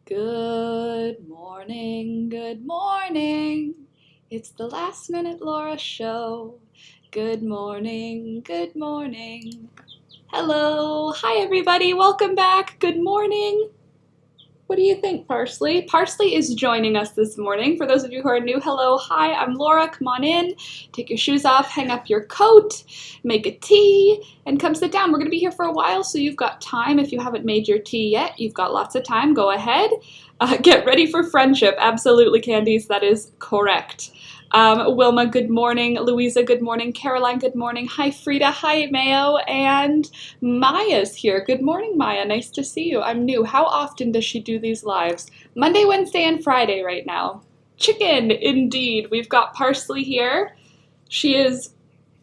Good morning, good morning. It's the Last Minute Laura Show. Good morning, good morning. Hello, hi everybody, welcome back. Good morning. What do you think, Parsley? Parsley is joining us this morning. For those of you who are new, hello, hi, I'm Laura. Come on in, take your shoes off, hang up your coat, make a tea, and come sit down. We're going to be here for a while, so you've got time. If you haven't made your tea yet, you've got lots of time. Go ahead. Get ready for friendship. Absolutely, Candice, that is correct. Wilma, good morning. Louisa, good morning. Caroline, good morning. Hi, Frida. Hi, Mayo. And Maya's here. Good morning, Maya. Nice to see you. I'm new. How often does she do these lives? Monday, Wednesday, and Friday right now. Chicken, indeed. We've got Parsley here. She is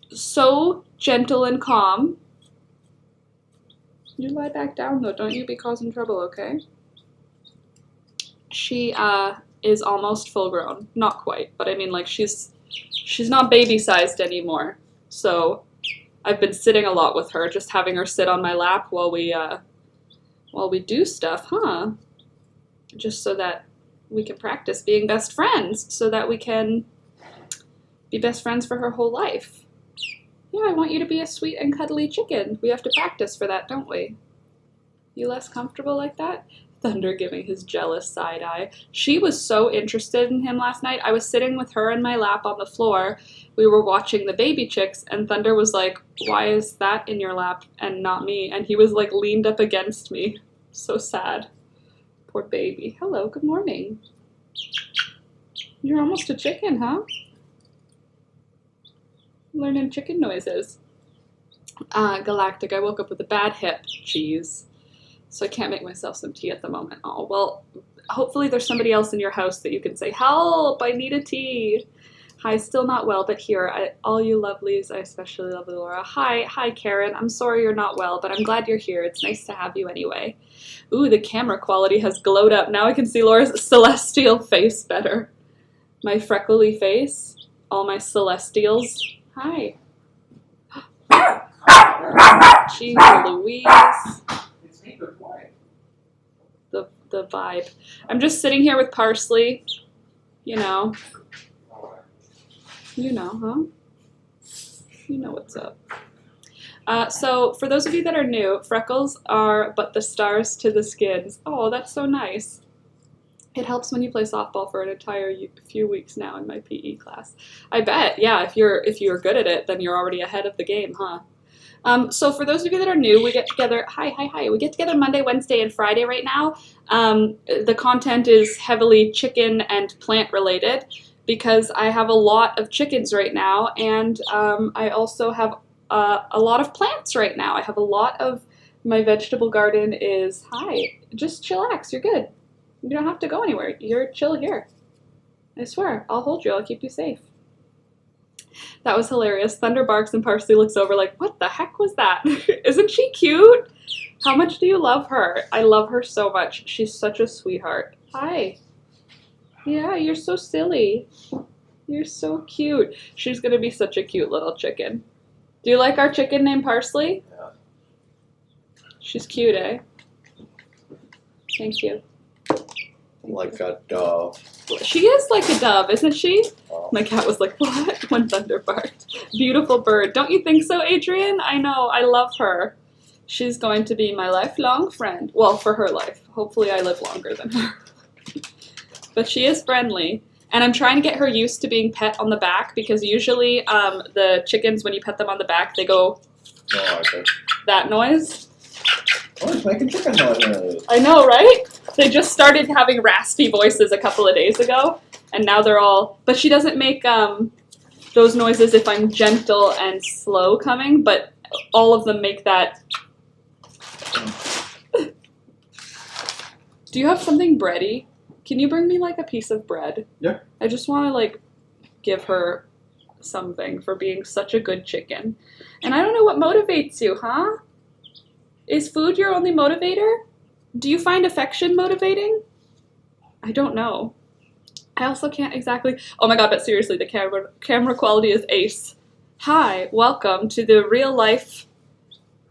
so gentle and calm. You lie back down, though. Don't you be causing trouble, okay? She, is almost full grown. Not quite, but I mean, like, she's not baby sized anymore. So I've been sitting a lot with her, just having her sit on my lap while we do stuff, huh? Just so that we can practice being best friends, so that we can be best friends for her whole life. Yeah, I want you to be a sweet and cuddly chicken. We have to practice for that, don't we? You less comfortable like that? Thunder giving his jealous side eye. She was so interested in him last night. I was sitting with her in my lap on the floor. We were watching the baby chicks, and Thunder was like, "Why is that in your lap and not me?" And he was like leaned up against me. So sad. Poor baby. Hello, good morning. You're almost a chicken, huh? Learning chicken noises. Galactic, I woke up with a bad hip. Jeez. So I can't make myself some tea at the moment. Oh, well, hopefully there's somebody else in your house that you can say, "Help, I need a tea." Hi, still not well, but here. All you lovelies, I especially love Laura. Hi, Karen. I'm sorry you're not well, but I'm glad you're here. It's nice to have you anyway. Ooh, the camera quality has glowed up. Now I can see Laura's celestial face better. My freckly face. All my celestials. Hi. Jeez Louise. The vibe. I'm just sitting here with Parsley. You know, huh? You know what's up. So for those of you that are new, freckles are but the stars to the skins. Oh, that's so nice. It helps when you play softball for an entire few weeks now in my PE class. I bet, yeah, if you're good at it, then you're already ahead of the game, huh? So for those of you that are new, we get together, hi, we get together Monday, Wednesday, and Friday right now. The content is heavily chicken and plant related because I have a lot of chickens right now, and I also have a lot of plants right now. I have a lot of, my vegetable garden is, hi, just chillax, you're good. You don't have to go anywhere, you're chill here. I swear, I'll hold you, I'll keep you safe. That was hilarious. Thunder barks and Parsley looks over like, what the heck was that? Isn't she cute? How much do you love her? I love her so much. She's such a sweetheart. Hi. Yeah, you're so silly. You're so cute. She's going to be such a cute little chicken. Do you like our chicken named Parsley? Yeah. She's cute, eh? Thank you. Like a dove. She is like a dove, isn't she? Oh. My cat was like, what? When Thunder barked. Beautiful bird. Don't you think so, Adrian? I know. I love her. She's going to be my lifelong friend. Well, for her life. Hopefully I live longer than her. But she is friendly. And I'm trying to get her used to being pet on the back because usually the chickens, when you pet them on the back, they go that noise. Oh, it's making chicken noises. I know, right? They just started having raspy voices a couple of days ago, and now they're all... But she doesn't make those noises if I'm gentle and slow coming, but all of them make that... Do you have something bready? Can you bring me, like, a piece of bread? Yeah. I just want to, like, give her something for being such a good chicken. And I don't know what motivates you, huh? Is food your only motivator? Do you find affection motivating? I don't know. I also can't exactly... Oh my god, but seriously, the camera quality is ace. Hi, welcome to the real life,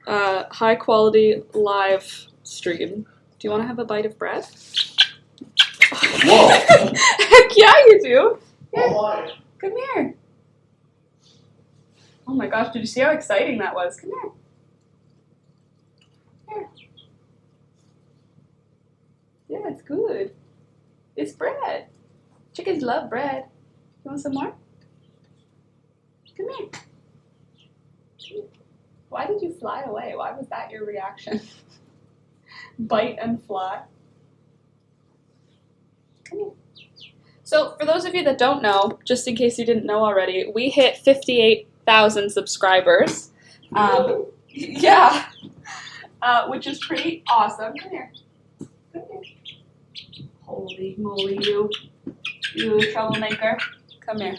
high quality live stream. Do you want to have a bite of bread? Whoa. Heck yeah, you do. Here, Why? come here. Oh my gosh, did you see how exciting that was? Come here. Here. Yeah, it's good. It's bread. Chickens love bread. You want some more? Come here. Why did you fly away? Why was that your reaction? Bite and fly. Come here. So, for those of you that don't know, just in case you didn't know already, we hit 58,000 subscribers. Yeah, which is pretty awesome. Come here. Come here. Holy moly, you troublemaker. Come here.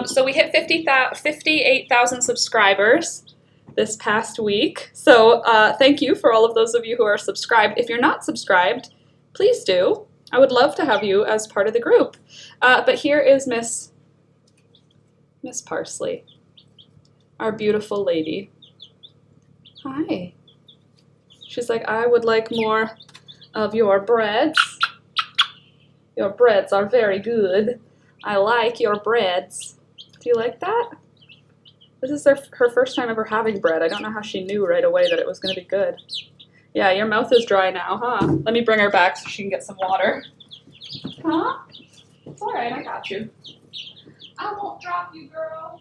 So we hit 58,000 subscribers this past week. So thank you for all of those of you who are subscribed. If you're not subscribed, please do. I would love to have you as part of the group. But here is Miss Parsley, our beautiful lady. Hi. She's like, I would like more of your breads. Your breads are very good. I like your breads. Do you like that? This is her first time ever having bread. I don't know how she knew right away that it was going to be good. Yeah, your mouth is dry now, huh? Let me bring her back so she can get some water. Huh? It's all right, I got you. I won't drop you, girl.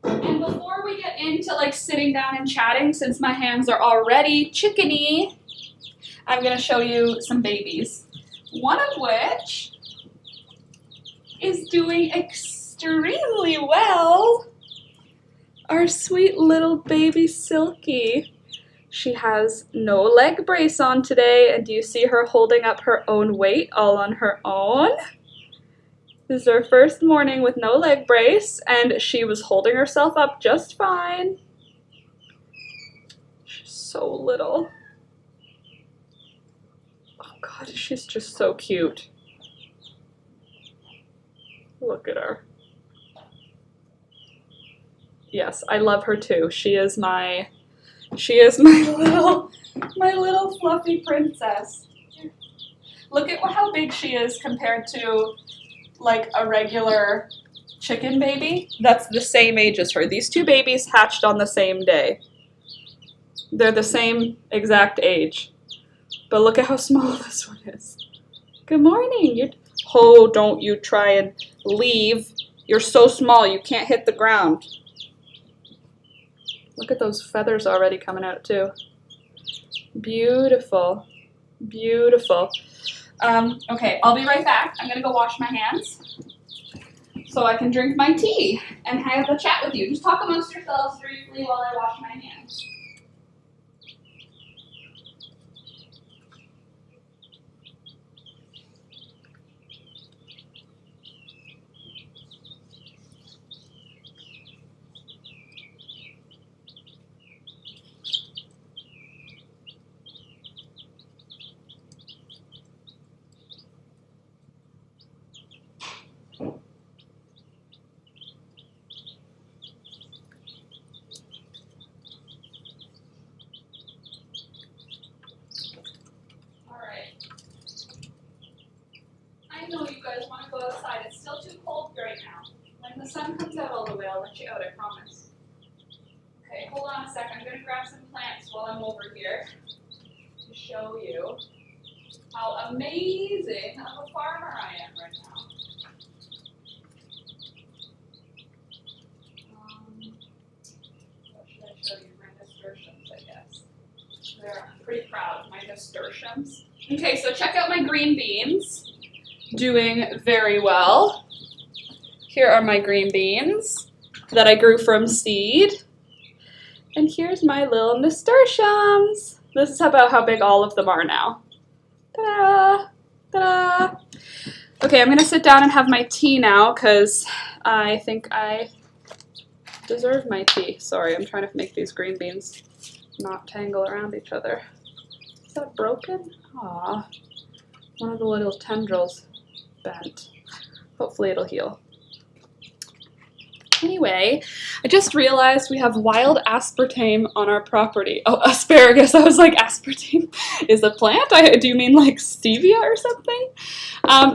And before we get into like sitting down and chatting, since my hands are already chickeny, I'm going to show you some babies. One of which is doing extremely well. Our sweet little baby Silky. She has no leg brace on today, and do you see her holding up her own weight all on her own? This is her first morning with no leg brace, and she was holding herself up just fine. She's so little. Oh God, she's just so cute. Look at her. Yes, I love her too. She is my little fluffy princess. Look at how big she is compared to like a regular chicken baby. That's the same age as her. These two babies hatched on the same day. They're the same exact age. But look at how small this one is. Good morning. Oh, don't you try and leave. You're so small, you can't hit the ground. Look at those feathers already coming out too. Beautiful. Beautiful. Okay, I'll be right back. I'm gonna go wash my hands so I can drink my tea and have a chat with you. Just talk amongst yourselves briefly while I wash my hands. I know you guys want to go outside. It's still too cold right now. When the sun comes out all the way, I'll let you out, I promise. Okay, hold on a sec. I'm going to grab some plants while I'm over here to show you how amazing of a farmer I am right now. What should I show you? My nasturtiums, I guess. I'm pretty proud of my nasturtiums. Okay, so check out my green beans. Doing very well. Here are my green beans that I grew from seed. And here's my little nasturtiums. This is about how big all of them are now. Ta-da! Ta-da! Okay, I'm going to sit down and have my tea now because I think I deserve my tea. Sorry, I'm trying to make these green beans not tangle around each other. Is that broken? Aw, one of the little tendrils bent. Hopefully it'll heal. Anyway, I just realized we have wild aspartame on our property. Oh, asparagus. I was like, aspartame is a plant? Do you mean like stevia or something?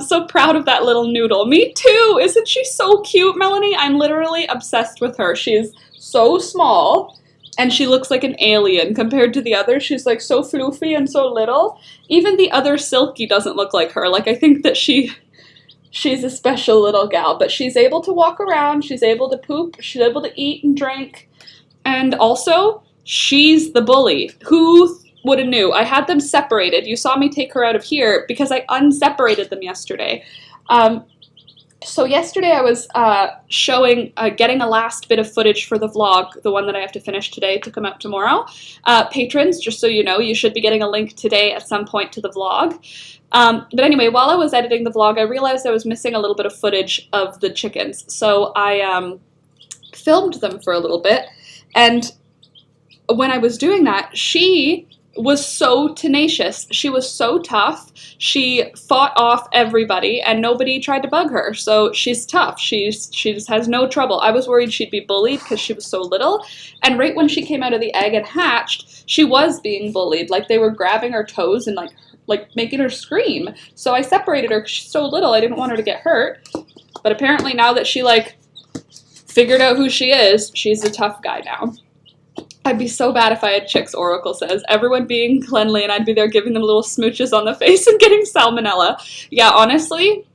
So proud of that little noodle. Me too! Isn't she so cute, Melanie? I'm literally obsessed with her. She's so small, and she looks like an alien compared to the others. She's like so floofy and so little. Even the other Silky doesn't look like her. Like, I think that she's a special little gal, but she's able to walk around, she's able to poop, she's able to eat and drink, and also, she's the bully. Who would have knew? I had them separated. You saw me take her out of here because I unseparated them yesterday. So yesterday I was getting a last bit of footage for the vlog, the one that I have to finish today to come out tomorrow. Patrons, just so you know, you should be getting a link today at some point to the vlog. But anyway, while I was editing the vlog, I realized I was missing a little bit of footage of the chickens. So I filmed them for a little bit, and when I was doing that, she was so tenacious. She was so tough. She fought off everybody, and nobody tried to bug her. So she's tough. She just has no trouble. I was worried she'd be bullied because she was so little. And right when she came out of the egg and hatched, she was being bullied. Like, they were grabbing her toes and like making her scream. So I separated her because she's so little. I didn't want her to get hurt. But apparently now that she figured out who she is, she's a tough guy now. I'd be so bad if I had chicks, Oracle says. Everyone being cleanly and I'd be there giving them little smooches on the face and getting salmonella. Yeah, honestly,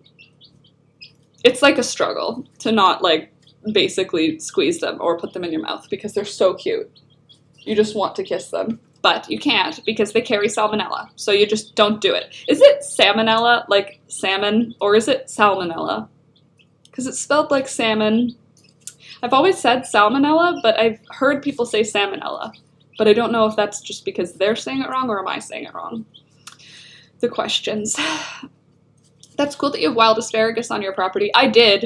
it's like a struggle to not basically squeeze them or put them in your mouth because they're so cute. You just want to kiss them, but you can't because they carry salmonella. So you just don't do it. Is it salmonella, like salmon, or is it salmonella? Because it's spelled like salmon. I've always said salmonella, but I've heard people say salmonella. But I don't know if that's just because they're saying it wrong or am I saying it wrong. The questions. That's cool that you have wild asparagus on your property. I did.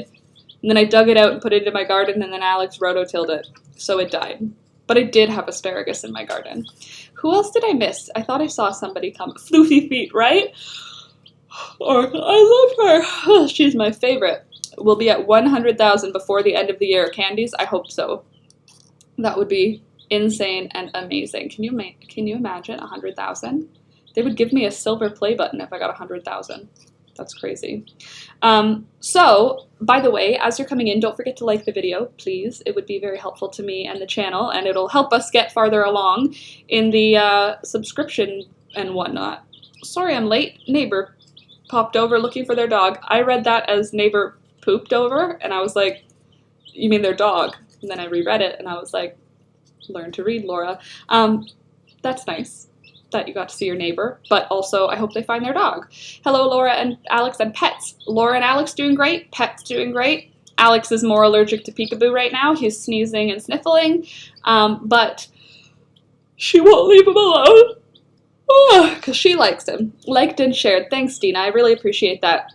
And then I dug it out and put it in my garden, and then Alex rototilled it. So it died. But I did have asparagus in my garden. Who else did I miss? I thought I saw somebody come. Floofy Feet, right? Or I love her. She's my favorite. We'll be at 100,000 before the end of the year. Candies? I hope so. That would be insane and amazing. Can you imagine 100,000? They would give me a silver play button if I got 100,000. That's crazy. So, by the way, as you're coming in, don't forget to like the video, please. It would be very helpful to me and the channel, and it'll help us get farther along in the subscription and whatnot. Sorry I'm late. Neighbor popped over looking for their dog. I read that as neighbor pooped over, and I was like, you mean their dog? And then I reread it, and I was like, learn to read, Laura. That's nice that you got to see your neighbor, but also I hope they find their dog. Hello, Laura and Alex and pets. Laura and Alex doing great. Pets doing great. Alex is more allergic to peekaboo right now. He's sneezing and sniffling, but she won't leave him alone because she likes him. Liked and shared. Thanks, Dina. I really appreciate that.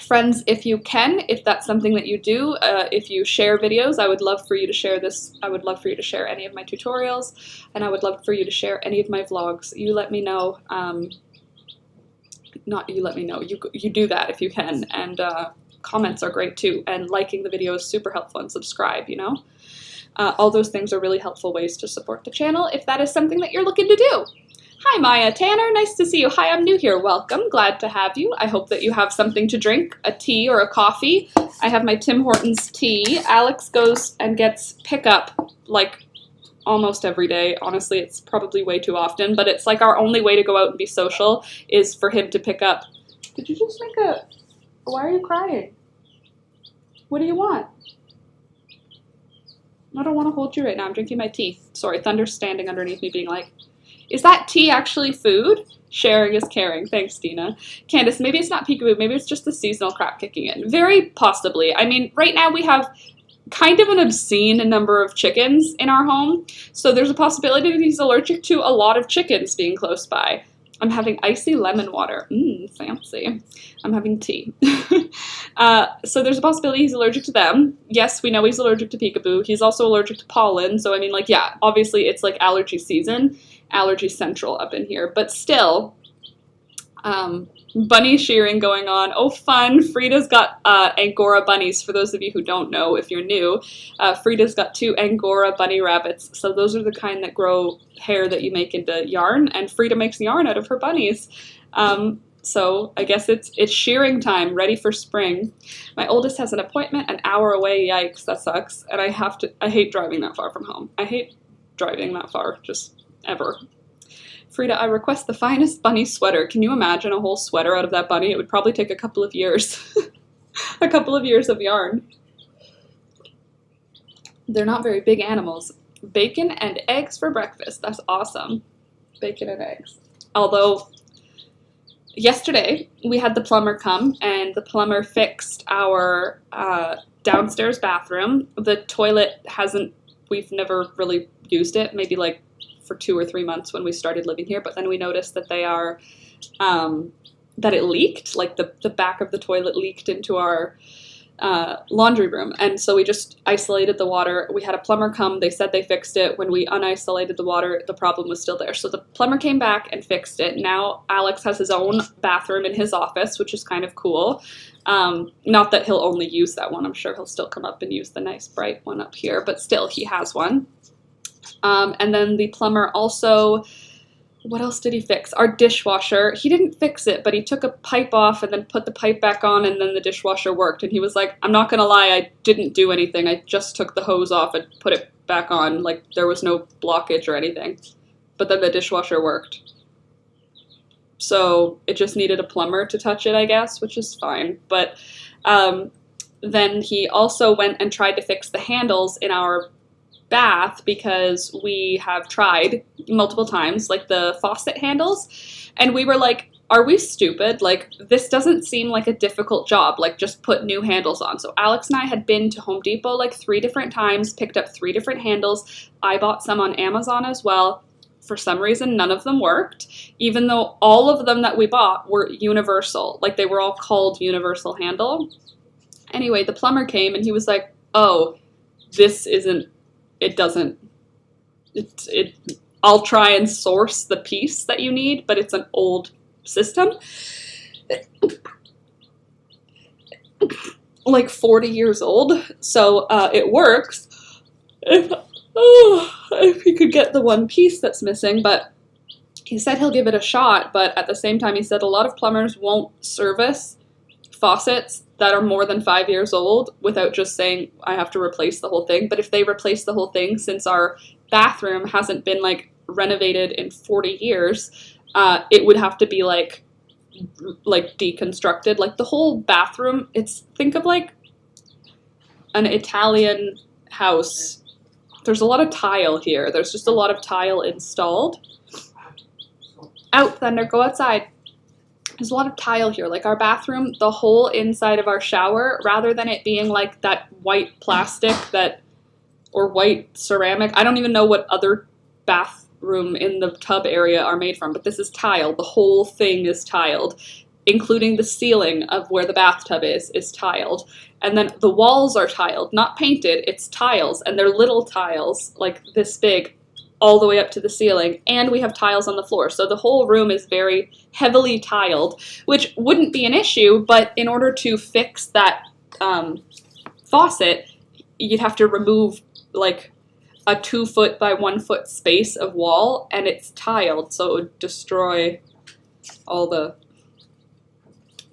Friends, if you can, if that's something that you do, if you share videos, I would love for you to share this. I would love for you to share any of my tutorials, and I would love for you to share any of my vlogs. You let me know. Not you let me know. You do that if you can, and comments are great too, and liking the video is super helpful, and subscribe, you know? All those things are really helpful ways to support the channel if that is something that you're looking to do. Hi, Maya Tanner. Nice to see you. Hi, I'm new here. Welcome. Glad to have you. I hope that you have something to drink, a tea or a coffee. I have my Tim Hortons tea. Alex goes and gets pickup almost every day. Honestly, it's probably way too often, but it's like our only way to go out and be social is for him to pick up. Did you just make a... Why are you crying? What do you want? I don't want to hold you right now. I'm drinking my tea. Sorry, Thunder's standing underneath me being like, is that tea actually food? Sharing is caring. Thanks, Dina. Candace, maybe it's not peekaboo. Maybe it's just the seasonal crap kicking in. Very possibly. I mean, right now we have kind of an obscene number of chickens in our home, so there's a possibility that he's allergic to a lot of chickens being close by. I'm having icy lemon water. Fancy. I'm having tea. So there's a possibility he's allergic to them. Yes, we know he's allergic to peekaboo. He's also allergic to pollen, so I mean, yeah, obviously it's like allergy season. Allergy central up in here, but still, bunny shearing going on. Oh, fun. Frida's got Angora bunnies. For those of you who don't know, if you're new, Frida's got 2 Angora bunny rabbits. So those are the kind that grow hair that you make into yarn, and Frida makes yarn out of her bunnies. So I guess it's shearing time, ready for spring. My oldest has an appointment an hour away. Yikes, that sucks. And I hate driving that far from home. I hate driving that far, just ever. Frida, I request the finest bunny sweater. Can you imagine a whole sweater out of that bunny? It would probably take a couple of years. A couple of years of yarn. They're not very big animals. Bacon and eggs for breakfast. That's awesome. Bacon and eggs. Although, yesterday we had the plumber come, and the plumber fixed our downstairs bathroom. The toilet we've never really used it, maybe like for 2 or 3 months when we started living here, but then we noticed that that it leaked, like the back of the toilet leaked into our laundry room, and so we just isolated the water. We had a plumber come, they said they fixed it. When we unisolated the water, the problem was still there. So the plumber came back and fixed it. Now Alex has his own bathroom in his office, which is kind of cool. Not that he'll only use that one. I'm sure he'll still come up and use the nice bright one up here, but still he has one. And then the plumber also, what else did he fix? Our dishwasher. He didn't fix it, but he took a pipe off and then put the pipe back on, and then the dishwasher worked. And he was like, I'm not going to lie, I didn't do anything. I just took the hose off and put it back on. Like, there was no blockage or anything. But then the dishwasher worked. So it just needed a plumber to touch it, I guess, which is fine. But then he also went and tried to fix the handles in our bath, because we have tried multiple times, like the faucet handles, and we were like, are we stupid? Like, this doesn't seem like a difficult job, like just put new handles on. So Alex and I had been to Home Depot like 3 different times, picked up 3 different handles. I bought some on Amazon as well. For some reason, none of them worked, even though all of them that we bought were universal, like they were all called universal handle. Anyway, the plumber came and he was like, oh, this isn't, I'll try and source the piece that you need, but it's an old system. Like 40 years old. So it works if he could get the one piece that's missing, but he said he'll give it a shot, but at the same time he said a lot of plumbers won't service faucets that are more than 5 years old without just saying, I have to replace the whole thing. But if they replace the whole thing, since our bathroom hasn't been like renovated in 40 years, it would have to be like deconstructed. Like the whole bathroom, think of like an Italian house. There's a lot of tile here. There's just a lot of tile installed. Out, Thunder, go outside. There's a lot of tile here. Like our bathroom, the whole inside of our shower, rather than it being like that white plastic or white ceramic. I don't even know what other bathroom in the tub area are made from, but this is tile. The whole thing is tiled, including the ceiling of where the bathtub is tiled. And then the walls are tiled, not painted, it's tiles, and they're little tiles, like this big, all the way up to the ceiling, and we have tiles on the floor. So the whole room is very heavily tiled, which wouldn't be an issue, but in order to fix that faucet, you'd have to remove like a 2-foot by 1-foot space of wall, and it's tiled, so it would destroy all the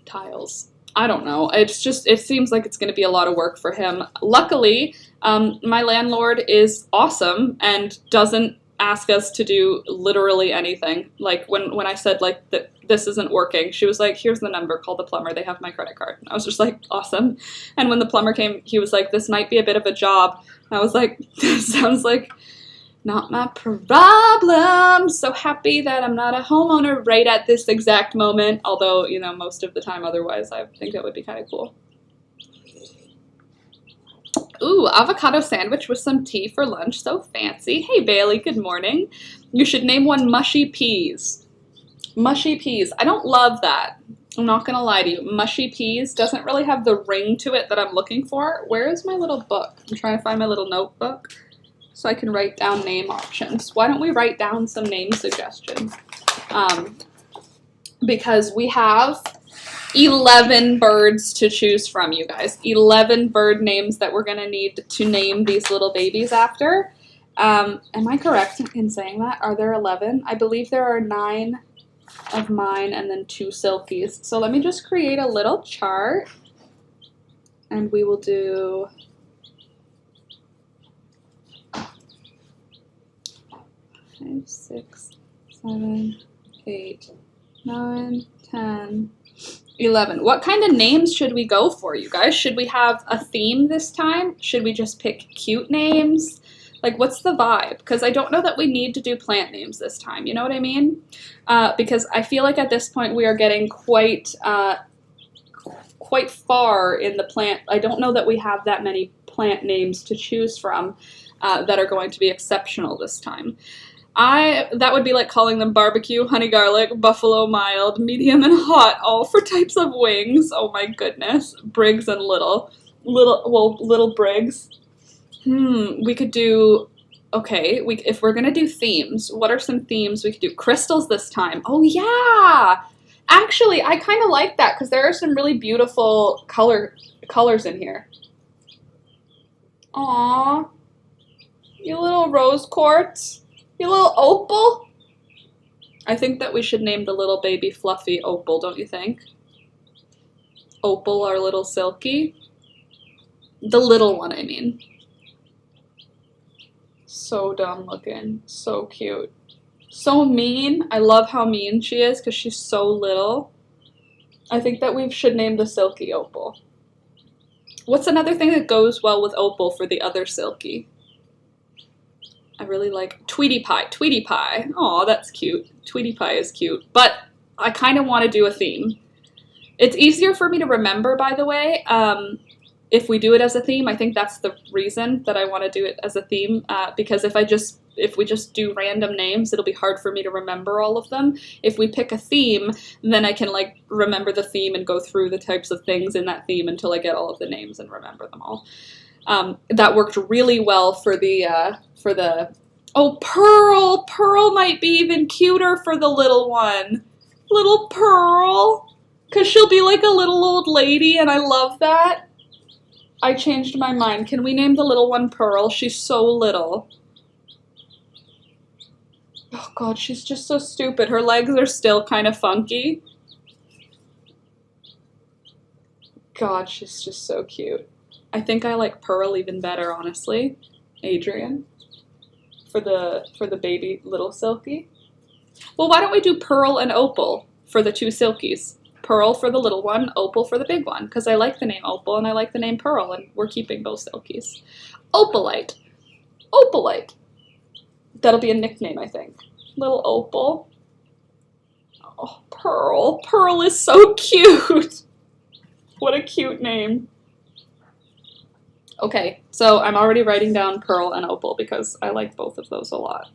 tiles. I don't know. It seems like it's going to be a lot of work for him. Luckily, my landlord is awesome and doesn't ask us to do literally anything. Like when I said like that this isn't working, she was like, here's the number, call the plumber, they have my credit card. And I was just like, awesome. And when the plumber came, he was like, this might be a bit of a job. And I was like, this sounds like not my problem. So happy that I'm not a homeowner right at this exact moment. Although, you know, most of the time otherwise, I think that would be kind of cool. Ooh, avocado sandwich with some tea for lunch. So fancy. Hey, Bailey, good morning. You should name one mushy peas. Mushy peas. I don't love that. I'm not going to lie to you. Mushy peas doesn't really have the ring to it that I'm looking for. Where is my little book? I'm trying to find my little notebook so I can write down name options. Why don't we write down some name suggestions? because we have 11 birds to choose from, you guys. 11 bird names that we're going to need to name these little babies after. Am I correct in saying that? Are there 11? I believe there are 9 of mine and then 2 silkies. So let me just create a little chart. And we will do 5, 6, 7, 8, 9, 10, 11. What kind of names should we go for, you guys? Should we have a theme this time? Should we just pick cute names? Like, what's the vibe? Because I don't know that we need to do plant names this time. You know what I mean? Because I feel like at this point we are getting quite far in the plant. I don't know that we have that many plant names to choose from that are going to be exceptional this time. That would be like calling them barbecue, honey garlic, buffalo mild, medium, and hot, all for types of wings. Oh my goodness. Briggs and little Briggs. We could do, okay, if we're going to do themes, what are some themes we could do? Crystals this time. Oh yeah! Actually, I kind of like that because there are some really beautiful colors in here. Aww. You little rose quartz. You little opal. I think that we should name the little baby fluffy opal, don't you think? Opal, our little silky. The little one, I mean. So dumb looking. So cute. So mean. I love how mean she is because she's so little. I think that we should name the silky opal. What's another thing that goes well with opal for the other silky? I really like Tweety Pie. Tweety Pie. Aw, that's cute. Tweety Pie is cute. But I kind of want to do a theme. It's easier for me to remember, by the way, if we do it as a theme. I think that's the reason that I want to do it as a theme, because if we just do random names, it'll be hard for me to remember all of them. If we pick a theme, then I can like remember the theme and go through the types of things in that theme until I get all of the names and remember them all. That worked really well for the oh, Pearl! Pearl might be even cuter for the little one. Little Pearl. Because she'll be like a little old lady, and I love that. I changed my mind. Can we name the little one Pearl? She's so little. Oh god, she's just so stupid. Her legs are still kind of funky. God, she's just so cute. I think I like Pearl even better, honestly. Adrian. For the baby little silky. Well, why don't we do Pearl and Opal for the 2 silkies? Pearl for the little one, Opal for the big one, because I like the name Opal and I like the name Pearl, and we're keeping both silkies. Opalite. Opalite. That'll be a nickname, I think. Little Opal. Oh, Pearl. Pearl is so cute. What a cute name. Okay, so I'm already writing down Pearl and Opal because I like both of those a lot.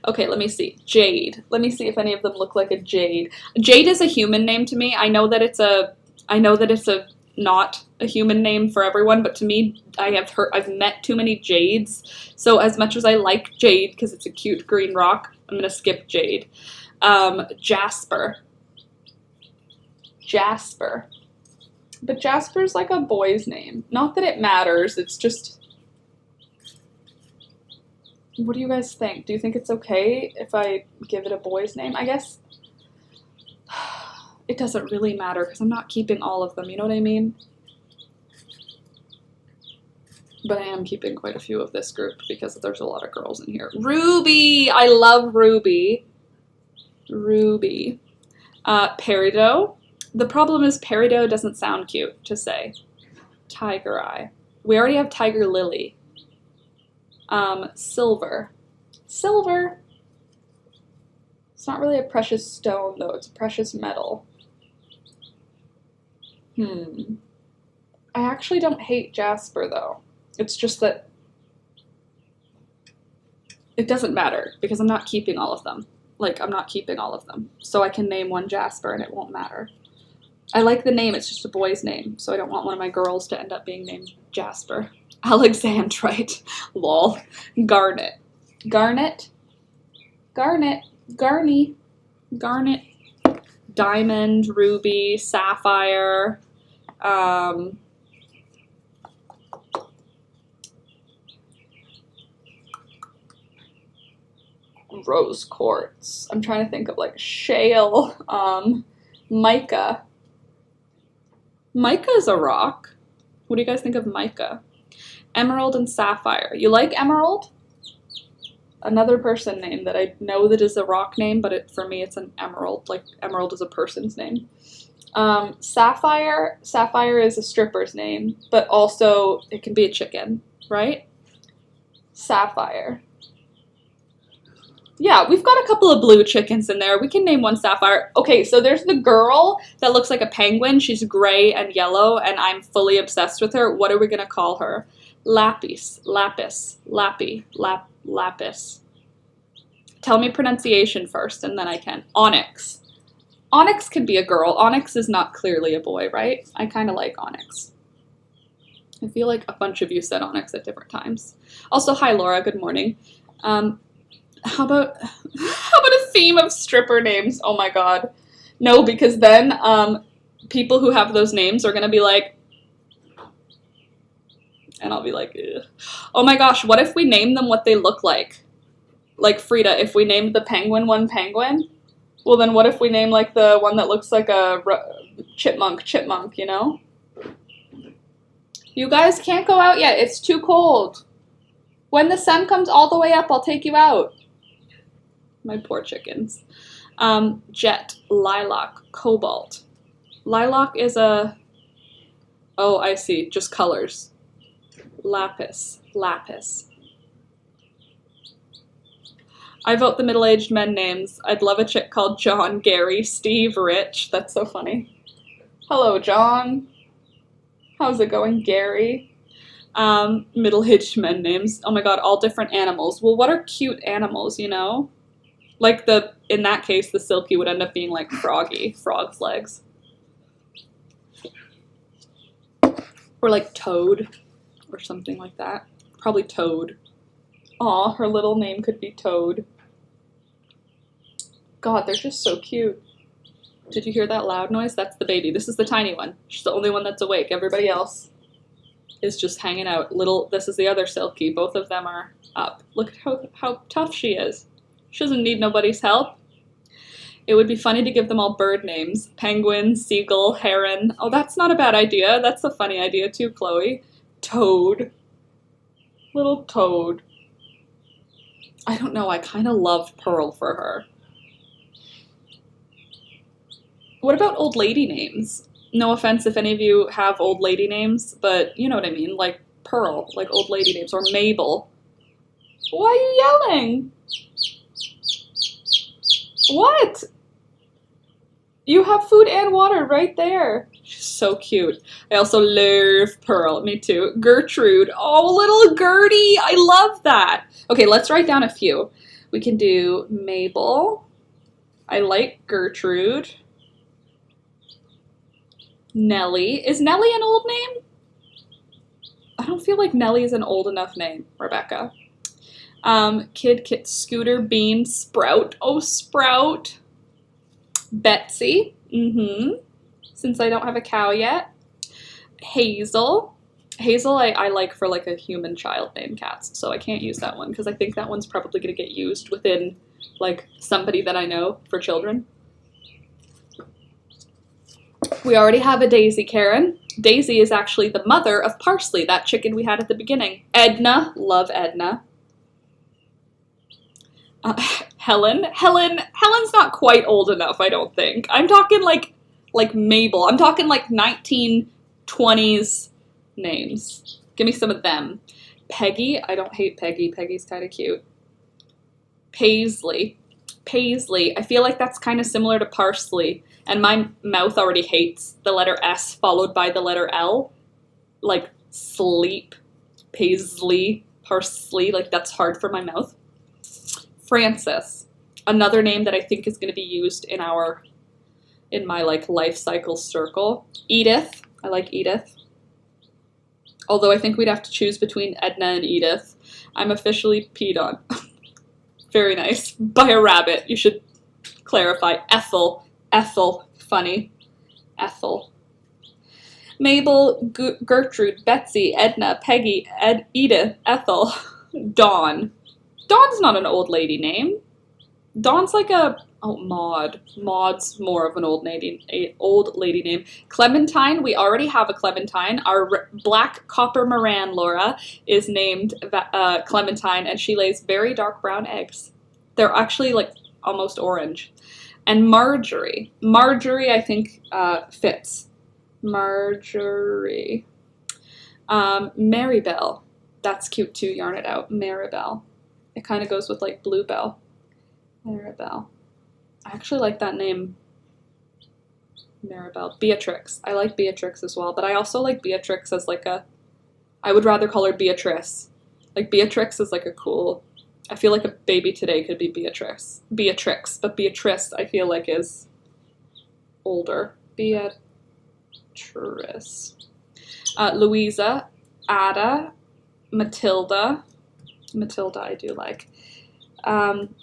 Okay, let me see. Jade. Let me see if any of them look like a Jade. Jade is a human name to me. I know that it's not a human name for everyone, but to me, I've met too many Jades. So as much as I like Jade because it's a cute green rock, I'm gonna skip Jade. Jasper. Jasper. But Jasper's like a boy's name. Not that it matters, it's just... What do you guys think? Do you think it's okay if I give it a boy's name? I guess it doesn't really matter because I'm not keeping all of them, you know what I mean? But I am keeping quite a few of this group because there's a lot of girls in here. Ruby! I love Ruby. Ruby. Peridot. The problem is Peridot doesn't sound cute to say. Tiger Eye. We already have Tiger Lily. Silver. Silver. It's not really a precious stone, though. It's a precious metal. I actually don't hate Jasper, though. It's just that it doesn't matter, because I'm not keeping all of them. Like, I'm not keeping all of them. So I can name one Jasper, and it won't matter. I like the name, it's just a boy's name, so I don't want one of my girls to end up being named Jasper. Alexandrite. Lol. Garnet. Garnet? Garnet, Garney, Garnet, Diamond, Ruby, Sapphire, Rose Quartz. I'm trying to think of like Shale, Mica. Mica is a rock. What do you guys think of Mica? Emerald and Sapphire. You like Emerald? Another person name that I know that is a rock name, but for me it's an emerald. Like Emerald is a person's name. Sapphire. Sapphire is a stripper's name, but also it can be a chicken, right? Sapphire. Yeah, we've got a couple of blue chickens in there. We can name one Sapphire. Okay, so there's the girl that looks like a penguin. She's gray and yellow, and I'm fully obsessed with her. What are we going to call her? Lapis, Lapis, Lappy, Lapis. Tell me pronunciation first, and then I can. Onyx. Onyx could be a girl. Onyx is not clearly a boy, right? I kind of like Onyx. I feel like a bunch of you said Onyx at different times. Also, hi Laura, good morning. How about a theme of stripper names? Oh my god. No, because then people who have those names are gonna be like, and I'll be like, ugh. Oh my gosh, what if we name them what they look like? Like Frida, if we named the penguin one Penguin, well then what if we name like the one that looks like a chipmunk, you know? You guys can't go out yet, it's too cold. When the sun comes all the way up, I'll take you out. My poor chickens. Jet, Lilac, Cobalt. Lilac is a... Oh, I see. Just colors. Lapis, Lapis. I vote the middle-aged men names. I'd love a chick called John, Gary, Steve, Rich. That's so funny. Hello, John. How's it going, Gary? Middle-aged men names. Oh my god, all different animals. Well, what are cute animals, you know? Like in that case, the Silky would end up being like Froggy, frog's legs. Or like Toad, or something like that. Probably Toad. Aw, her little name could be Toad. God, they're just so cute. Did you hear that loud noise? That's the baby. This is the tiny one. She's the only one that's awake. Everybody else is just hanging out. This is the other Silky. Both of them are up. Look at how tough she is. She doesn't need nobody's help. It would be funny to give them all bird names. Penguin, seagull, heron. Oh, that's not a bad idea. That's a funny idea too, Chloe. Toad. Little Toad. I don't know. I kind of love Pearl for her. What about old lady names? No offense if any of you have old lady names, but you know what I mean. Like Pearl, like old lady names. Or Mabel. Why are you yelling? What? You have food and water right there. She's so cute. I also love Pearl. Me too. Gertrude. Oh, little Gertie. I love that. Okay, let's write down a few. We can do Mabel. I like Gertrude. Nellie. Is Nellie an old name? I don't feel like Nellie is an old enough name, Rebecca. Kit, Scooter, Bean, Sprout. Oh, Sprout. Betsy. Since I don't have a cow yet. Hazel. Hazel I like for like a human child named Cats, so I can't use that one because I think that one's probably going to get used within like somebody that I know for children. We already have a Daisy, Karen. Daisy is actually the mother of Parsley, that chicken we had at the beginning. Edna. Love Edna. Helen. Helen's not quite old enough, I don't think. I'm talking like Mabel. I'm talking like 1920s names. Give me some of them. Peggy. I don't hate Peggy. Peggy's kind of cute. Paisley. I feel like that's kind of similar to Parsley. And my mouth already hates the letter S followed by the letter L. Like sleep. Paisley. Parsley. Like that's hard for my mouth. Frances, another name that I think is going to be used in my like life cycle circle. Edith, I like Edith. Although I think we'd have to choose between Edna and Edith. I'm officially peed on. Very nice. By a rabbit. You should clarify. Ethel. Ethel. Funny. Ethel. Mabel, Gertrude, Betsy, Edna, Peggy, Edith, Ethel, Dawn. Dawn's not an old lady name. Dawn's like a Maud. Maud's more of an old lady name. Clementine. We already have a Clementine. Our black copper Moran Laura is named Clementine, and she lays very dark brown eggs. They're actually like almost orange. And Marjorie. Marjorie, I think, fits. Marjorie. Maribel. That's cute too. Yarn it out. Maribel. It kind of goes with like Bluebell. Maribel. I actually like that name. Maribel. Beatrix. I like Beatrix as well, but I also like Beatrix as like a... I would rather call her Beatrice. Like Beatrix is like a cool... I feel like a baby today could be Beatrix. Beatrix. But Beatrice I feel like is older. Beatrice. Louisa. Ada. Matilda. Matilda I do like.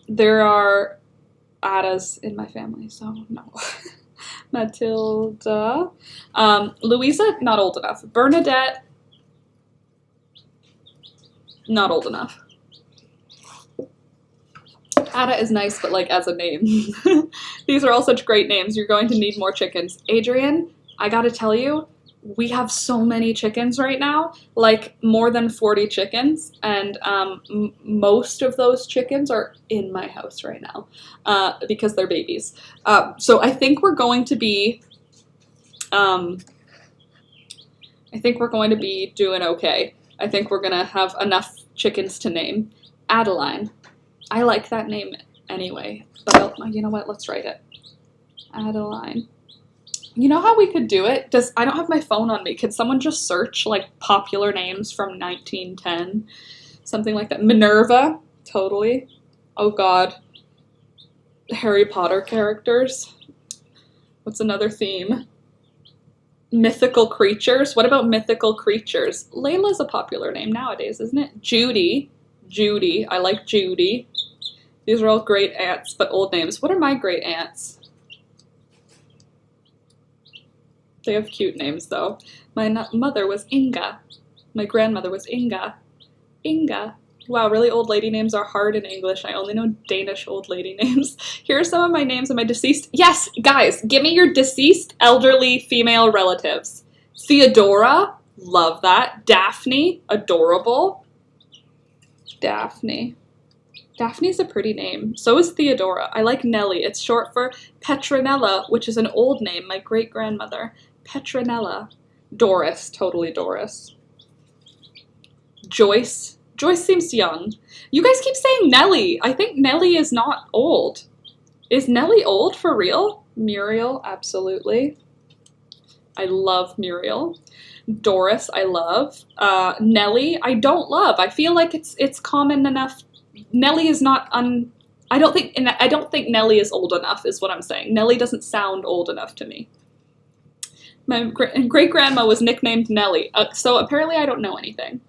There are Adas in my family, so no. Matilda. Louisa, not old enough. Bernadette, not old enough. Ada is nice, but like as a name. These are all such great names. You're going to need more chickens. Adrian, I gotta tell you, we have so many chickens right now, like more than 40 chickens, and most of those chickens are in my house right now because they're babies. So I think we're going to be, doing okay. I think we're gonna have enough chickens to name. Adeline, I like that name anyway, but you know what? Let's write it. Adeline. You know how we could do it? I don't have my phone on me. Could someone just search like popular names from 1910? Something like that. Minerva, totally. Oh God. Harry Potter characters. What's another theme? Mythical creatures. What about mythical creatures? Layla's a popular name nowadays, isn't it? Judy. Judy. I like Judy. These are all great aunts, but old names. What are my great aunts? They have cute names, though. My mother was Inga. My grandmother was Inga. Inga. Wow, really old lady names are hard in English. I only know Danish old lady names. Here are some of my names of my deceased... Yes, guys, give me your deceased elderly female relatives. Theodora. Love that. Daphne. Adorable. Daphne. Daphne's a pretty name. So is Theodora. I like Nellie. It's short for Petronella, which is an old name. My great-grandmother. Petronella. Doris. Totally Doris. Joyce. Joyce seems young. You guys keep saying Nellie. I think Nellie is not old. Is Nellie old for real? Muriel. Absolutely. I love Muriel. Doris. I love. Nellie. I don't love. I feel like it's common enough. Nellie is not I don't think Nellie is old enough is what I'm saying. Nellie doesn't sound old enough to me. My great-grandma was nicknamed Nellie, so apparently I don't know anything.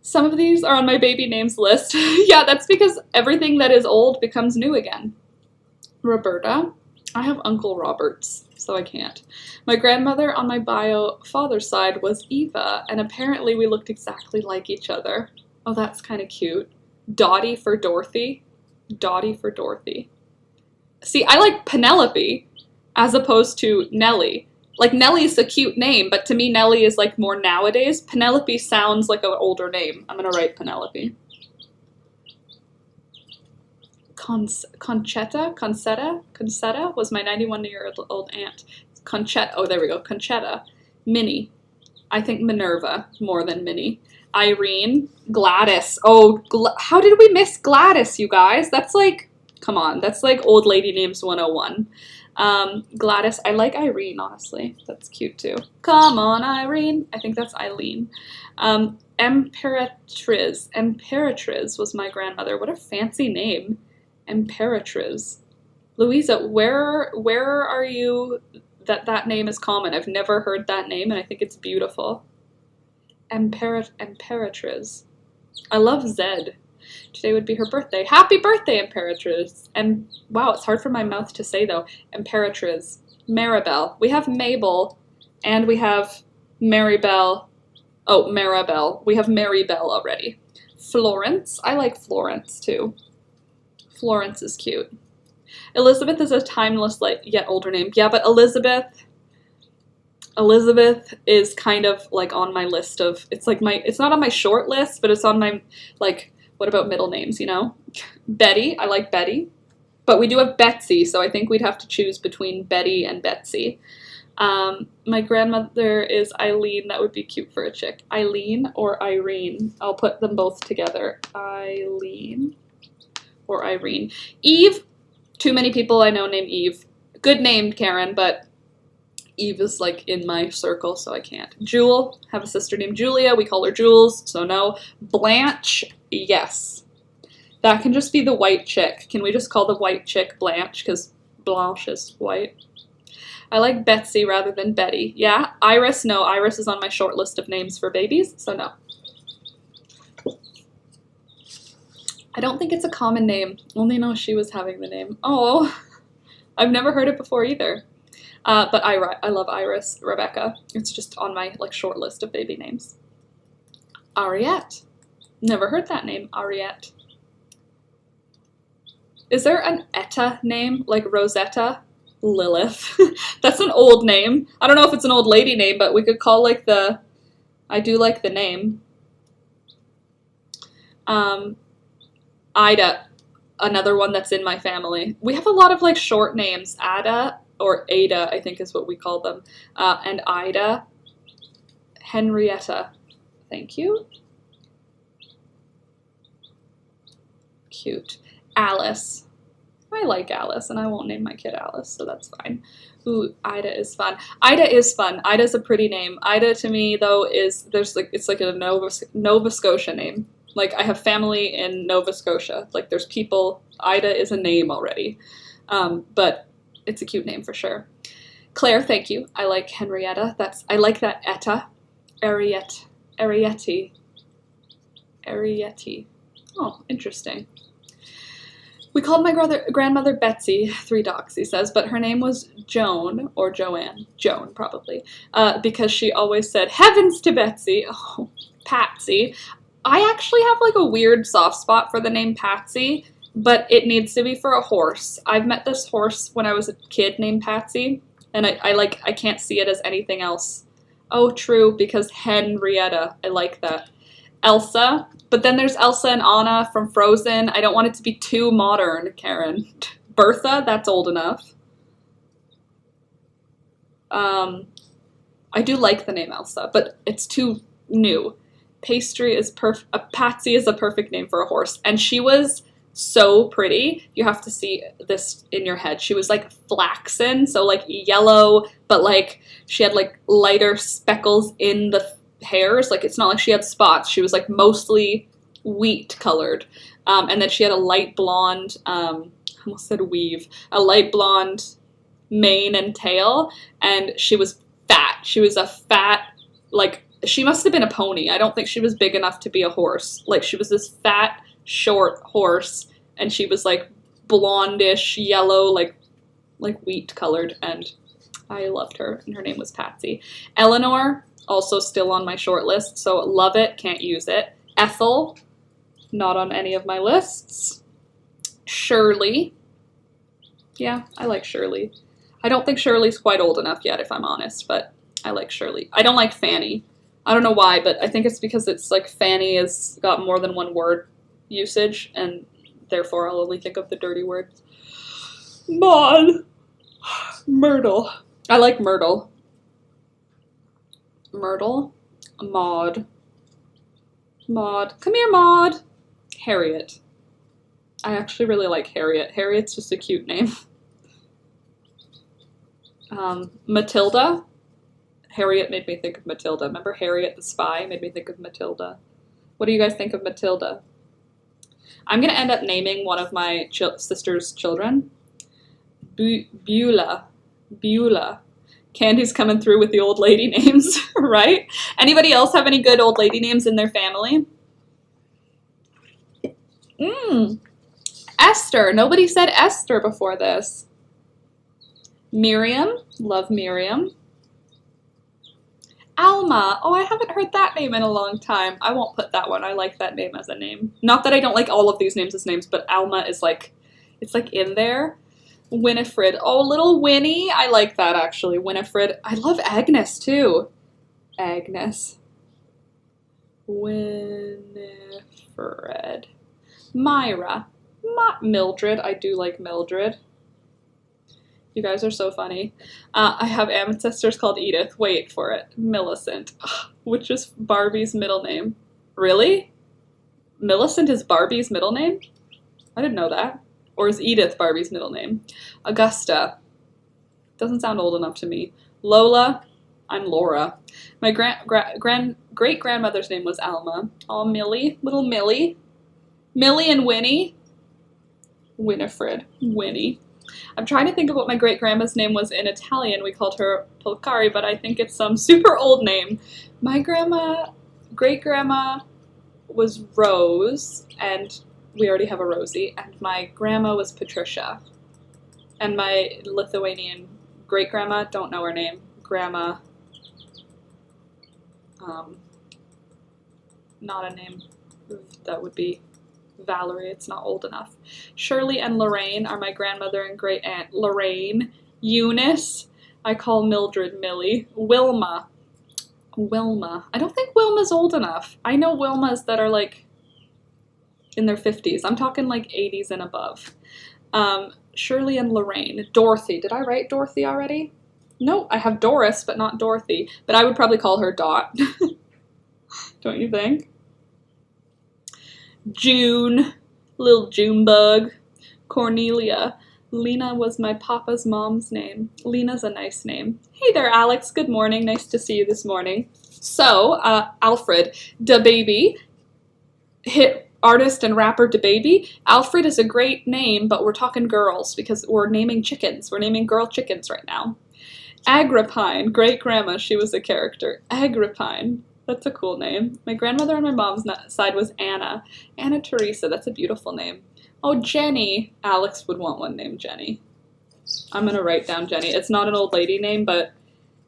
Some of these are on my baby names list. Yeah, that's because everything that is old becomes new again. Roberta. I have Uncle Roberts, so I can't. My grandmother on my bio father's side was Eva, and apparently we looked exactly like each other. Oh, that's kind of cute. Dottie for Dorothy. Dottie for Dorothy. See, I like Penelope as opposed to Nellie. Like, Nellie's a cute name, but to me, Nellie is, like, more nowadays. Penelope sounds like an older name. I'm gonna write Penelope. Concetta was my 91-year-old aunt. Conchetta, oh, there we go. Conchetta. Minnie. I think Minerva more than Minnie. Irene. Gladys. Oh, how did we miss Gladys, you guys? That's like, come on, that's like old lady names 101. Gladys, I like Irene, honestly. That's cute too. Come on, Irene. I think that's Eileen. Emperatriz. Emperatriz was my grandmother. What a fancy name. Emperatriz. Louisa, where are you that name is common? I've never heard that name, and I think it's beautiful. Emperatriz. I love Zed. Today would be her birthday. Happy birthday, Imperatriz! And wow, it's hard for my mouth to say though. Imperatriz. Maribel. We have Mabel, and we have Maribel. Oh, Maribel. We have Maribel already. Florence. I like Florence too. Florence is cute. Elizabeth is a timeless, like, yet older name. Yeah, but Elizabeth is kind of like on my list of, it's like it's not on my short list, but it's on my, like, what about middle names, you know? Betty, I like Betty. But we do have Betsy, so I think we'd have to choose between Betty and Betsy. My grandmother is Eileen. That would be cute for a chick. Eileen or Irene. I'll put them both together. Eileen or Irene. Eve. Too many people I know named Eve. Good name, Karen, but Eve is like in my circle, so I can't. Jewel. Have a sister named Julia. We call her Jules, so no. Blanche. Yes. That can just be the white chick. Can we just call the white chick Blanche? Because Blanche is white. I like Betsy rather than Betty. Yeah. Iris. No, Iris is on my short list of names for babies, so no. I don't think it's a common name. Only know she was having the name. Oh, I've never heard it before either. But I love Iris, Rebecca. It's just on my like short list of baby names. Ariette. Never heard that name, Ariette. Is there an Etta name, like Rosetta? Lilith. That's an old name. I don't know if it's an old lady name, but we could call like the, I do like the name. Ida, another one that's in my family. We have a lot of like short names. Ada or Ada, I think is what we call them. And Ida. Henrietta. Thank you. Cute. Alice. I like Alice, and I won't name my kid Alice, so that's fine. Ooh, Ida is fun. Ida is fun. Ida's a pretty name. Ida to me though is it's like a Nova Scotia name. Like, I have family in Nova Scotia. Like, there's people. Ida is a name already. But it's a cute name for sure. Claire, thank you. I like Henrietta. I like that Etta. Arietti. Oh, interesting. We called my grandmother Betsy, 3 dogs, he says, but her name was Joan, or Joanne. Joan, probably. Because she always said, heavens to Betsy. Oh, Patsy. I actually have like a weird soft spot for the name Patsy, but it needs to be for a horse. I've met this horse when I was a kid named Patsy, and I can't see it as anything else. Oh, true, because Henrietta. I like that. Elsa, but then there's Elsa and Anna from Frozen. I don't want it to be too modern, Karen. Bertha, that's old enough. I do like the name Elsa, but it's too new. Patsy is a perfect name for a horse, and she was so pretty. You have to see this in your head. She was like flaxen, so like yellow, but like she had like lighter speckles in the hairs. Like, it's not like she had spots. She was like mostly wheat colored, and then she had a light blonde, I almost said weave, a light blonde mane and tail, and she was fat. She was a fat, like, she must have been a pony. I don't think she was big enough to be a horse. Like, she was this fat, short horse, and she was like blondish yellow, like wheat colored, and I loved her, and her name was Patsy. Eleanor, also still on my short list, so love it, can't use it. Ethel, not on any of my lists. Shirley. Yeah, I like Shirley. I don't think Shirley's quite old enough yet, if I'm honest, but I like Shirley. I don't like Fanny. I don't know why, but I think it's because it's like Fanny has got more than one word usage, and therefore I'll only think of the dirty words. Maud. Myrtle. I like Myrtle. Myrtle. Maud. Maud. Come here, Maud. Harriet. I actually really like Harriet. Harriet's just a cute name. Matilda. Harriet made me think of Matilda. Remember Harriet the Spy made me think of Matilda. What do you guys think of Matilda? I'm going to end up naming one of my sister's children. Beulah. Beulah. Candy's coming through with the old lady names, right? Anybody else have any good old lady names in their family? Esther. Nobody said Esther before this. Miriam. Love Miriam. Alma. Oh, I haven't heard that name in a long time. I won't put that one. I like that name as a name. Not that I don't like all of these names as names, but Alma is like, it's like in there. Winifred. Oh, little Winnie. I like that actually. Winifred. I love Agnes too. Agnes. Winifred. Myra. Mildred. I do like Mildred. You guys are so funny. I have ancestors called Edith. Wait for it. Millicent, which is Barbie's middle name. Really? Millicent is Barbie's middle name? I didn't know that. Or is Edith Barbie's middle name? Augusta. Doesn't sound old enough to me. Lola. I'm Laura. My great-grandmother's name was Alma. Oh, Millie. Little Millie. Millie and Winnie. Winifred. Winnie. I'm trying to think of what my great-grandma's name was in Italian. We called her Polcari, but I think it's some super old name. My great-grandma was Rose, and we already have a Rosie, and my grandma was Patricia. And my Lithuanian great-grandma, don't know her name, grandma, not a name that would be Valerie, it's not old enough. Shirley and Lorraine are my grandmother and great aunt. Lorraine. Eunice. I call Mildred Millie. Wilma. I don't think Wilma's old enough. I know Wilmas that are like in their 50s. I'm talking like 80s and above. Shirley and Lorraine. Dorothy. Did I write Dorothy already? No, I have Doris, but not Dorothy. But I would probably call her Dot. Don't you think? June, little June bug. Cornelia. Lena was my papa's mom's name. Lena's a nice name. Hey there, Alex. Good morning. Nice to see you this morning. So, Alfred, DaBaby, hit artist and rapper DaBaby. Alfred is a great name, but we're talking girls because we're naming chickens. We're naming girl chickens right now. Agrippine, great grandma. She was a character. Agrippine. That's a cool name. My grandmother on my mom's side was Anna. Anna Teresa, that's a beautiful name. Oh, Jenny. Alex would want one named Jenny. I'm going to write down Jenny. It's not an old lady name, but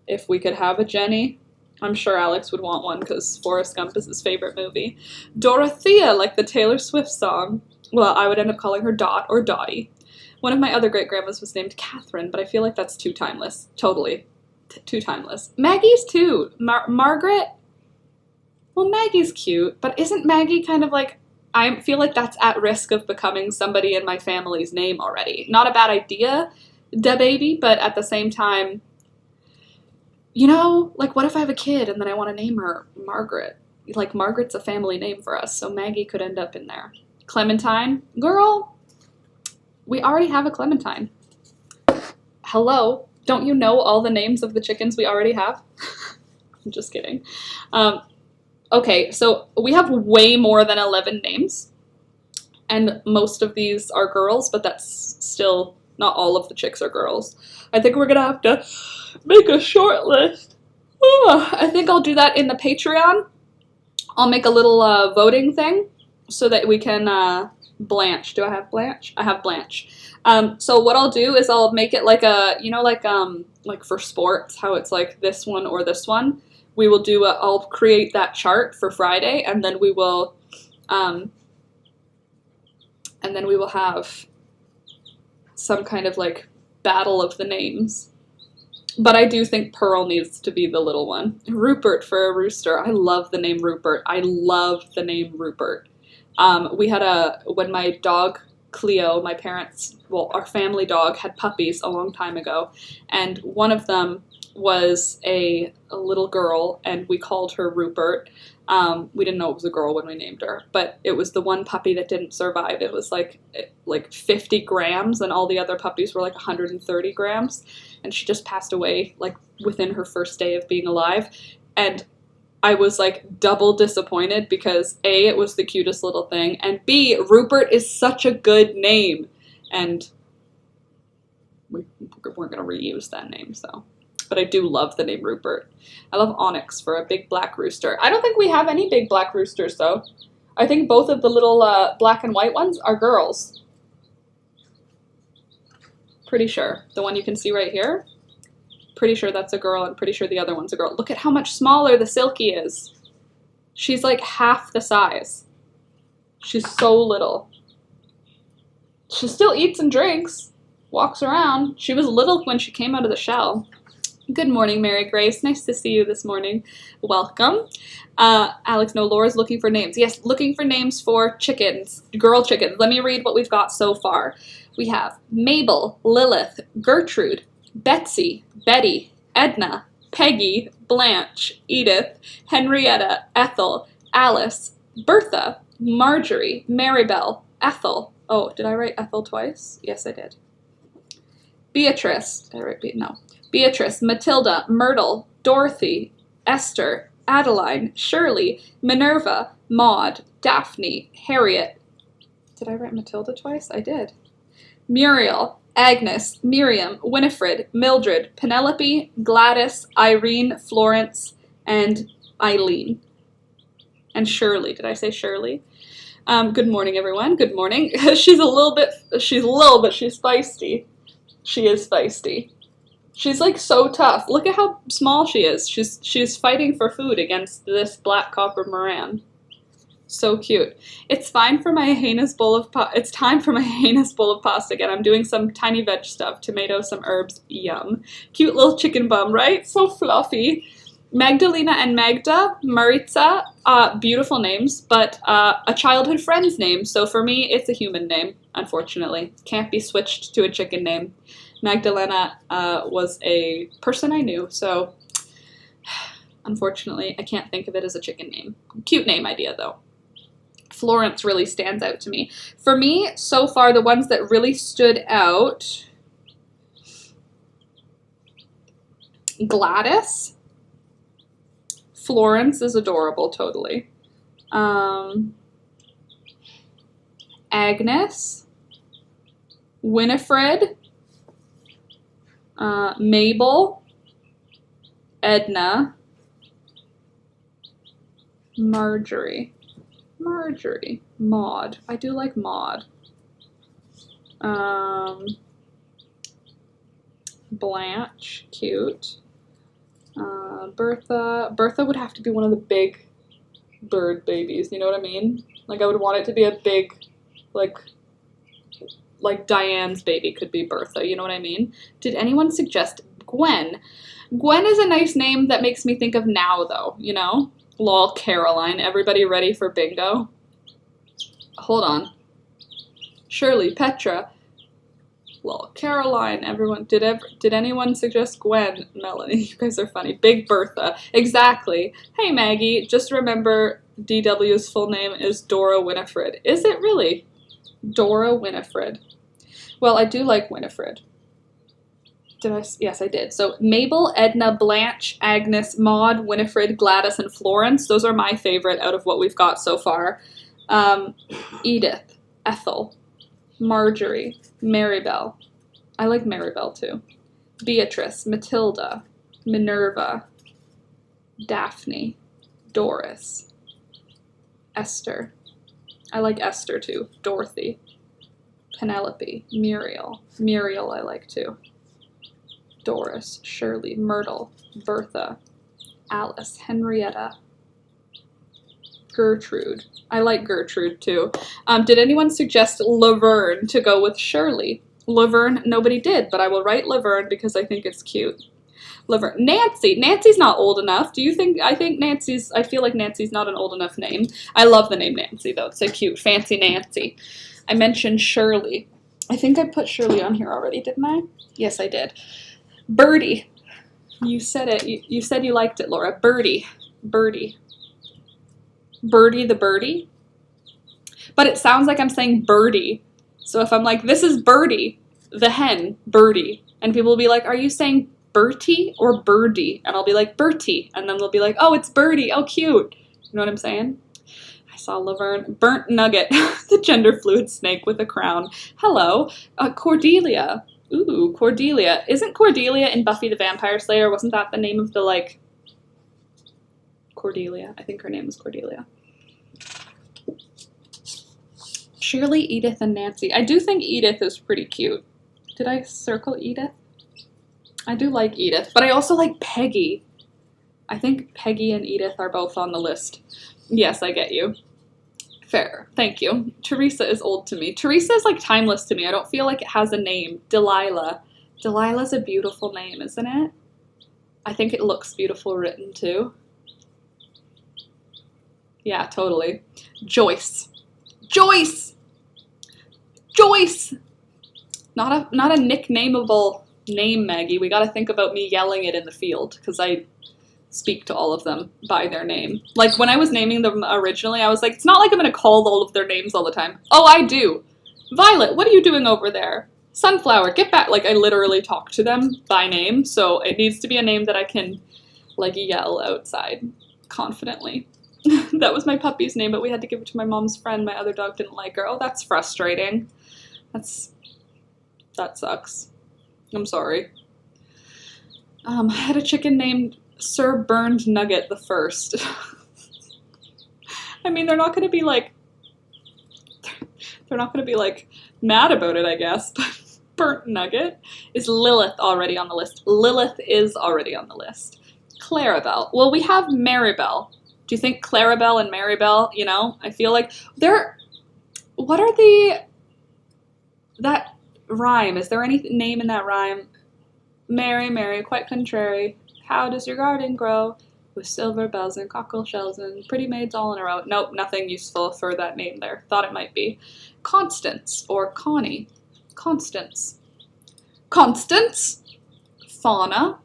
if we could have a Jenny, I'm sure Alex would want one because Forrest Gump is his favorite movie. Dorothea, like the Taylor Swift song. Well, I would end up calling her Dot or Dottie. One of my other great-grandmas was named Catherine, but I feel like that's too timeless. Totally. Too timeless. Maggie's too. Margaret? Well, Maggie's cute, but isn't Maggie kind of like, I feel like that's at risk of becoming somebody in my family's name already. Not a bad idea, DaBaby, but at the same time, you know, like what if I have a kid and then I want to name her Margaret? Like Margaret's a family name for us, so Maggie could end up in there. Clementine? Girl, we already have a Clementine. Hello, don't you know all the names of the chickens we already have? I'm just kidding. Okay, so we have way more than 11 names, and most of these are girls, but that's still not all of the chicks are girls. I think we're gonna have to make a short list. I think I'll do that in the Patreon. I'll make a little voting thing so that we can Blanche. Do I have Blanche? I have Blanche. So what I'll do is I'll make it like a, you know, like for sports, how it's like this one or this one. We will do I'll create that chart for Friday, and then we will have some kind of like battle of the names. But I do think Pearl needs to be the little one. Rupert for a rooster. I love the name Rupert. I love the name Rupert. We had when my dog Cleo, my parents, well, our family dog had puppies a long time ago, and one of them was a little girl, and we called her Rupert. We didn't know it was a girl when we named her, but it was the one puppy that didn't survive. It was like 50 grams, and all the other puppies were like 130 grams, and she just passed away like within her first day of being alive. And I was like double disappointed because A, it was the cutest little thing, and B, Rupert is such a good name, and we weren't going to reuse that name, so. But I do love the name Rupert. I love Onyx for a big black rooster. I don't think we have any big black roosters, though. I think both of the little black and white ones are girls. Pretty sure. The one you can see right here, pretty sure that's a girl, and pretty sure the other one's a girl. Look at how much smaller the Silky is. She's like half the size. She's so little. She still eats and drinks, walks around. She was little when she came out of the shell. Good morning, Mary Grace. Nice to see you this morning. Welcome. Alex, no, Laura's looking for names. Yes, looking for names for chickens, girl chickens. Let me read what we've got so far. We have Mabel, Lilith, Gertrude, Betsy, Betty, Edna, Peggy, Blanche, Edith, Henrietta, Ethel, Alice, Bertha, Marjorie, Maribel, Ethel. Oh, did I write Ethel twice? Yes, I did. Beatrice. Did I write no. Beatrice, Matilda, Myrtle, Dorothy, Esther, Adeline, Shirley, Minerva, Maud, Daphne, Harriet. Did I write Matilda twice? I did. Muriel, Agnes, Miriam, Winifred, Mildred, Penelope, Gladys, Irene, Florence, and Eileen. And Shirley. Did I say Shirley? Good morning, everyone. Good morning. She's little, but she's feisty. She is feisty. She's like so tough. Look at how small she is. She's fighting for food against this black copper Moran. So cute. It's fine for my heinous bowl of It's time for my heinous bowl of pasta again. I'm doing some tiny veg stuff, tomato, some herbs. Yum. Cute little chicken bum, right? So fluffy. Magdalena and Magda, Maritza, beautiful names, but a childhood friend's name. So for me, it's a human name, unfortunately. Can't be switched to a chicken name. Magdalena was a person I knew, so unfortunately, I can't think of it as a chicken name. Cute name idea, though. Florence really stands out to me. For me, so far, the ones that really stood out, Gladys. Florence is adorable, totally. Agnes. Winifred. Mabel. Edna. Marjorie. Maud. I do like Maud. Blanche. Cute. Bertha. Bertha would have to be one of the big bird babies, you know what I mean? Like, I would want it to be a big, like Diane's baby could be Bertha, you know what I mean? Did anyone suggest Gwen? Gwen is a nice name that makes me think of now, though, you know? Lol, Caroline. Everybody ready for bingo? Hold on. Shirley, Petra. Lol, Caroline. Everyone. Did anyone suggest Gwen? Melanie, you guys are funny. Big Bertha. Exactly. Hey, Maggie. Just remember DW's full name is Dora Winifred. Is it really? Dora Winifred. Well, I do like Winifred. Did I? Yes, I did. So Mabel, Edna, Blanche, Agnes, Maud, Winifred, Gladys, and Florence. Those are my favorite out of what we've got so far. Edith, Ethel, Marjorie, Maribel. I like Maribel too. Beatrice, Matilda, Minerva, Daphne, Doris, Esther. I like Esther too. Dorothy, Penelope, Muriel. Muriel I like too. Doris, Shirley, Myrtle, Bertha, Alice, Henrietta, Gertrude. I like Gertrude too. Did anyone suggest Laverne to go with Shirley? Laverne, nobody did, but I will write Laverne because I think it's cute. Laverne. Nancy. Nancy's not old enough. Do you think? I feel like Nancy's not an old enough name. I love the name Nancy though. It's so cute. Fancy Nancy. I mentioned Shirley. I think I put Shirley on here already, didn't I? Yes, I did. Birdie. You said it. You said you liked it, Laura. Birdie. Birdie. Birdie the birdie. But it sounds like I'm saying birdie. So if I'm like, this is Birdie, the hen, Birdie. And people will be like, are you saying Bertie or Birdie? And I'll be like, Bertie. And then they'll be like, oh, it's Birdie. Oh, cute. You know what I'm saying? I saw Laverne. Burnt Nugget. The gender fluid snake with a crown. Hello. Cordelia. Ooh, Cordelia. Isn't Cordelia in Buffy the Vampire Slayer? Wasn't that the name of the, Cordelia? I think her name was Cordelia. Shirley, Edith, and Nancy. I do think Edith is pretty cute. Did I circle Edith? I do like Edith, but I also like Peggy. I think Peggy and Edith are both on the list. Yes, I get you. Fair. Thank you. Teresa is old to me. Teresa is like timeless to me. I don't feel like it has a name. Delilah. Delilah's a beautiful name, isn't it? I think it looks beautiful written too. Yeah, totally. Joyce. Joyce! Joyce! Not a nicknameable name, Maggie. We gotta think about me yelling it in the field, because I speak to all of them by their name. Like, when I was naming them originally, I was like, it's not like I'm gonna call all of their names all the time. Oh, I do. Violet, what are you doing over there? Sunflower, get back. Like, I literally talk to them by name, so it needs to be a name that I can, like, yell outside confidently. That was my puppy's name, but we had to give it to my mom's friend. My other dog didn't like her. Oh, that's frustrating. That sucks. I'm sorry. I had a chicken named Sir Burned Nugget the First. I mean, they're not going to be like mad about it, I guess. But Burnt Nugget. Is Lilith already on the list? Lilith is already on the list. Clarabelle. Well, we have Maribel. Do you think Clarabelle and Maribel, you know? I feel like what are that rhyme? Is there any name in that rhyme? Mary, Mary, quite contrary. How does your garden grow? With silver bells and cockle shells and pretty maids all in a row. Nope, nothing useful for that name there. Thought it might be. Constance or Connie. Constance. Constance. Fauna.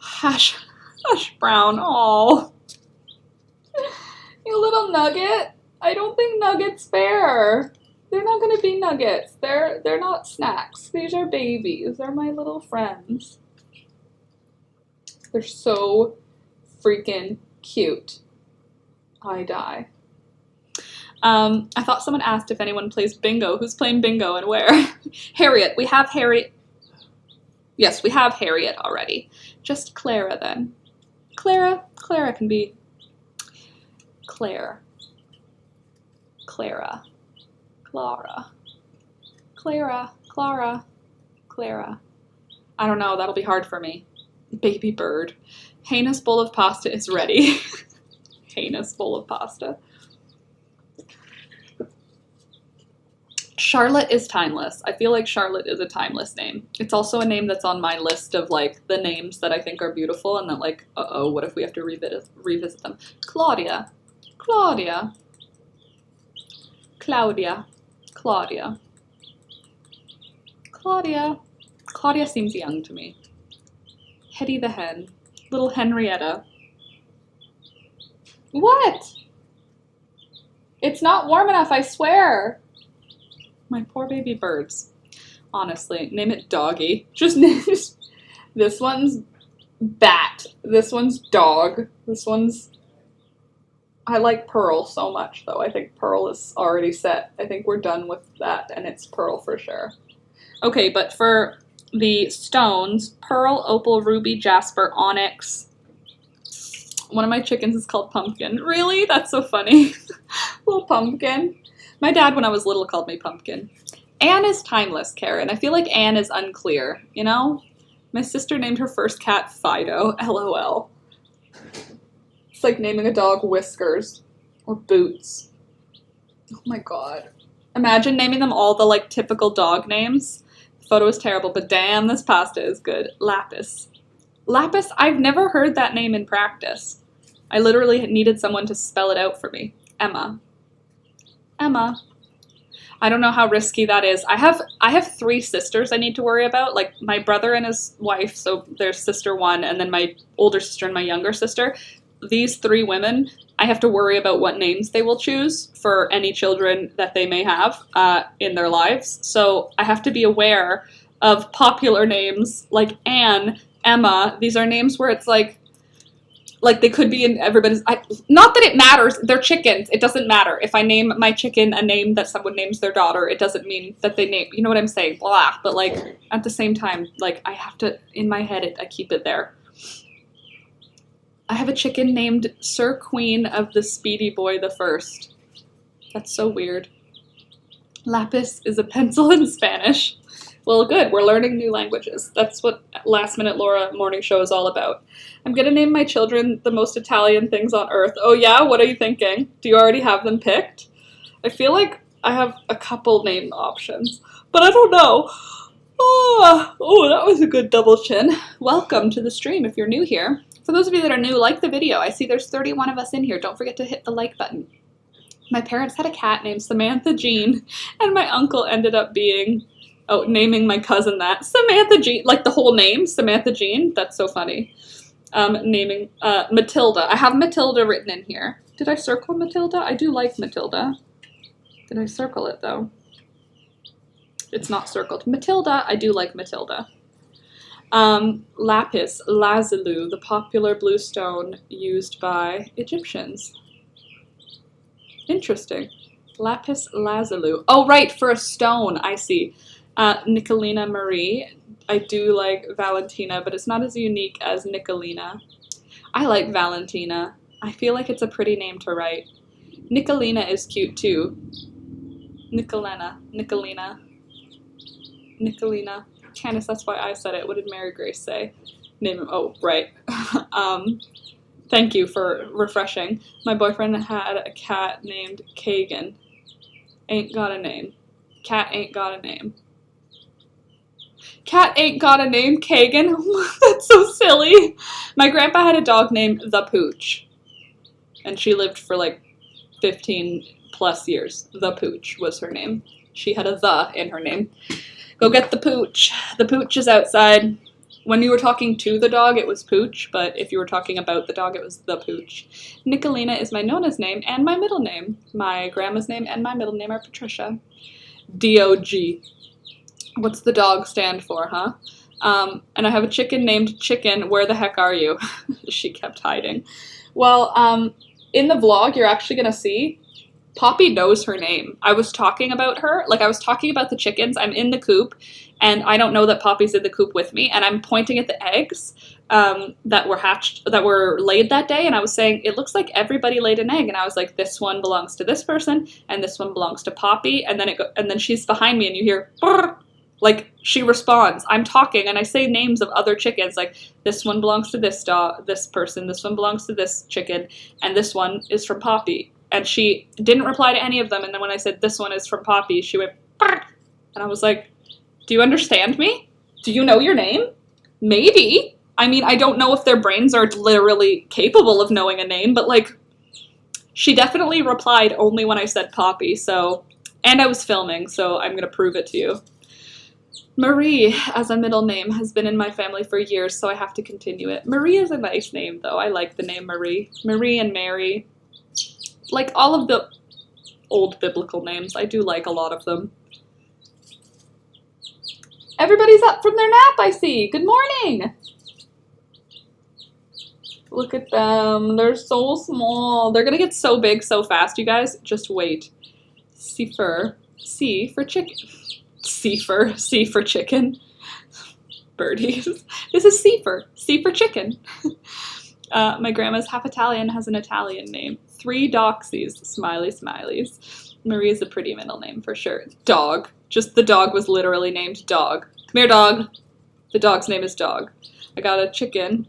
Hash brown. Aww. You little nugget. I don't think Nugget's fair. They're not gonna be nuggets. They're not snacks. These are babies. They're my little friends. They're so freaking cute. I die. I thought someone asked if anyone plays bingo. Who's playing bingo and where? Harriet. We have Harriet. Yes, we have Harriet already. Just Clara then. Clara can be Claire. Clara. Clara. Clara. Clara. Clara. I don't know, that'll be hard for me. Baby bird. Heinous bowl of pasta is ready. Heinous bowl of pasta. Charlotte is timeless. I feel like Charlotte is a timeless name. It's also a name that's on my list of like the names that I think are beautiful and that like, uh-oh, what if we have to revisit them? Claudia. Claudia. Claudia. Claudia. Claudia. Claudia seems young to me. Hetty the hen. Little Henrietta. What? It's not warm enough, I swear. My poor baby birds. Honestly, name it Doggy. Just name this one's Bat. This one's Dog. This one's... I like Pearl so much, though. I think Pearl is already set. I think we're done with that, and it's Pearl for sure. Okay, but for the stones, Pearl, Opal, Ruby, Jasper, Onyx. One of my chickens is called Pumpkin. Really? That's so funny. Little Pumpkin. My dad, when I was little, called me Pumpkin. Anne is timeless, Karen. I feel like Anne is unclear, you know? My sister named her first cat Fido. LOL. It's like naming a dog Whiskers or Boots. Oh my god. Imagine naming them all the like typical dog names. The photo is terrible, but damn, this pasta is good. Lapis. Lapis, I've never heard that name in practice. I literally needed someone to spell it out for me. Emma. Emma. I don't know how risky that is. I have 3 sisters I need to worry about, like my brother and his wife, so there's sister 1, and then my older sister and my younger sister. These 3 women, I have to worry about what names they will choose for any children that they may have in their lives. So I have to be aware of popular names like Anne, Emma. These are names where it's like they could be in everybody's... not that it matters. They're chickens. It doesn't matter. If I name my chicken a name that someone names their daughter, it doesn't mean that they name... You know what I'm saying? Blah. But, like, at the same time, like, I have to... In my head, I keep it there. I have a chicken named Sir Queen of the Speedy Boy the First. That's so weird. Lapis is a pencil in Spanish. Well, good. We're learning new languages. That's what Last Minute Laura Morning Show is all about. I'm going to name my children the most Italian things on earth. Oh, yeah? What are you thinking? Do you already have them picked? I feel like I have a couple name options, but I don't know. Oh, that was a good double chin. Welcome to the stream if you're new here. For those of you that are new, like the video. I see there's 31 of us in here. Don't forget to hit the like button. My parents had a cat named Samantha Jean, and my uncle ended up naming my cousin that. Samantha Jean, like the whole name, Samantha Jean. That's so funny. Naming Matilda. I have Matilda written in here. Did I circle Matilda? I do like Matilda. Did I circle it, though? It's not circled. Matilda, I do like Matilda. Lapis lazuli, the popular blue stone used by Egyptians. Interesting. Lapis lazuli. Oh, right, for a stone, I see. Nicolina Marie. I do like Valentina, but it's not as unique as Nicolina. I like Valentina. I feel like it's a pretty name to write. Nicolina is cute, too. Nicolina. Candace, that's why I said it. What did Mary Grace say? Name him. Oh, right. Thank you for refreshing. My boyfriend had a cat named Kagan. Ain't got a name. Cat ain't got a name. Cat ain't got a name, Kagan. That's so silly. My grandpa had a dog named The Pooch. And she lived for like 15 plus years. The Pooch was her name. She had a the in her name. Go get the Pooch. The Pooch is outside. When you were talking to the dog, it was Pooch, but if you were talking about the dog, it was The Pooch. Nicolina is my Nona's name and my middle name. My grandma's name and my middle name are Patricia. D-O-G. What's the dog stand for, huh? And I have a chicken named Chicken. Where the heck are you? She kept hiding. Well, in the vlog, you're actually going to see Poppy knows her name. I was talking about her, like I was talking about the chickens. I'm in the coop, and I don't know that Poppy's in the coop with me, and I'm pointing at the eggs that were laid that day, and I was saying, it looks like everybody laid an egg, and I was like, this one belongs to this person, and this one belongs to Poppy, and then she's behind me, and you hear, brr, like, she responds. I'm talking, and I say names of other chickens, like, this one belongs to this dog, this person, this one belongs to this chicken, and this one is from Poppy. And she didn't reply to any of them, and then when I said, this one is from Poppy, she went, brr, and I was like, do you understand me? Do you know your name? Maybe. I mean, I don't know if their brains are literally capable of knowing a name, but, like, she definitely replied only when I said Poppy, so, and I was filming, so I'm going to prove it to you. Marie, as a middle name, has been in my family for years, so I have to continue it. Marie is a nice name, though. I like the name Marie. Marie and Mary. Like, all of the old biblical names. I do like a lot of them. Everybody's up from their nap, I see. Good morning. Look at them. They're so small. They're going to get so big so fast, you guys. Just wait. C for chicken. C for chicken. Birdies. This is C for chicken. My grandma's half Italian, has an Italian name. 3 doxies. Smiley smileys. Marie is a pretty middle name for sure. Dog. Just the dog was literally named Dog. Come here, dog. The dog's name is Dog. I got a chicken.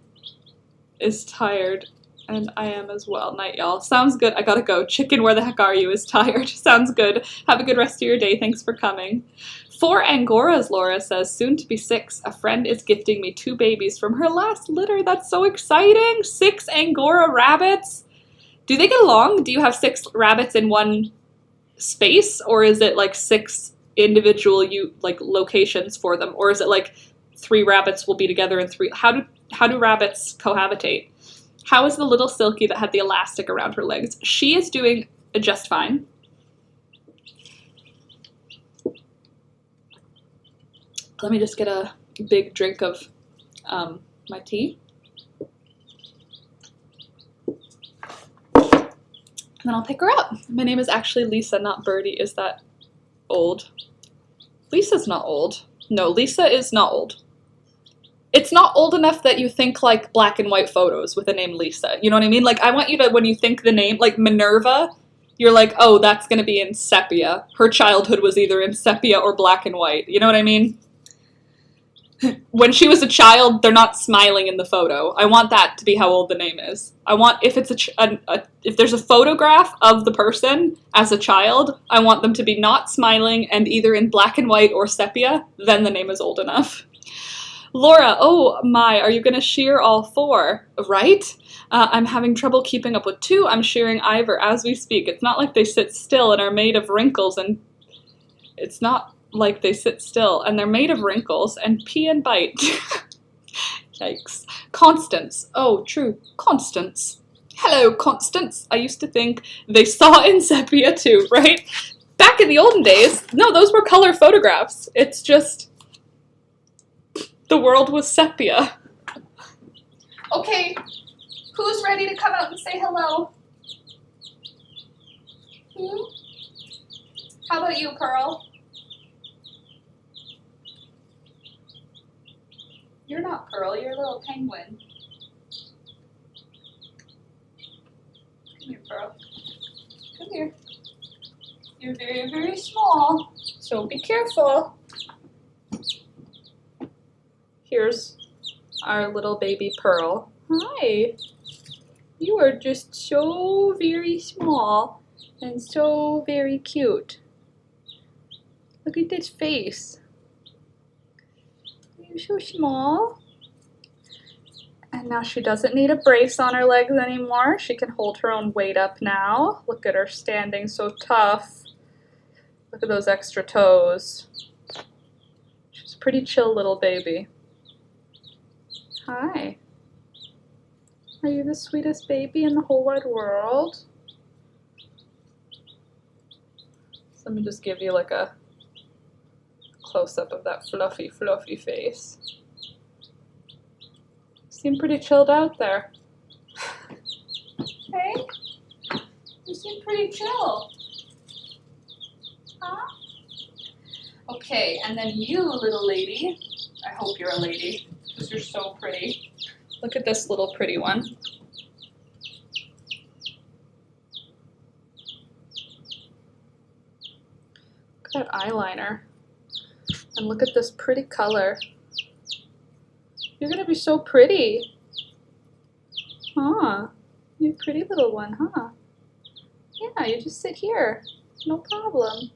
Is tired. And I am as well. Night, y'all. Sounds good. I gotta go. Chicken, where the heck are you? Is tired. Sounds good. Have a good rest of your day. Thanks for coming. 4 Angoras, Laura says. Soon to be 6. A friend is gifting me 2 babies from her last litter. That's so exciting. 6 Angora rabbits. Do they get along? Do you have 6 rabbits in one space? Or is it like 6 individual locations for them? Or is it like 3 rabbits will be together and 3? How do rabbits cohabitate? How is the little Silky that had the elastic around her legs? She is doing just fine. Let me just get a big drink of my tea. And then I'll pick her up. My name is actually Lisa, not Birdie. Is that old? Lisa's not old. No, Lisa is not old. It's not old enough that you think like black and white photos with the name Lisa. You know what I mean? Like, I want you to, when you think the name, like Minerva you're like, oh, that's going to be in sepia. Her childhood was either in sepia or black and white. You know what I mean? When she was a child, they're not smiling in the photo. I want that to be how old the name is. I want, if it's if there's a photograph of the person as a child, I want them to be not smiling and either in black and white or sepia, then the name is old enough. Laura, oh my, are you going to shear all 4? Right? I'm having trouble keeping up with 2. I'm shearing Ivor as we speak. It's not like they sit still and are made of wrinkles, and it's not like they sit still and they're made of wrinkles and pee and bite. Yikes. Constance. Oh, true. Constance. Hello, Constance. I used to think they saw in sepia too, right? Back in the olden days, no, those were color photographs. It's just the world was sepia. Okay, who's ready to come out and say hello? How about you, Pearl? You're not Pearl, you're a little penguin. Come here, Pearl. Come here. You're very, very small, so be careful. Here's our little baby Pearl. Hi. You are just so very small and so very cute. Look at this face. You're so small. And now she doesn't need a brace on her legs anymore. She can hold her own weight up now. Look at her standing so tough. Look at those extra toes. She's a pretty chill little baby. Hi. Are you the sweetest baby in the whole wide world? So let me just give you like a close-up of that fluffy, fluffy face. Seem pretty chilled out there. Hey? You seem pretty chill. Huh? Okay, and then you, little lady. I hope you're a lady, because you're so pretty. Look at this little pretty one. Look at that eyeliner. And look at this pretty color. You're gonna be so pretty. Huh. You're a pretty little one, huh? Yeah, you just sit here. No problem.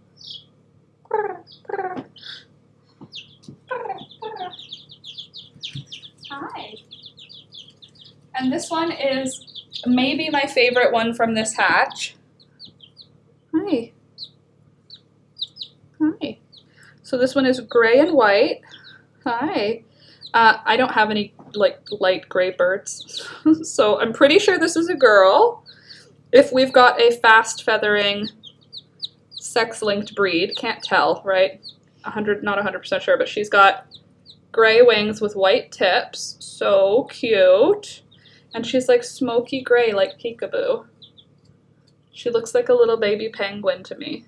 Hi. And this one is maybe my favorite one from this hatch. Hi. Hi. So this one is gray and white. Hi. I don't have any like light gray birds, so I'm pretty sure this is a girl. If we've got a fast feathering sex-linked breed, can't tell, right? Not 100% sure, but she's got gray wings with white tips. So cute. And she's like smoky gray, like peekaboo. She looks like a little baby penguin to me.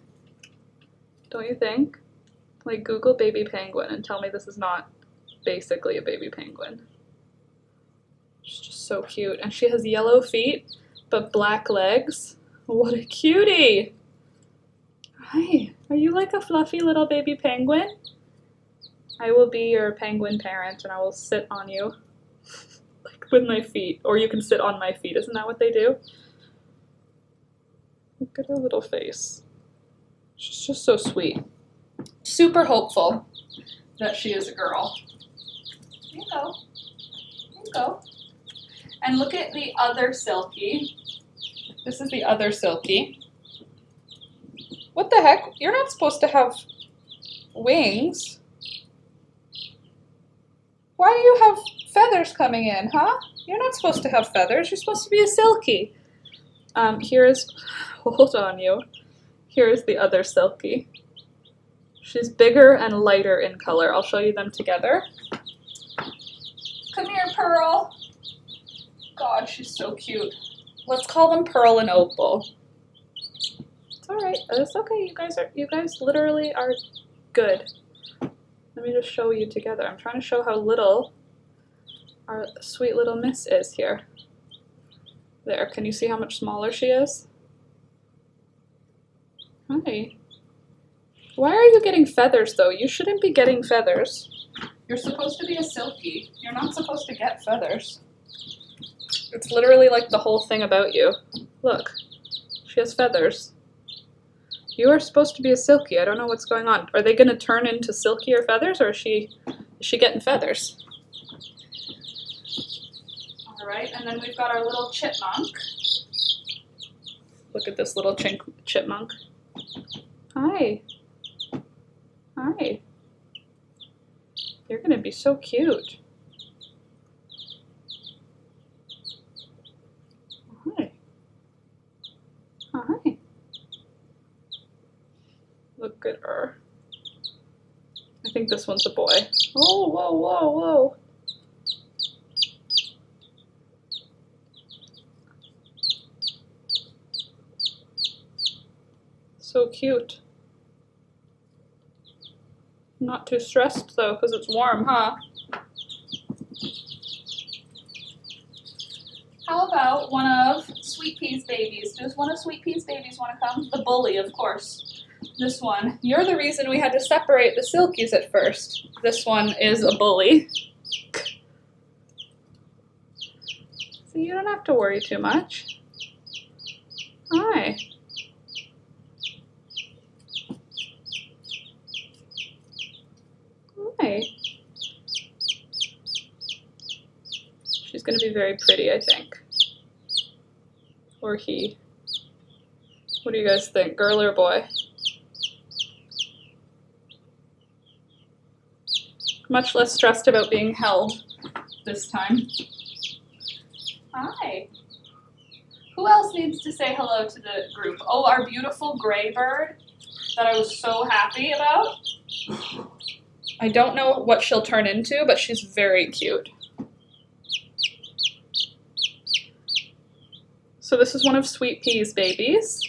Don't you think? Like, Google baby penguin and tell me this is not basically a baby penguin. She's just so cute. And she has yellow feet, but black legs. What a cutie! Hi, are you like a fluffy little baby penguin? I will be your penguin parent and I will sit on you. Like with my feet. Or you can sit on my feet. Isn't that what they do? Look at her little face. She's just so sweet. Super hopeful that she is a girl. There you go. There you go. And look at the other Silky. This is the other Silky. What the heck? You're not supposed to have wings. Why do you have feathers coming in, huh? You're not supposed to have feathers. You're supposed to be a Silky. Hold on you. Here's the other Silky. She's bigger and lighter in color. I'll show you them together. Come here, Pearl. God, she's so cute. Let's call them Pearl and Opal. It's alright. It's okay. You guys literally are good. Let me just show you together. I'm trying to show how little our sweet little miss is here. There. Can you see how much smaller she is? Hi. Why are you getting feathers, though? You shouldn't be getting feathers. You're supposed to be a silky. You're not supposed to get feathers. It's literally like the whole thing about you. Look. She has feathers. You are supposed to be a silky. I don't know what's going on. Are they going to turn into silkier feathers, or is she getting feathers? All right, and then we've got our little chipmunk. Look at this little chipmunk. Hi. Hi. You're going to be so cute. Hi. Hi. Look at her. I think this one's a boy. Oh, whoa, whoa, whoa. So cute. Not too stressed though, because it's warm, huh? How about one of Sweet Pea's babies? Does one of Sweet Pea's babies want to come? The bully, of course. This one. You're the reason we had to separate the silkies at first. This one is a bully. So you don't have to worry too much. Hi. Hi. She's going to be very pretty, I think. Or he. What do you guys think, girl or boy? Much less stressed about being held this time. Hi. Who else needs to say hello to the group? Oh, our beautiful gray bird that I was so happy about. I don't know what she'll turn into, but she's very cute. So this is one of Sweet Pea's babies.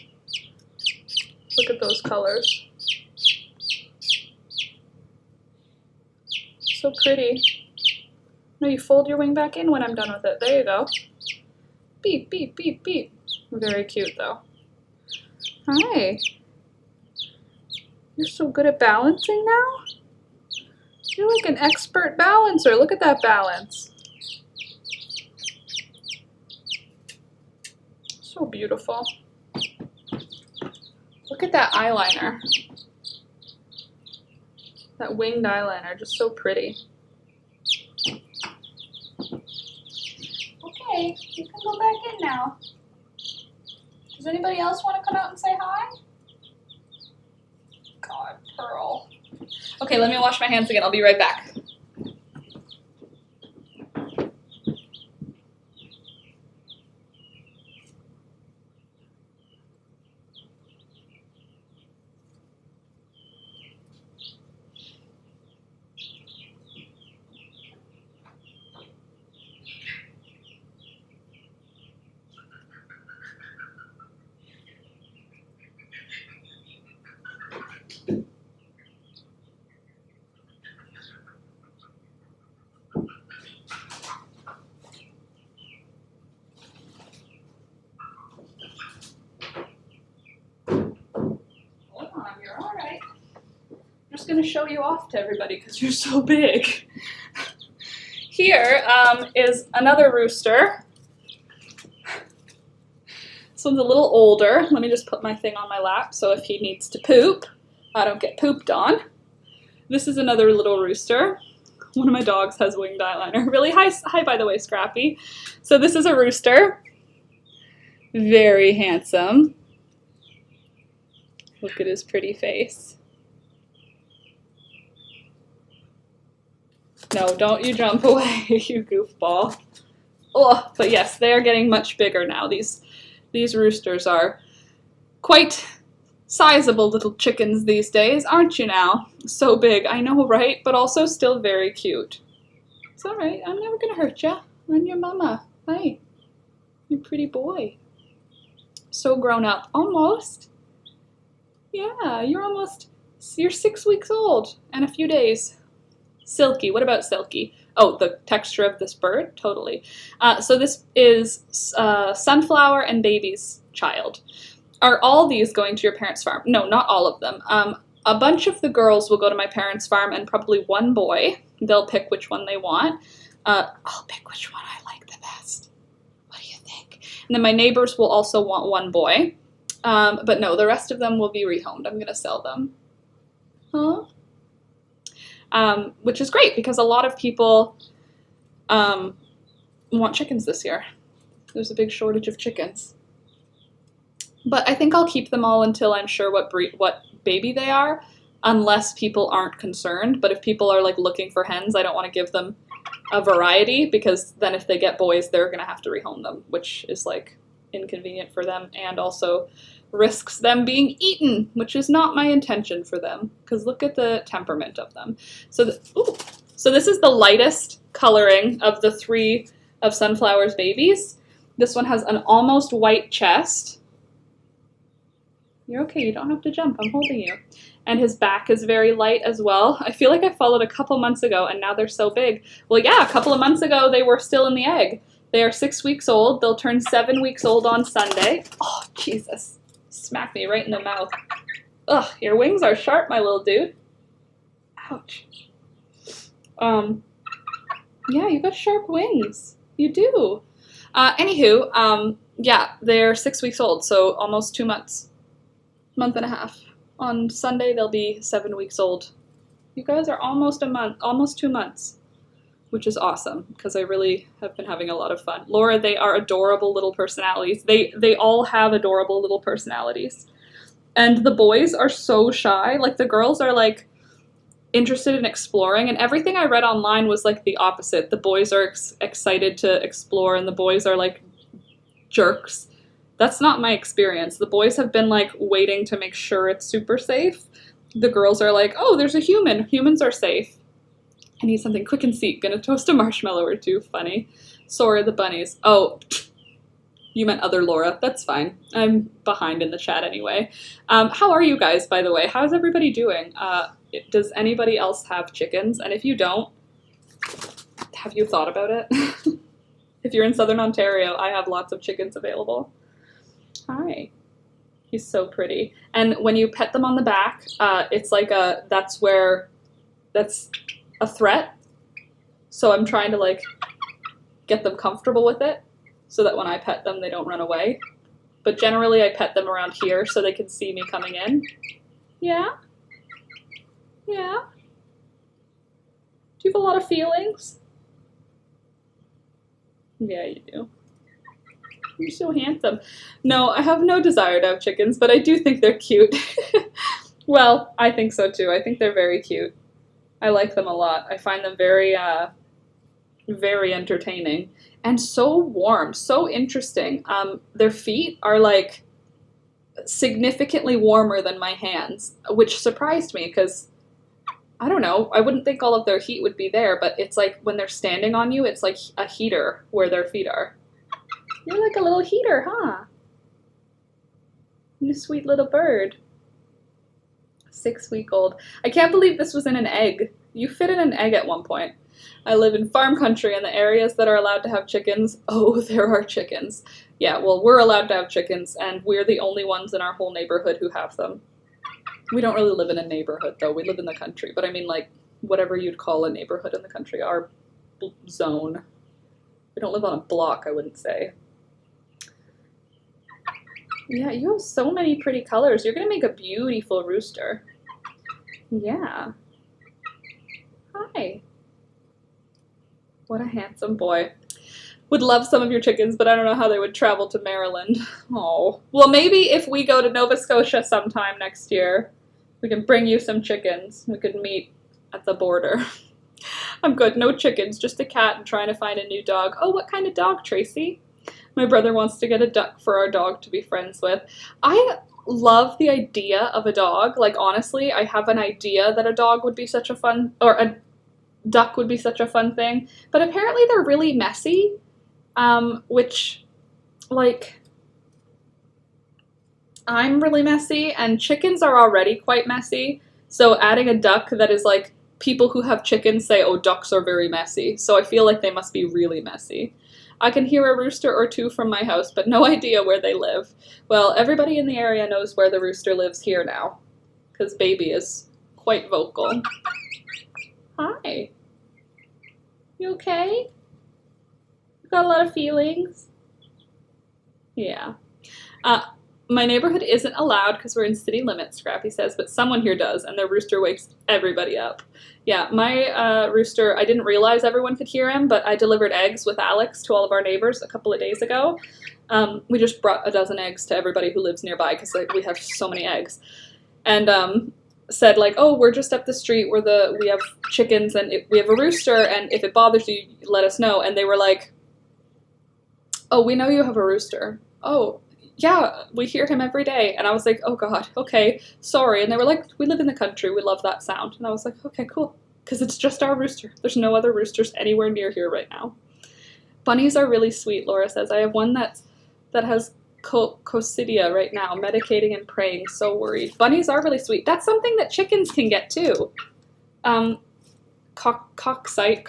Look at those colors. So pretty. No, you fold your wing back in when I'm done with it. There you go. Beep, beep, beep, beep. Very cute, though. Hi. You're so good at balancing now? You're like an expert balancer. Look at that balance. So beautiful. Look at that eyeliner. That winged eyeliner, just so pretty. Okay, you can go back in now. Does anybody else want to come out and say hi? God, Pearl. Okay, let me wash my hands again. I'll be right back. Going to show you off to everybody because you're so big. Here is another rooster. This one's a little older. Let me just put my thing on my lap so if he needs to poop, I don't get pooped on. This is another little rooster. One of my dogs has winged eyeliner. Really hi by the way, Scrappy. So this is a rooster. Very handsome. Look at his pretty face. No, don't you jump away, you goofball. Oh, but yes, they are getting much bigger now. These roosters are quite sizable little chickens these days, aren't you now? So big, I know, right? But also still very cute. It's all right. I'm never going to hurt you. I'm your mama. Hi. You pretty boy. So grown up. Almost. Yeah, you're 6 weeks old and a few days. Silky. What about Silky? Oh, the texture of this bird? Totally. So this is Sunflower and Baby's child. Are all these going to your parents' farm? No, not all of them. A bunch of the girls will go to my parents' farm, and probably one boy. They'll pick which one they want. I'll pick which one I like the best. What do you think? And then my neighbors will also want one boy. But no, the rest of them will be rehomed. I'm going to sell them. Huh? Which is great because a lot of people want chickens this year. There's a big shortage of chickens. But I think I'll keep them all until I'm sure what baby they are, unless people aren't concerned. But if people are like looking for hens, I don't want to give them a variety because then if they get boys, they're going to have to rehome them, which is like inconvenient for them and also risks them being eaten, which is not my intention for them because look at the temperament of them. So this is the lightest coloring of the 3 of Sunflower's babies. This one has an almost white chest. You're okay, you don't have to jump, I'm holding you. And his back is very light as well. I feel like I followed a couple months ago and now they're so big. Well, yeah, a couple of months ago they were still in the egg. They are 6 weeks old. They'll turn 7 weeks old on Sunday. Oh, Jesus. Smacked me right in the mouth. Ugh, your wings are sharp, my little dude. Ouch. Yeah, you got sharp wings. You do. Anywho, yeah, they're 6 weeks old, so almost 2 months. Month and a half. On Sunday, they'll be 7 weeks old. You guys are almost 2 months, which is awesome because I really have been having a lot of fun. Laura, they are adorable little personalities. They all have adorable little personalities. And the boys are so shy. Like, the girls are, like, interested in exploring, and everything I read online was, like, the opposite. The boys are excited to explore, and the boys are, like, jerks. That's not my experience. The boys have been, like, waiting to make sure it's super safe. The girls are like, oh, there's a human. Humans are safe. I need something quick and seek. Gonna toast a marshmallow or two. Funny. Sora the bunnies. Oh, you meant other Laura. That's fine. I'm behind in the chat anyway. How are you guys, by the way? How's everybody doing? Does anybody else have chickens? And if you don't, have you thought about it? If you're in Southern Ontario, I have lots of chickens available. Hi. He's so pretty. And when you pet them on the back, it's like that's a threat. So I'm trying to like get them comfortable with it so that when I pet them, they don't run away. But generally I pet them around here so they can see me coming in. Yeah? Yeah? Do you have a lot of feelings? Yeah, you do. You're so handsome. No, I have no desire to have chickens, but I do think they're cute. Well, I think so too. I think they're very cute. I like them a lot. I find them very, very entertaining. And so warm, so interesting. Their feet are like significantly warmer than my hands, which surprised me because, I don't know, I wouldn't think all of their heat would be there, but it's like when they're standing on you, it's like a heater where their feet are. You're like a little heater, huh? You sweet little bird. 6-week-old. I can't believe this was in an egg. You fit in an egg at one point. I live in farm country, and the areas that are allowed to have chickens, oh, there are chickens. Yeah, well, we're allowed to have chickens, and we're the only ones in our whole neighborhood who have them. We don't really live in a neighborhood, though. We live in the country, but I mean, like, whatever you'd call a neighborhood in the country, our zone. We don't live on a block, I wouldn't say. Yeah, you have so many pretty colors. You're going to make a beautiful rooster. Yeah. Hi. What a handsome boy. Would love some of your chickens, but I don't know how they would travel to Maryland. Oh. Well, maybe if we go to Nova Scotia sometime next year, we can bring you some chickens. We could meet at the border. I'm good. No chickens, just a cat and trying to find a new dog. Oh, what kind of dog, Tracy? My brother wants to get a duck for our dog to be friends with. I love the idea of a dog. Like, honestly, I have an idea that a dog would be such a fun, or a duck would be such a fun thing. But apparently they're really messy, which, like, I'm really messy, and chickens are already quite messy. So adding a duck that is, like, people who have chickens say, oh, ducks are very messy. So I feel like they must be really messy. I can hear a rooster or two from my house, but no idea where they live. Well, everybody in the area knows where the rooster lives here now, because Baby is quite vocal. Hi. You okay? You got a lot of feelings? Yeah. My neighborhood isn't allowed because we're in city limits, Scrappy says, but someone here does, and their rooster wakes everybody up. Yeah, my rooster, I didn't realize everyone could hear him, but I delivered eggs with Alex to all of our neighbors a couple of days ago. We just brought a dozen eggs to everybody who lives nearby because like, we have so many eggs. And said like, oh, we're just up the street where we have chickens and we have a rooster, and if it bothers you, let us know. And they were like, oh, we know you have a rooster. Oh, yeah, we hear him every day. And I was like, oh God, okay, sorry. And they were like, we live in the country, we love that sound. And I was like, okay, cool, because it's just our rooster. There's no other roosters anywhere near here right now. Bunnies are really sweet, Laura says. I have one that has coccidia right now, medicating and praying, so worried. Bunnies are really sweet. That's something that chickens can get too. Coccidius.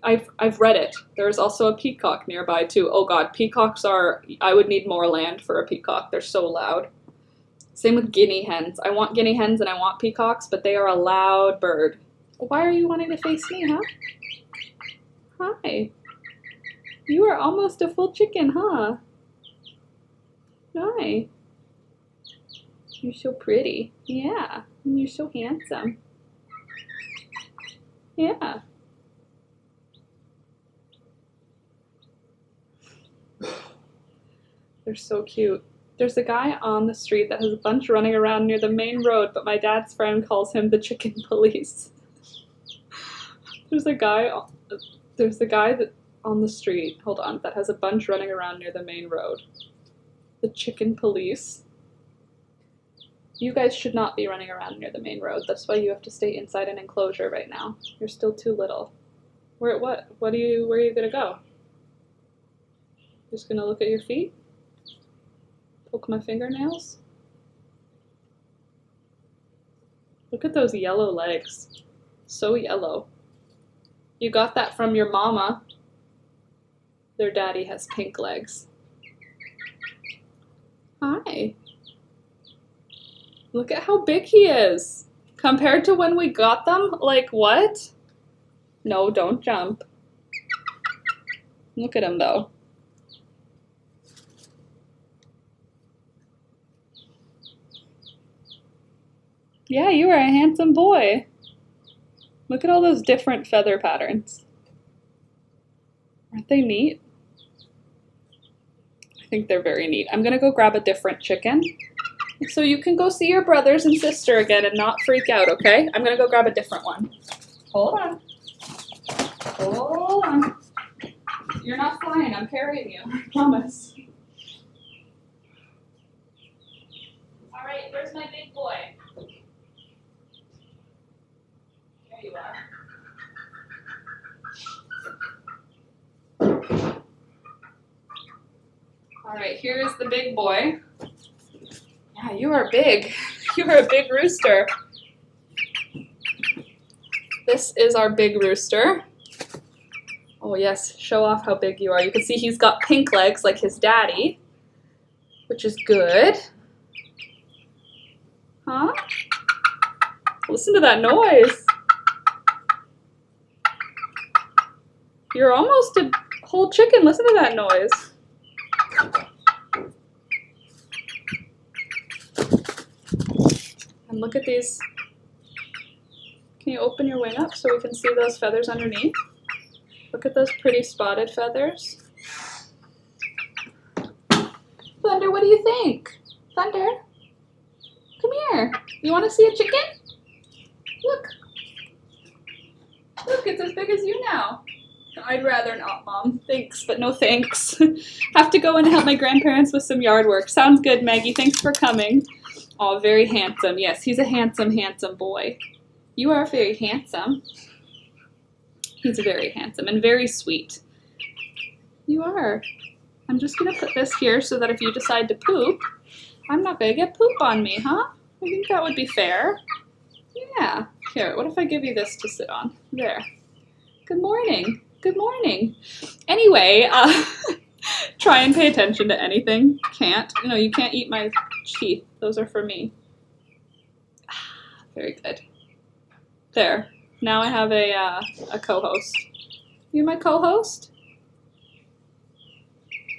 I've read it. There's also a peacock nearby too. Oh God, peacocks are, I would need more land for a peacock. They're so loud. Same with guinea hens. I want guinea hens and I want peacocks, but they are a loud bird. Why are you wanting to face me, huh? Hi. You are almost a full chicken, huh? Hi. You're so pretty. Yeah. And you're so handsome. Yeah. They're so cute. There's a guy on the street that has a bunch running around near the main road, but my dad's friend calls him the chicken police. There's a guy that on the street, hold on, that has a bunch running around near the main road. The chicken police. You guys should not be running around near the main road. That's why you have to stay inside an enclosure right now. You're still too little. Where are you gonna go? Just gonna look at your feet? Poke my fingernails? Look at those yellow legs. So yellow. You got that from your mama. Their daddy has pink legs. Hi. Look at how big he is. Compared to when we got them, like what? No, don't jump. Look at him though. Yeah, you are a handsome boy. Look at all those different feather patterns. Aren't they neat? I think they're very neat. I'm gonna go grab a different chicken so you can go see your brothers and sister again and not freak out, okay? I'm gonna go grab a different one. Hold on. Hold on. You're not flying, I'm carrying you, I promise. All right, where's my big boy? There you are. All right, here is the big boy. Yeah, you are big. You are a big rooster. This is our big rooster. Oh yes, show off how big you are. You can see he's got pink legs like his daddy, which is good. Huh? Listen to that noise. You're almost a whole chicken. Listen to that noise. And look at these. Can you open your wing up so we can see those feathers underneath? Look at those pretty spotted feathers. Thunder, what do you think? Thunder, come here. You want to see a chicken? Look. Look, it's as big as you now. I'd rather not, Mom. Thanks, but no thanks. Have to go and help my grandparents with some yard work. Sounds good, Maggie. Thanks for coming. Oh, very handsome. Yes, he's a handsome, handsome boy. You are very handsome. He's very handsome and very sweet. You are. I'm just going to put this here so that if you decide to poop, I'm not going to get poop on me, huh? I think that would be fair. Yeah. Here, what if I give you this to sit on? There. Good morning. Good morning. Anyway, try and pay attention to anything. Can't. No, you can't eat my teeth. Those are for me. Very good. There. Now I have a co-host. You my co-host?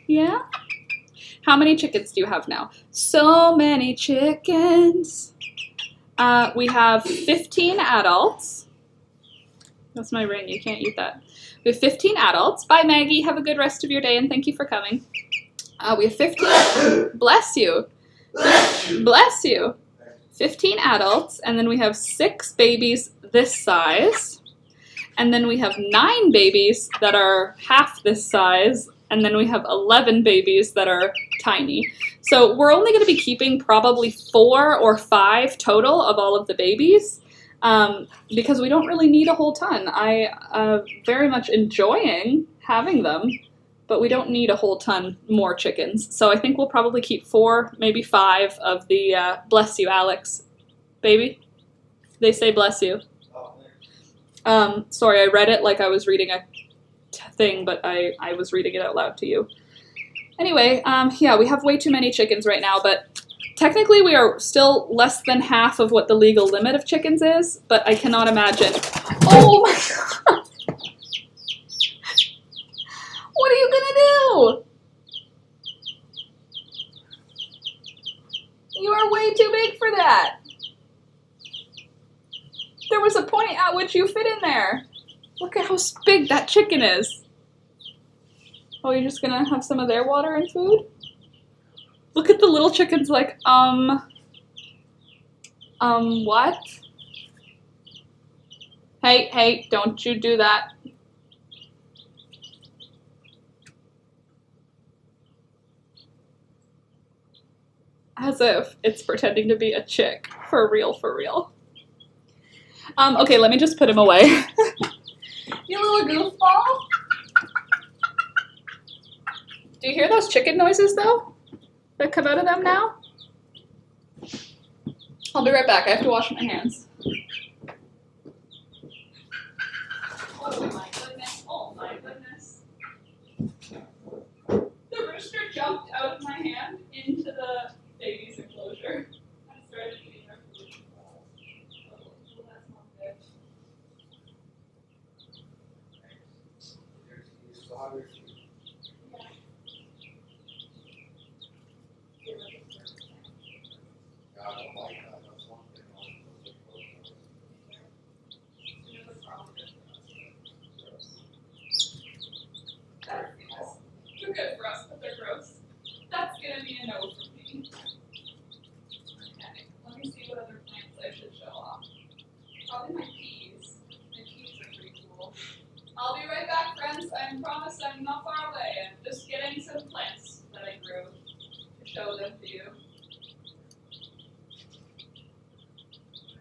Yeah? How many chickens do you have now? So many chickens. We have 15 adults. That's my ring. You can't eat that. We have 15 adults. Bye, Maggie. Have a good rest of your day, and thank you for coming. We have 15. Bless you. Bless you. 15 adults, and then we have 6 babies this size. And then we have 9 babies that are half this size, and then we have 11 babies that are tiny. So we're only going to be keeping probably 4 or 5 total of all of the babies. Because we don't really need a whole ton. I very much enjoying having them, but we don't need a whole ton more chickens. So I think we'll probably keep 4, maybe 5 of the bless you, Alex. Baby? They say bless you. Sorry, I read it like I was reading a thing, but I was reading it out loud to you. Anyway, yeah, we have way too many chickens right now, but technically, we are still less than half of what the legal limit of chickens is, but I cannot imagine. Oh my god! What are you gonna do? You are way too big for that. There was a point at which you fit in there. Look at how big that chicken is. Oh, you're just gonna have some of their water and food? Look at the little chickens like, what? Hey, don't you do that. As if it's pretending to be a chick. For real, for real. Okay, let me just put him away. You little goofball. Do you hear those chicken noises, though? That come out of them now? I'll be right back. I have to wash my hands. Oh my goodness. Oh my goodness. The rooster jumped out of my hand into the baby's enclosure and started eating their food. Oh, that's not good. Too good for us, but they're gross. That's gonna be a no for me. Okay, let me see what other plants I should show off. Probably my peas. My peas are pretty cool. I'll be right back, friends. I promise I'm not far away. I'm just getting some plants that I grew to show them to you.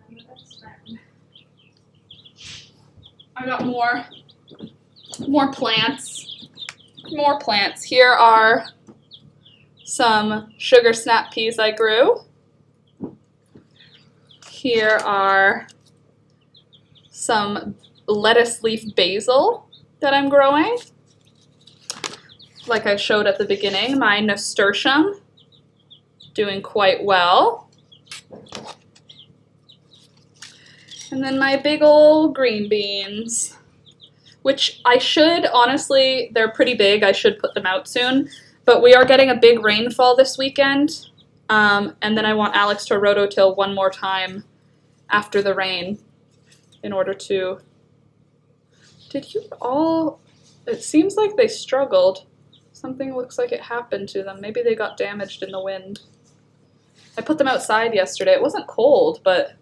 I'm the best friend. I got more plants. More plants. Here are some sugar snap peas I grew. Here are some lettuce leaf basil that I'm growing. Like I showed at the beginning, my nasturtium doing quite well. And then my big old green beans, which I should, honestly, they're pretty big. I should put them out soon. But we are getting a big rainfall this weekend. And then I want Alex to rototill one more time after the rain in order to... Did you all... It seems like they struggled. Something looks like it happened to them. Maybe they got damaged in the wind. I put them outside yesterday. It wasn't cold, but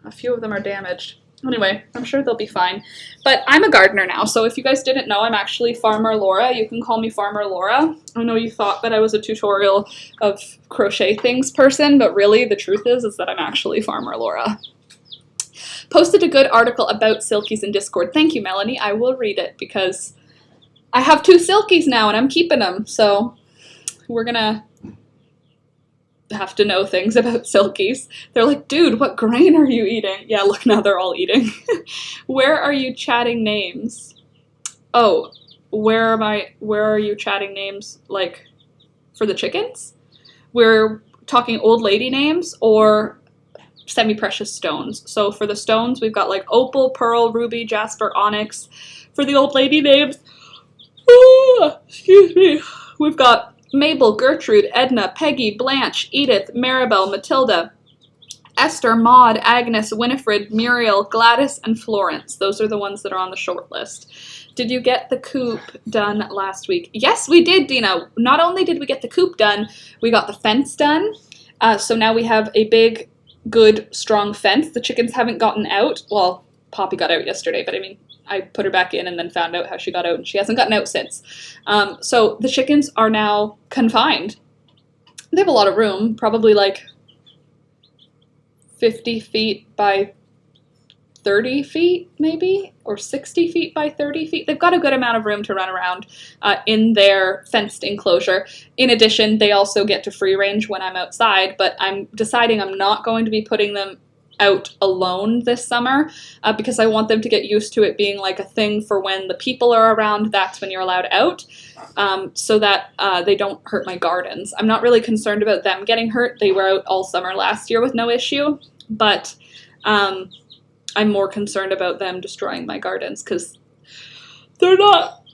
a few of them are damaged. Anyway, I'm sure they'll be fine. But I'm a gardener now, so if you guys didn't know, I'm actually Farmer Laura. You can call me Farmer Laura. I know you thought that I was a tutorial of crochet things person, but really the truth is that I'm actually Farmer Laura. Posted a good article about silkies in Discord. Thank you, Melanie. I will read it because I have 2 silkies now and I'm keeping them. So we're gonna have to know things about silkies. They're like, dude, what grain are you eating? Yeah, look, now they're all eating. Where are you chatting names? Oh, where are you chatting names, like, for the chickens? We're talking old lady names or semi-precious stones. So for the stones, we've got like opal, pearl, ruby, jasper, onyx. For the old lady names, excuse me, we've got Mabel, Gertrude, Edna, Peggy, Blanche, Edith, Maribel, Matilda, Esther, Maud, Agnes, Winifred, Muriel, Gladys, and Florence. Those are the ones that are on the short list. Did you get the coop done last week? Yes, we did, Dina. Not only did we get the coop done, we got the fence done. So now we have a big, good, strong fence. The chickens haven't gotten out. Well, Poppy got out yesterday, but I mean, I put her back in and then found out how she got out, and she hasn't gotten out since. So the chickens are now confined. They have a lot of room, probably like 50 feet by 30 feet, maybe, or 60 feet by 30 feet. They've got a good amount of room to run around in their fenced enclosure. In addition, they also get to free range when I'm outside, but I'm deciding I'm not going to be putting them out alone this summer because I want them to get used to it being like a thing for when the people are around. That's when you're allowed out, so that they don't hurt my gardens. I'm not really concerned about them getting hurt. They were out all summer last year with no issue, but I'm more concerned about them destroying my gardens because they're not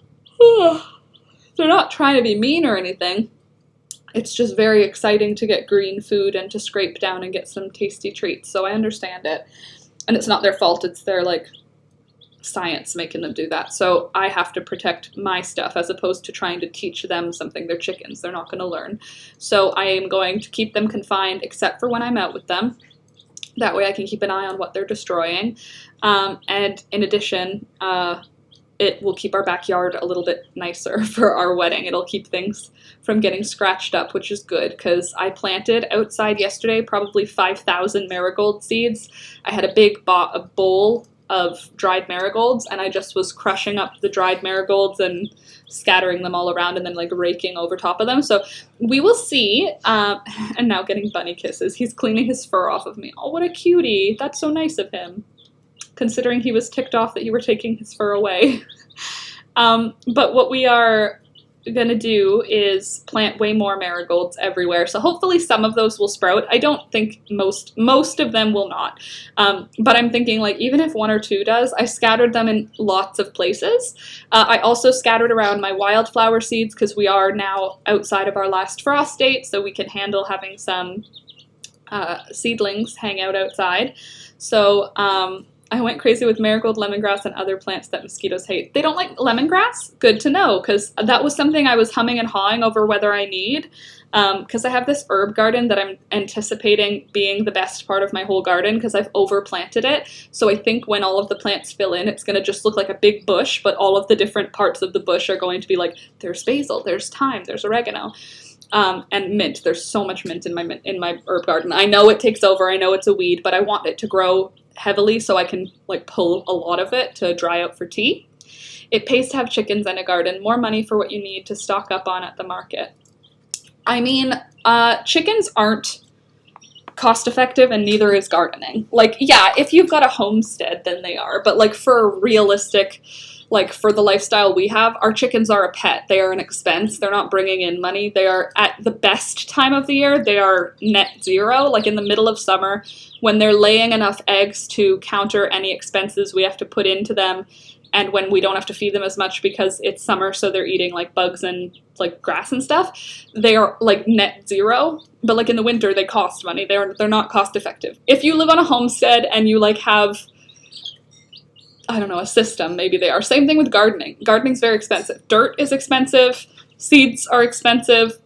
trying to be mean or anything. It's just very exciting to get green food and to scrape down and get some tasty treats, so I understand it. And it's not their fault, it's their, like, science making them do that. So I have to protect my stuff as opposed to trying to teach them something. They're chickens, they're not going to learn. So I am going to keep them confined except for when I'm out with them. That way I can keep an eye on what they're destroying. And in addition, it will keep our backyard a little bit nicer for our wedding. It'll keep things from getting scratched up, which is good because I planted outside yesterday probably 5,000 marigold seeds. I had a big bowl of dried marigolds, and I just was crushing up the dried marigolds and scattering them all around and then like raking over top of them. So we will see. And now getting bunny kisses. He's cleaning his fur off of me. Oh, what a cutie. That's so nice of him, considering he was ticked off that you were taking his fur away. But what we are gonna do is plant way more marigolds everywhere. So hopefully some of those will sprout. I don't think most of them will not. But I'm thinking like even if one or two does, I scattered them in lots of places. I also scattered around my wildflower seeds because we are now outside of our last frost date, so we can handle having some seedlings hang out outside. So I went crazy with marigold, lemongrass, and other plants that mosquitoes hate. They don't like lemongrass? Good to know, because that was something I was humming and hawing over whether I need, because I have this herb garden that I'm anticipating being the best part of my whole garden, because I've overplanted it. So I think when all of the plants fill in, it's going to just look like a big bush, but all of the different parts of the bush are going to be like, there's basil, there's thyme, there's oregano. And mint. There's so much mint in my herb garden. I know it takes over. I know it's a weed, but I want it to grow heavily so I can like pull a lot of it to dry out for tea. It pays to have chickens and a garden. More money for what you need to stock up on at the market. I mean, chickens aren't cost effective and neither is gardening. Like, yeah, if you've got a homestead, then they are. But like for a realistic, like for the lifestyle we have, our chickens are a pet. They are an expense. They're not bringing in money. They are at the best time of the year. They are net zero, like in the middle of summer when they're laying enough eggs to counter any expenses we have to put into them. And when we don't have to feed them as much because it's summer, so they're eating like bugs and like grass and stuff, they are like net zero. But like in the winter, they cost money. They're not cost effective. If you live on a homestead and you like have, I don't know, a system, maybe they are. Same thing with gardening. Gardening's very expensive. Dirt is expensive. Seeds are expensive.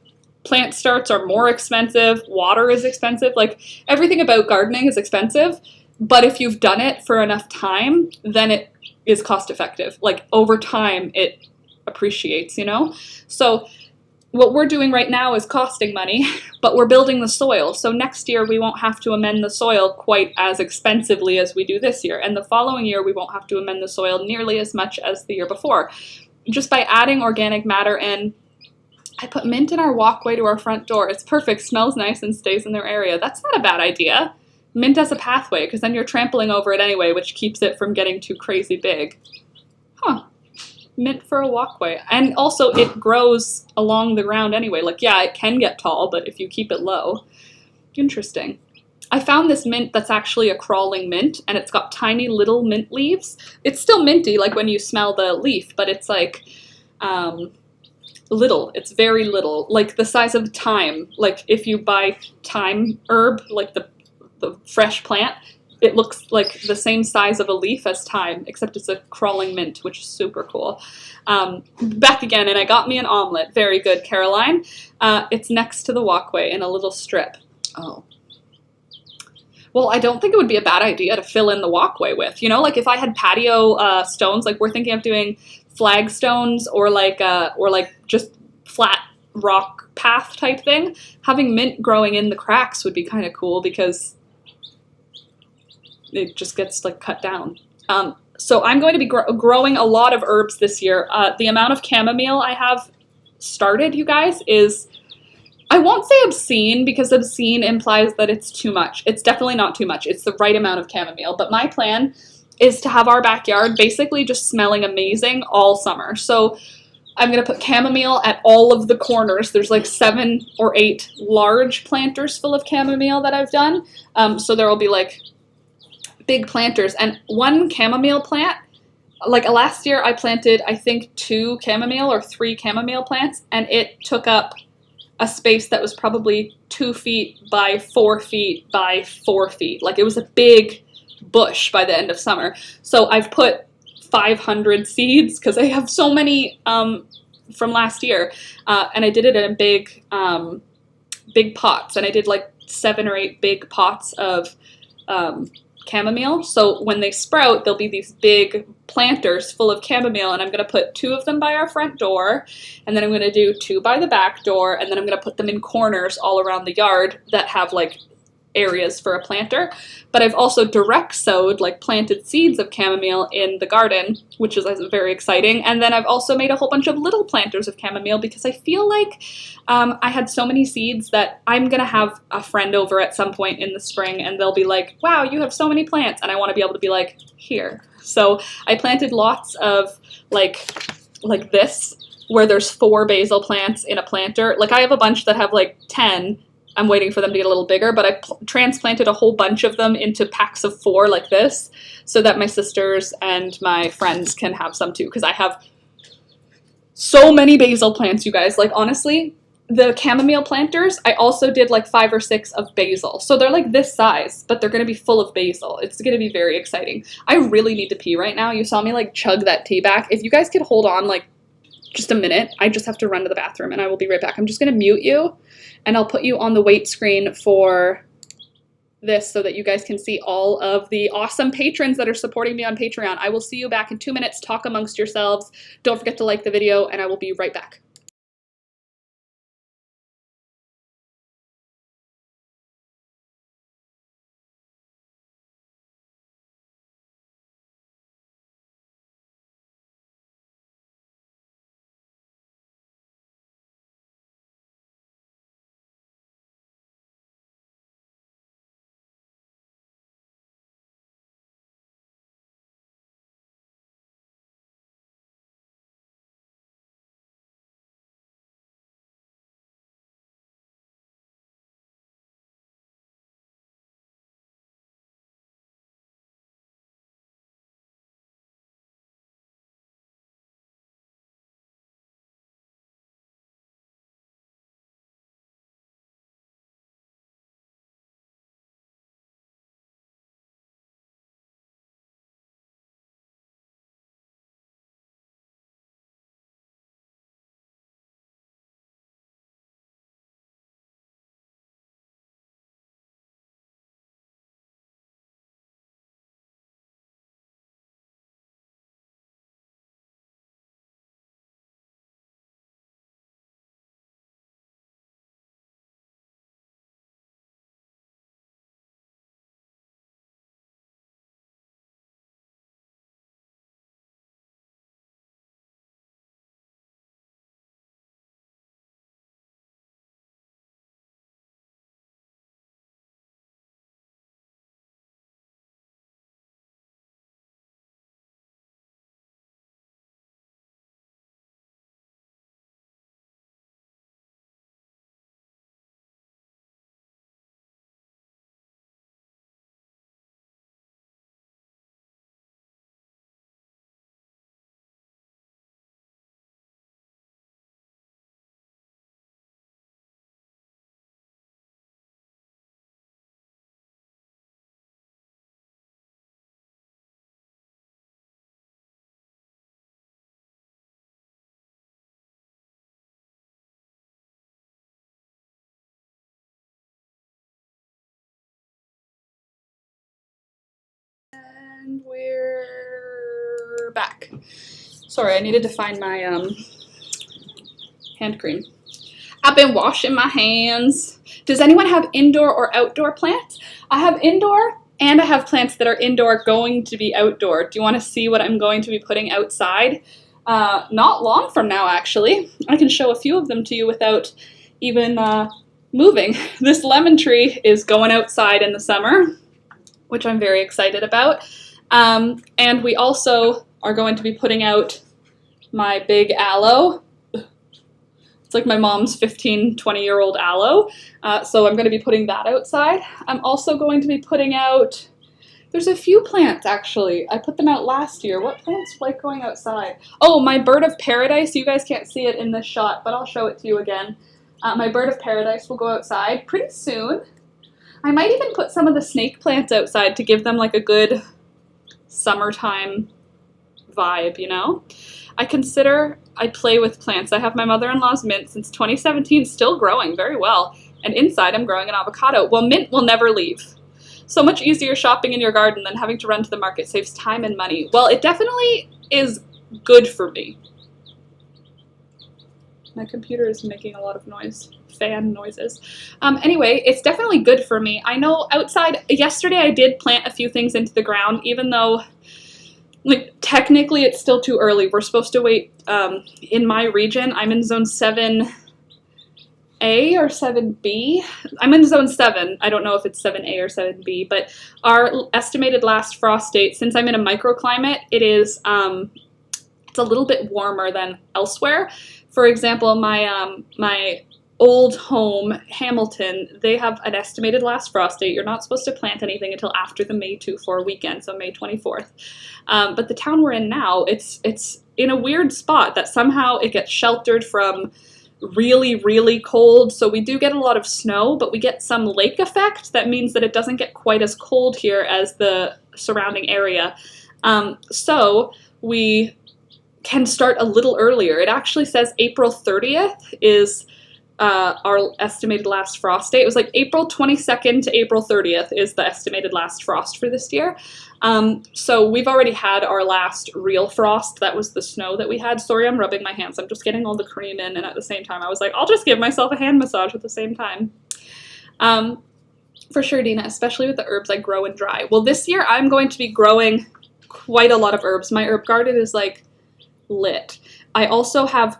Plant starts are more expensive. Water is expensive. Like everything about gardening is expensive. But if you've done it for enough time, then it is cost effective. Like over time, it appreciates, you know? So what we're doing right now is costing money, but we're building the soil. So next year we won't have to amend the soil quite as expensively as we do this year. And the following year we won't have to amend the soil nearly as much as the year before. Just by adding organic matter in. I put mint in our walkway to our front door. It's perfect, smells nice, and stays in their area. That's not a bad idea. Mint as a pathway, because then you're trampling over it anyway, which keeps it from getting too crazy big. Huh. mint for a walkway. And also it grows along the ground anyway. Like, yeah, it can get tall, but if you keep it low. Interesting. I found this mint that's actually a crawling mint, and it's got tiny little mint leaves. It's still minty, like when you smell the leaf, but it's like little. It's very little, like the size of thyme. Like if you buy thyme herb, like the fresh plant, it looks like the same size of a leaf as thyme, except it's a crawling mint, which is super cool. Back again, and I got me an omelet. Very good, Caroline. It's next to the walkway in a little strip. Oh. Well, I don't think it would be a bad idea to fill in the walkway with, you know, like if I had patio stones, like we're thinking of doing flagstones or like just flat rock path type thing. Having mint growing in the cracks would be kind of cool because it just gets like cut down. So I'm going to be growing a lot of herbs this year. The amount of chamomile I have started, you guys, is, I won't say obscene because obscene implies that it's too much. It's definitely not too much. It's the right amount of chamomile. But my plan is to have our backyard basically just smelling amazing all summer. So I'm going to put chamomile at all of the corners. There's like 7 or 8 large planters full of chamomile that I've done. So there will be like big planters. And one chamomile plant, like last year I planted, I think 2 chamomile or 3 chamomile plants, and it took up a space that was probably 2 feet by 4 feet by 4 feet. Like it was a big bush by the end of summer. So I've put 500 seeds because I have so many from last year, and I did it in big pots, and I did like 7 or 8 big pots of chamomile. So when they sprout, there'll be these big planters full of chamomile, and I'm going to put 2 of them by our front door, and then I'm going to do 2 by the back door, and then I'm going to put them in corners all around the yard that have like areas for a planter. But I've also direct sowed, like planted seeds of chamomile in the garden, which is very exciting. And then I've also made a whole bunch of little planters of chamomile because I feel like I had so many seeds that I'm gonna have a friend over at some point in the spring and they'll be like, wow, you have so many plants, and I want to be able to be like, here. So I planted lots of like this, where there's 4 basil plants in a planter. Like I have a bunch that have like 10. I'm waiting for them to get a little bigger, but I transplanted a whole bunch of them into packs of 4 like this, so that my sisters and my friends can have some too, because I have so many basil plants, you guys. Like honestly, the chamomile planters, I also did like 5 or 6 of basil. So they're like this size, but they're going to be full of basil. It's going to be very exciting. I really need to pee right now. You saw me like chug that tea back. If you guys could hold on like just a minute, I just have to run to the bathroom and I will be right back. I'm just going to mute you and I'll put you on the wait screen for this so that you guys can see all of the awesome patrons that are supporting me on Patreon. I will see you back in 2 minutes. Talk amongst yourselves. Don't forget to like the video, and I will be right back. back. Sorry, I needed to find my hand cream. I've been washing my hands. Does anyone have indoor or outdoor plants? I have indoor and I have plants that are indoor going to be outdoor. Do you want to see what I'm going to be putting outside? Not long from now, actually. I can show a few of them to you without even moving. This lemon tree is going outside in the summer, which I'm very excited about. And we also are going to be putting out my big aloe. It's like my mom's 15, 20-year-old aloe. So I'm going to be putting that outside. I'm also going to be putting out, there's a few plants actually. I put them out last year. What plants like going outside? Oh, my bird of paradise. You guys can't see it in this shot, but I'll show it to you again. My bird of paradise will go outside pretty soon. I might even put some of the snake plants outside to give them like a good summertime vibe, you know? I play with plants. I have my mother-in-law's mint since 2017, still growing very well. And inside I'm growing an avocado. Well, mint will never leave. So much easier shopping in your garden than having to run to the market. Saves time and money. Well, it definitely is good for me. My computer is making a lot of noise. Fan noises. Anyway, it's definitely good for me. I know outside, yesterday I did plant a few things into the ground, even though like technically it's still too early. We're supposed to wait, in my region, I'm in zone 7A or 7B. I'm in zone 7. I don't know if it's 7A or 7B, but our estimated last frost date, since I'm in a microclimate, it's a little bit warmer than elsewhere. For example, my old home, Hamilton, they have an estimated last frost date. You're not supposed to plant anything until after the May 2-4 weekend, so May 24th. But the town we're in now, it's in a weird spot that somehow it gets sheltered from really, really cold. So we do get a lot of snow, but we get some lake effect. That means that it doesn't get quite as cold here as the surrounding area. So we can start a little earlier. It actually says April 30th is our estimated last frost date. It was like April 22nd to April 30th is the estimated last frost for this year. So we've already had our last real frost. That was the snow that we had. Sorry, I'm rubbing my hands. I'm just getting all the cream in, and at the same time I was like, I'll just give myself a hand massage at the same time. For sure, Dina, especially with the herbs I grow and dry. Well, this year I'm going to be growing quite a lot of herbs. My herb garden is like lit. I also have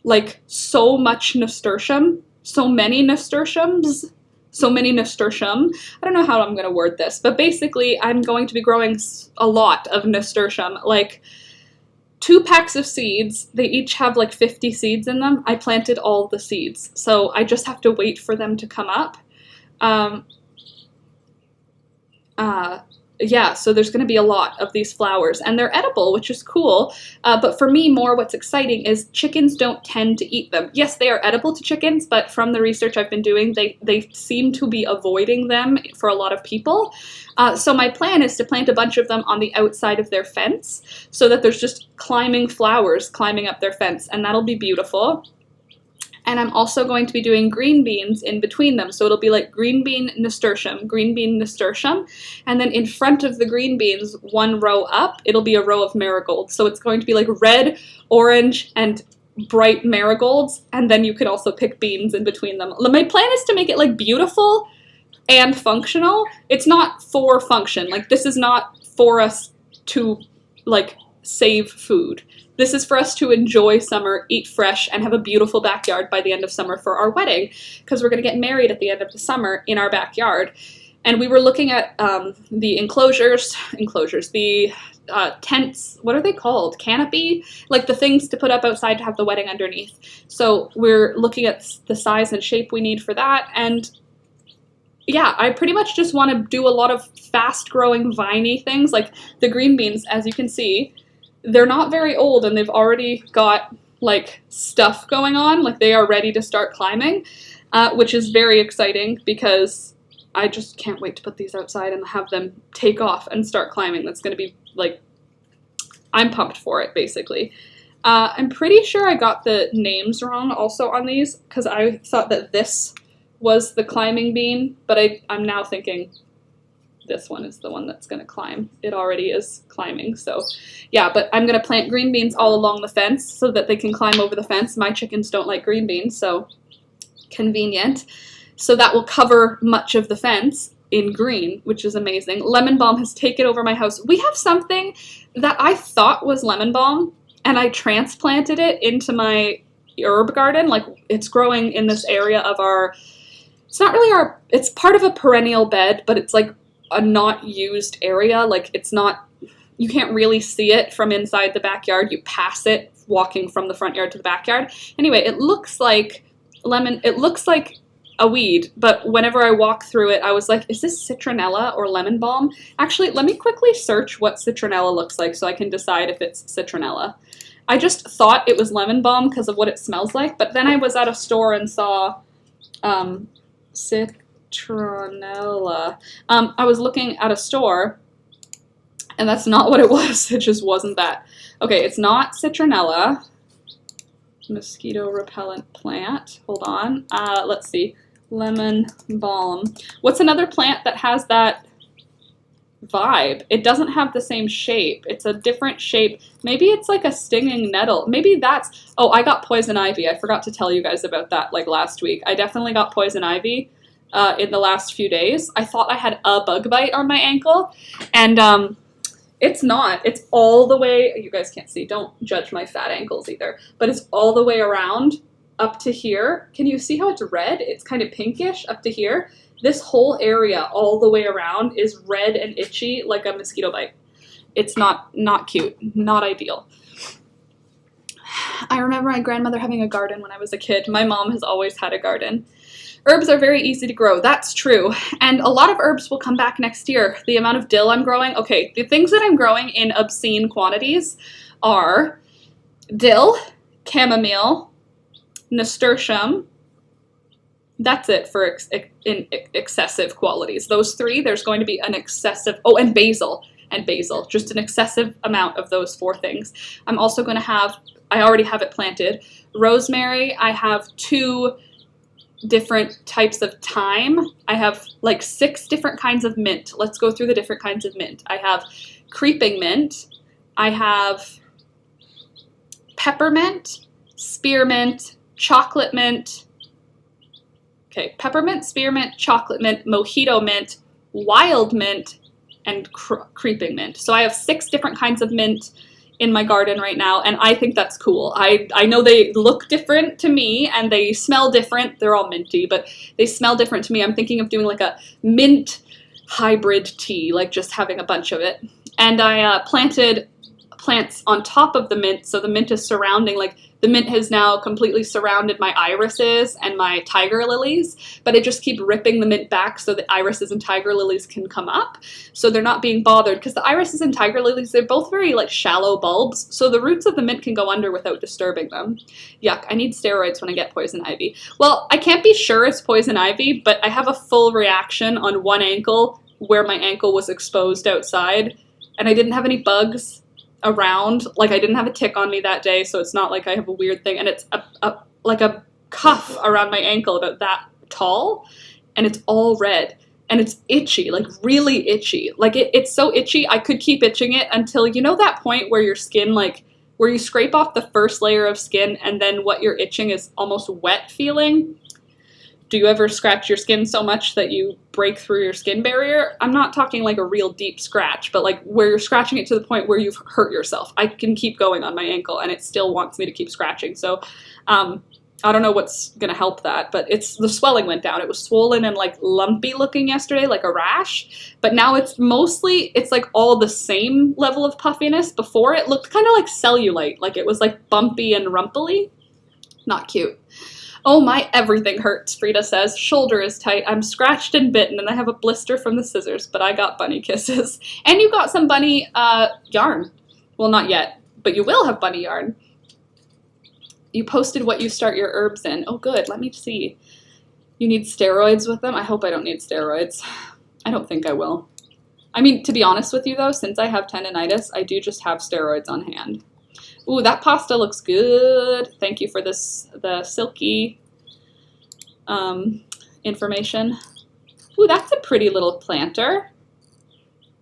like so much nasturtium, so many nasturtiums. I don't know how I'm going to word this, but basically I'm going to be growing a lot of nasturtium, like 2 packs of seeds. They each have like 50 seeds in them. I planted all the seeds, so I just have to wait for them to come up. Yeah, so there's going to be a lot of these flowers, and they're edible, which is cool, but for me, more what's exciting is chickens don't tend to eat them. Yes, they are edible to chickens, but from the research I've been doing, they seem to be avoiding them for a lot of people. So my plan is to plant a bunch of them on the outside of their fence, so that there's just climbing flowers climbing up their fence, and that'll be beautiful. And I'm also going to be doing green beans in between them. So it'll be like green bean nasturtium, and then in front of the green beans, 1 row up, it'll be a row of marigolds. So it's going to be like red, orange, and bright marigolds, and then you can also pick beans in between them. My plan is to make it like beautiful and functional. It's not for function. Like, this is not for us to like save food. This is for us to enjoy summer, eat fresh, and have a beautiful backyard by the end of summer for our wedding, because we're going to get married at the end of the summer in our backyard. And we were looking at the enclosures, the tents, what are they called? Canopy? Like the things to put up outside to have the wedding underneath. So we're looking at the size and shape we need for that, and yeah, I pretty much just want to do a lot of fast-growing, viney things, like the green beans, as you can see. They're not very old, and they've already got, like, stuff going on. Like, they are ready to start climbing, which is very exciting because I just can't wait to put these outside and have them take off and start climbing. That's going to be, like, I'm pumped for it, basically. I'm pretty sure I got the names wrong also on these, because I thought that this was the climbing bean, but I'm now thinking this one is the one that's going to climb. It already is climbing, so yeah, but I'm going to plant green beans all along the fence so that they can climb over the fence. My chickens don't like green beans, so convenient. So that will cover much of the fence in green, which is amazing. Lemon balm has taken over my house. We have something that I thought was lemon balm, and I transplanted it into my herb garden. Like, it's growing in this area of our, it's not really our, it's part of a perennial bed, but it's like a not used area. Like, it's not, you can't really see it from inside the backyard. You pass it walking from the front yard to the backyard. Anyway, it looks like lemon, it looks like a weed, but whenever I walk through it, I was like, is this citronella or lemon balm? Actually, let me quickly search what citronella looks like so I can decide if it's citronella. I just thought it was lemon balm because of what it smells like, but then I was at a store and saw citronella. I was looking at a store, and that's not what it was. It just wasn't that. Okay, it's not citronella. Mosquito repellent plant. Hold on. Let's see. Lemon balm. What's another plant that has that vibe? It doesn't have the same shape. It's a different shape. Maybe it's like a stinging nettle. Maybe that's... Oh, I got poison ivy. I forgot to tell you guys about that like last week. I definitely got poison ivy in the last few days. I thought I had a bug bite on my ankle, and it's not. It's all the way... You guys can't see. Don't judge my fat ankles either. But it's all the way around up to here. Can you see how it's red? It's kind of pinkish up to here. This whole area all the way around is red and itchy like a mosquito bite. It's not cute. Not ideal. I remember my grandmother having a garden when I was a kid. My mom has always had a garden. Herbs are very easy to grow. That's true. And a lot of herbs will come back next year. The amount of dill I'm growing. Okay, the things that I'm growing in obscene quantities are dill, chamomile, nasturtium. That's it for excessive qualities. Those three, there's going to be an excessive... Oh, and basil. Just an excessive amount of those four things. I'm also going to have... I already have it planted. Rosemary. I have 2 different types of thyme. I have like 6 different kinds of mint. Let's go through the different kinds of mint. I have creeping mint. I have peppermint, spearmint, chocolate mint. Okay, peppermint, spearmint, chocolate mint, mojito mint, wild mint, and creeping mint. So I have 6 different kinds of mint in my garden right now, and I think that's cool. I know they look different to me, and they smell different. They're all minty, but they smell different to me. I'm thinking of doing like a mint hybrid tea, like just having a bunch of it. And I planted plants on top of the mint, so the mint is surrounding, like the mint has now completely surrounded my irises and my tiger lilies, but I just keep ripping the mint back so the irises and tiger lilies can come up, so they're not being bothered, because the irises and tiger lilies, they're both very like shallow bulbs, so the roots of the mint can go under without disturbing them. Yuck, I need steroids when I get poison ivy. Well, I can't be sure it's poison ivy, but I have a full reaction on one ankle where my ankle was exposed outside, and I didn't have any bugs around. Like, I didn't have a tick on me that day, so it's not like I have a weird thing, and it's like a cuff around my ankle about that tall, and it's all red, and it's itchy, like really itchy. Like, it's so itchy, I could keep itching it until, you know that point where your skin, like, where you scrape off the first layer of skin, and then what you're itching is almost wet feeling? Do you ever scratch your skin so much that you break through your skin barrier? I'm not talking like a real deep scratch, but like where you're scratching it to the point where you've hurt yourself. I can keep going on my ankle and it still wants me to keep scratching. So I don't know what's going to help that, but the swelling went down. It was swollen and like lumpy looking yesterday, like a rash, but now it's like all the same level of puffiness. Before it looked kind of like cellulite, like it was like bumpy and rumply. Not cute. Oh, my everything hurts, Frida says. Shoulder is tight. I'm scratched and bitten, and I have a blister from the scissors, but I got bunny kisses. And you got some bunny yarn. Well, not yet, but you will have bunny yarn. You posted what you start your herbs in. Oh, good. Let me see. You need steroids with them? I hope I don't need steroids. I don't think I will. I mean, to be honest with you, though, since I have tendinitis, I do just have steroids on hand. Ooh, that pasta looks good. Thank you for the silky information. Ooh, that's a pretty little planter.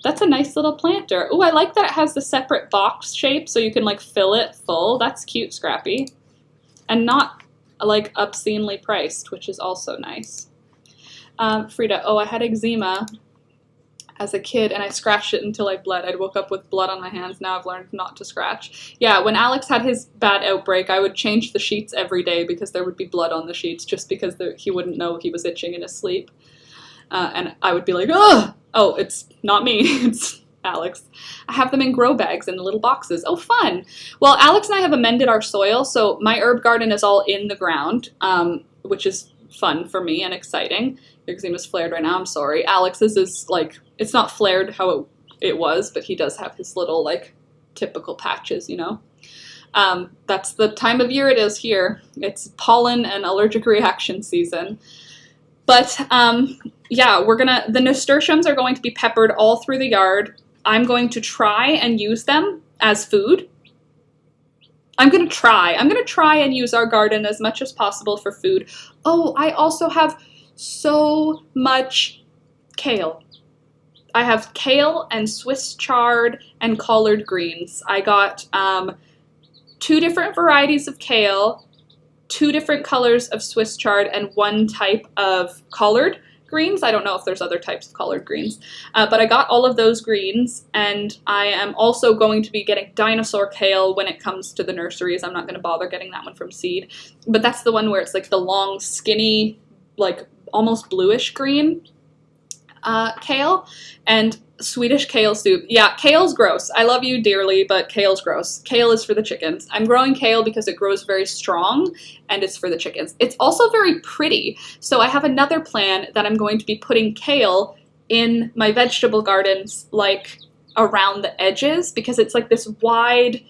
That's a nice little planter. Oh, I like that it has the separate box shape so you can like fill it full. That's cute, Scrappy. And not like obscenely priced, which is also nice. Frida, oh, I had eczema as a kid and I scratched it until I bled. I woke up with blood on my hands. Now I've learned not to scratch. Yeah, when Alex had his bad outbreak, I would change the sheets every day because there would be blood on the sheets just because he wouldn't know he was itching in his sleep. And I would be like, ugh! Oh, it's not me, it's Alex. I have them in grow bags in the little boxes. Oh, fun! Well, Alex and I have amended our soil, so my herb garden is all in the ground, which is fun for me and exciting. Your eczema's flared right now, I'm sorry. Alex's is like, it's not flared how it was, but he does have his little like typical patches, you know. That's the time of year it is here. It's pollen and allergic reaction season. But yeah, the nasturtiums are going to be peppered all through the yard. I'm going to try and use them as food. I'm going to try and use our garden as much as possible for food. Oh, I also have so much kale. I have kale and Swiss chard and collard greens. I got 2 different varieties of kale, 2 different colors of Swiss chard, and 1 type of collard greens. I don't know if there's other types of collard greens, but I got all of those greens, and I am also going to be getting dinosaur kale when it comes to the nurseries. I'm not going to bother getting that one from seed, but that's the one where it's like the long, skinny, like almost bluish green kale, and Swedish kale soup. Yeah, kale's gross. I love you dearly, but kale's gross. Kale is for the chickens. I'm growing kale because it grows very strong, and it's for the chickens. It's also very pretty, so I have another plan that I'm going to be putting kale in my vegetable gardens, like around the edges, because it's like this wide,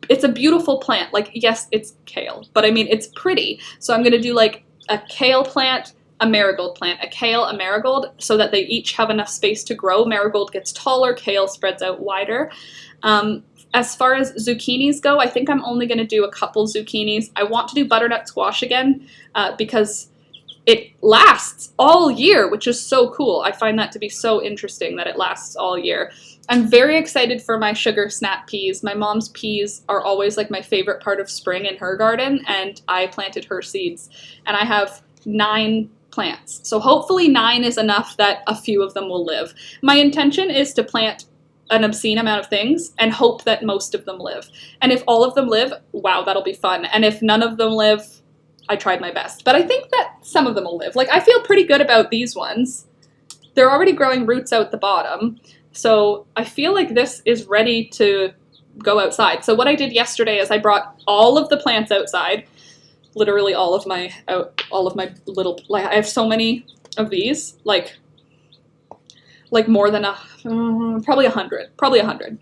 it's a beautiful plant. Like, yes, it's kale, but I mean, it's pretty. So I'm going to do like a kale plant, a marigold plant, a kale, a marigold, so that they each have enough space to grow. Marigold gets taller, kale spreads out wider. As far as zucchinis go, I think I'm only going to do a couple zucchinis. I want to do butternut squash again because it lasts all year, which is so cool. I find that to be so interesting that it lasts all year. I'm very excited for my sugar snap peas. My mom's peas are always like my favorite part of spring in her garden, and I planted her seeds. And I have 9 plants. So hopefully 9 is enough that a few of them will live. My intention is to plant an obscene amount of things and hope that most of them live. And if all of them live, wow, that'll be fun. And if none of them live, I tried my best. But I think that some of them will live. Like, I feel pretty good about these ones. They're already growing roots out the bottom. So I feel like this is ready to go outside. So what I did yesterday is I brought all of the plants outside. Literally all of my little, like, I have so many of these, like more than probably 100.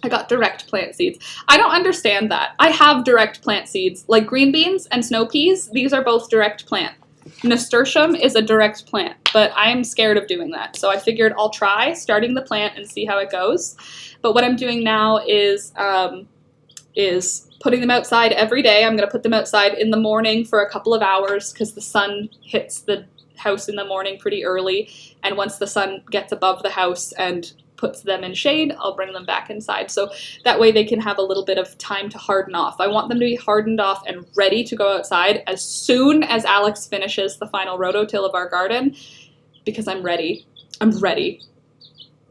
I got direct plant seeds. I don't understand that. I have direct plant seeds, like green beans and snow peas. These are both direct plant. Nasturtium is a direct plant, but I am scared of doing that. So I figured I'll try starting the plant and see how it goes. But what I'm doing now is putting them outside every day. I'm going to put them outside in the morning for a couple of hours because the sun hits the house in the morning pretty early. And once the sun gets above the house and puts them in shade, I'll bring them back inside. So that way they can have a little bit of time to harden off. I want them to be hardened off and ready to go outside as soon as Alex finishes the final rototill of our garden, because I'm ready. I'm ready.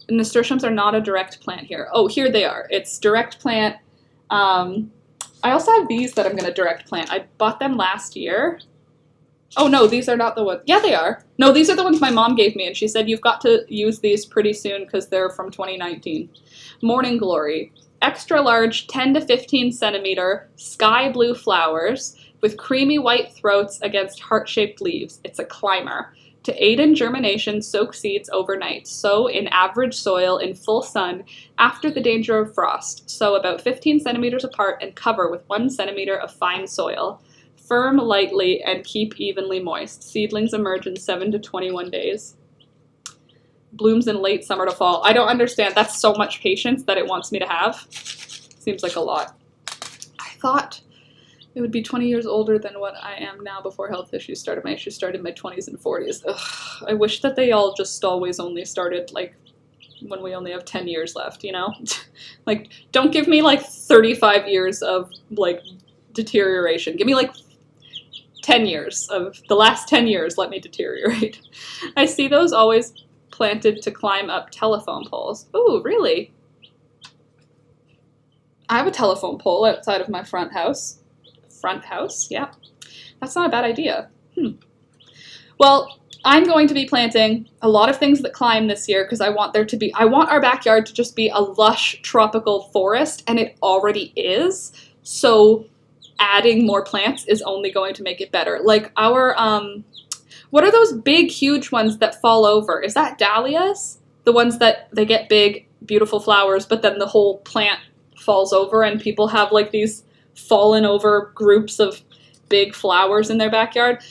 Nasturtiums are not a direct plant here. Oh, here they are. It's direct plant. I also have these that I'm going to direct plant. I bought them last year. Oh no, these are not the ones. Yeah, they are. No, these are the ones my mom gave me, and she said you've got to use these pretty soon because they're from 2019. Morning Glory. Extra large 10 to 15 centimeter sky blue flowers with creamy white throats against heart-shaped leaves. It's a climber. To aid in germination, soak seeds overnight. Sow in average soil in full sun after the danger of frost. Sow about 15 centimeters apart and cover with 1 centimeter of fine soil. Firm lightly and keep evenly moist. Seedlings emerge in 7 to 21 days. Blooms in late summer to fall. I don't understand. That's so much patience that it wants me to have. Seems like a lot. I thought it would be 20 years older than what I am now before health issues started. My issues started in my 20s and 40s. Ugh, I wish that they all just always only started like when we only have 10 years left, you know? Like, don't give me like 35 years of like deterioration. Give me like 10 years of the last 10 years, let me deteriorate. I see those always planted to climb up telephone poles. Ooh, really? I have a telephone pole outside of my front house. Front house, yeah. That's not a bad idea. Well, I'm going to be planting a lot of things that climb this year because I want our backyard to just be a lush tropical forest, and it already is. So adding more plants is only going to make it better. Like our, what are those big, huge ones that fall over? Is that dahlias? The ones that they get big, beautiful flowers, but then the whole plant falls over and people have like these fallen over groups of big flowers in their backyard.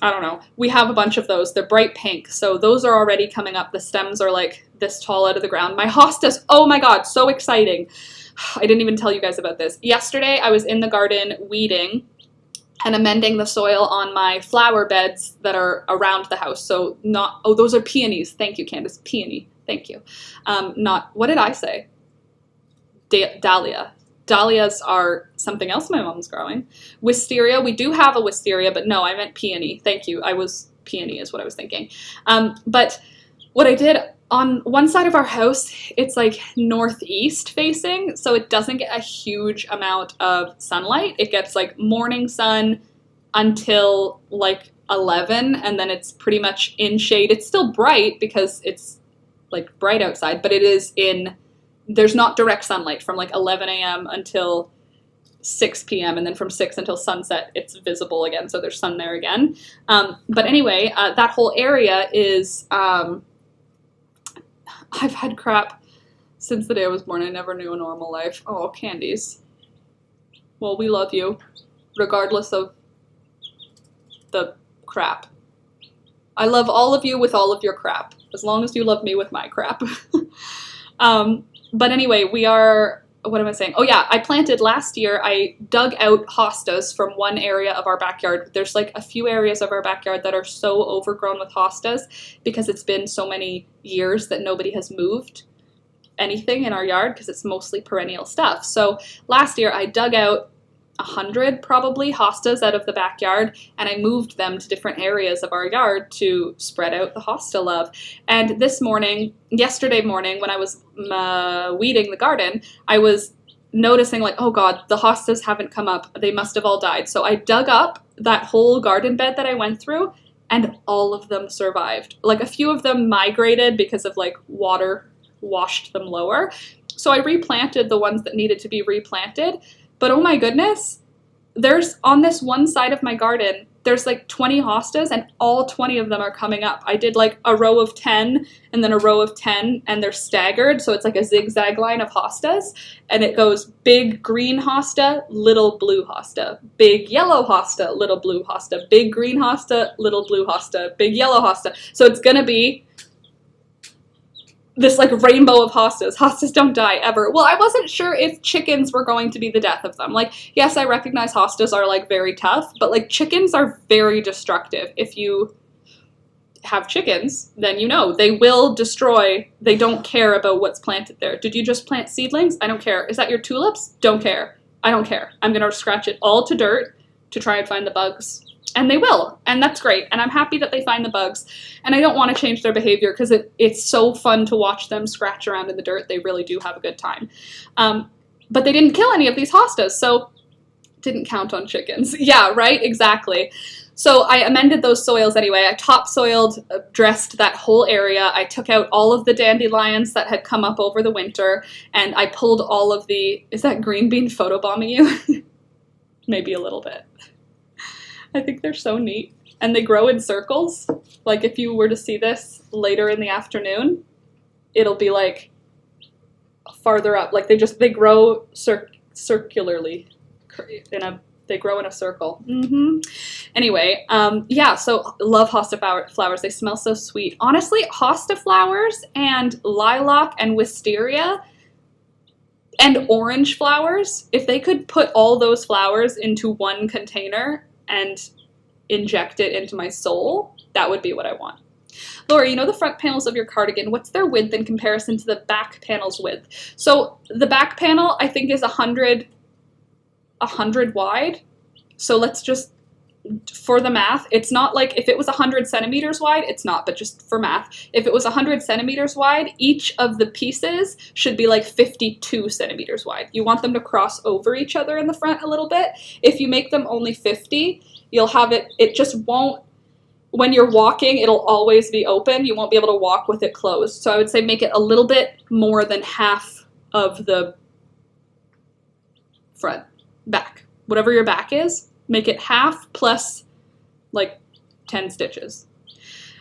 I don't know. We have a bunch of those. They're bright pink, so those are already coming up. The stems are like this tall out of the ground. My hostas, oh my god, so exciting. I didn't even tell you guys about this. Yesterday, I was in the garden weeding and amending the soil on my flower beds that are around the house. So not, oh, those are peonies. Thank you, Candace. Peony. Thank you. Not, what did I say? Dahlia. Dahlias are something else my mom's growing. Wisteria, we do have a wisteria, but no, I meant peony. Thank you. Peony is what I was thinking. But what I did, on one side of our house, it's like northeast facing, so it doesn't get a huge amount of sunlight. It gets like morning sun until like 11, and then it's pretty much in shade. It's still bright because it's like bright outside, but it is there's not direct sunlight from like 11 a.m. until 6 p.m. and then from 6 until sunset it's visible again, so there's sun there again. But anyway, that whole area is, I've had crap since the day I was born. I never knew a normal life. Oh, candies. Well, we love you, regardless of the crap. I love all of you with all of your crap, as long as you love me with my crap. But anyway, what am I saying? Oh yeah, I planted last year, I dug out hostas from one area of our backyard. There's like a few areas of our backyard that are so overgrown with hostas because it's been so many years that nobody has moved anything in our yard because it's mostly perennial stuff. So last year I dug out 100 probably hostas out of the backyard, and I moved them to different areas of our yard to spread out the hosta love. And yesterday morning, when I was weeding the garden, I was noticing like, oh god, the hostas haven't come up. They must have all died. So I dug up that whole garden bed that I went through, and all of them survived. Like a few of them migrated because of like water washed them lower. So I replanted the ones that needed to be replanted. But oh my goodness, there's on this one side of my garden, there's like 20 hostas and all 20 of them are coming up. I did like a row of 10 and then a row of 10 and they're staggered. So it's like a zigzag line of hostas, and it goes big green hosta, little blue hosta, big yellow hosta, little blue hosta, big green hosta, little blue hosta, big yellow hosta. So it's going to be this like rainbow of hostas. Hostas don't die ever. Well, I wasn't sure if chickens were going to be the death of them. Like, yes, I recognize hostas are like very tough, but like chickens are very destructive. If you have chickens, then you know they will destroy. They don't care about what's planted there. Did you just plant seedlings? I don't care. Is that your tulips? Don't care. I don't care. I'm going to scratch it all to dirt to try and find the bugs. And they will, and that's great, and I'm happy that they find the bugs, and I don't want to change their behavior because it's so fun to watch them scratch around in the dirt. They really do have a good time. But they didn't kill any of these hostas, so didn't count on chickens. Yeah, right? Exactly. So I amended those soils anyway. I topsoiled, dressed that whole area. I took out all of the dandelions that had come up over the winter, and I pulled all of the... Is that green bean photobombing you? Maybe a little bit. I think they're so neat. And they grow in circles. Like if you were to see this later in the afternoon, it'll be like farther up. Like they grow circularly. They grow in a circle. Anyway, yeah, so love hosta flowers. They smell so sweet. Honestly, hosta flowers and lilac and wisteria and orange flowers, if they could put all those flowers into one container and inject it into my soul, that would be what I want. Laura, you know the front panels of your cardigan, what's their width in comparison to the back panel's width? So the back panel, I think, is 100 wide. So let's just, for the math, it's not like if it was 100 centimeters wide, it's not, but just for math, if it was 100 centimeters wide, each of the pieces should be like 52 centimeters wide. You want them to cross over each other in the front a little bit. If you make them only 50, you'll have it just won't, when you're walking, it'll always be open. You won't be able to walk with it closed. So I would say make it a little bit more than half of the front, back. Whatever your back is, make it half plus like 10 stitches.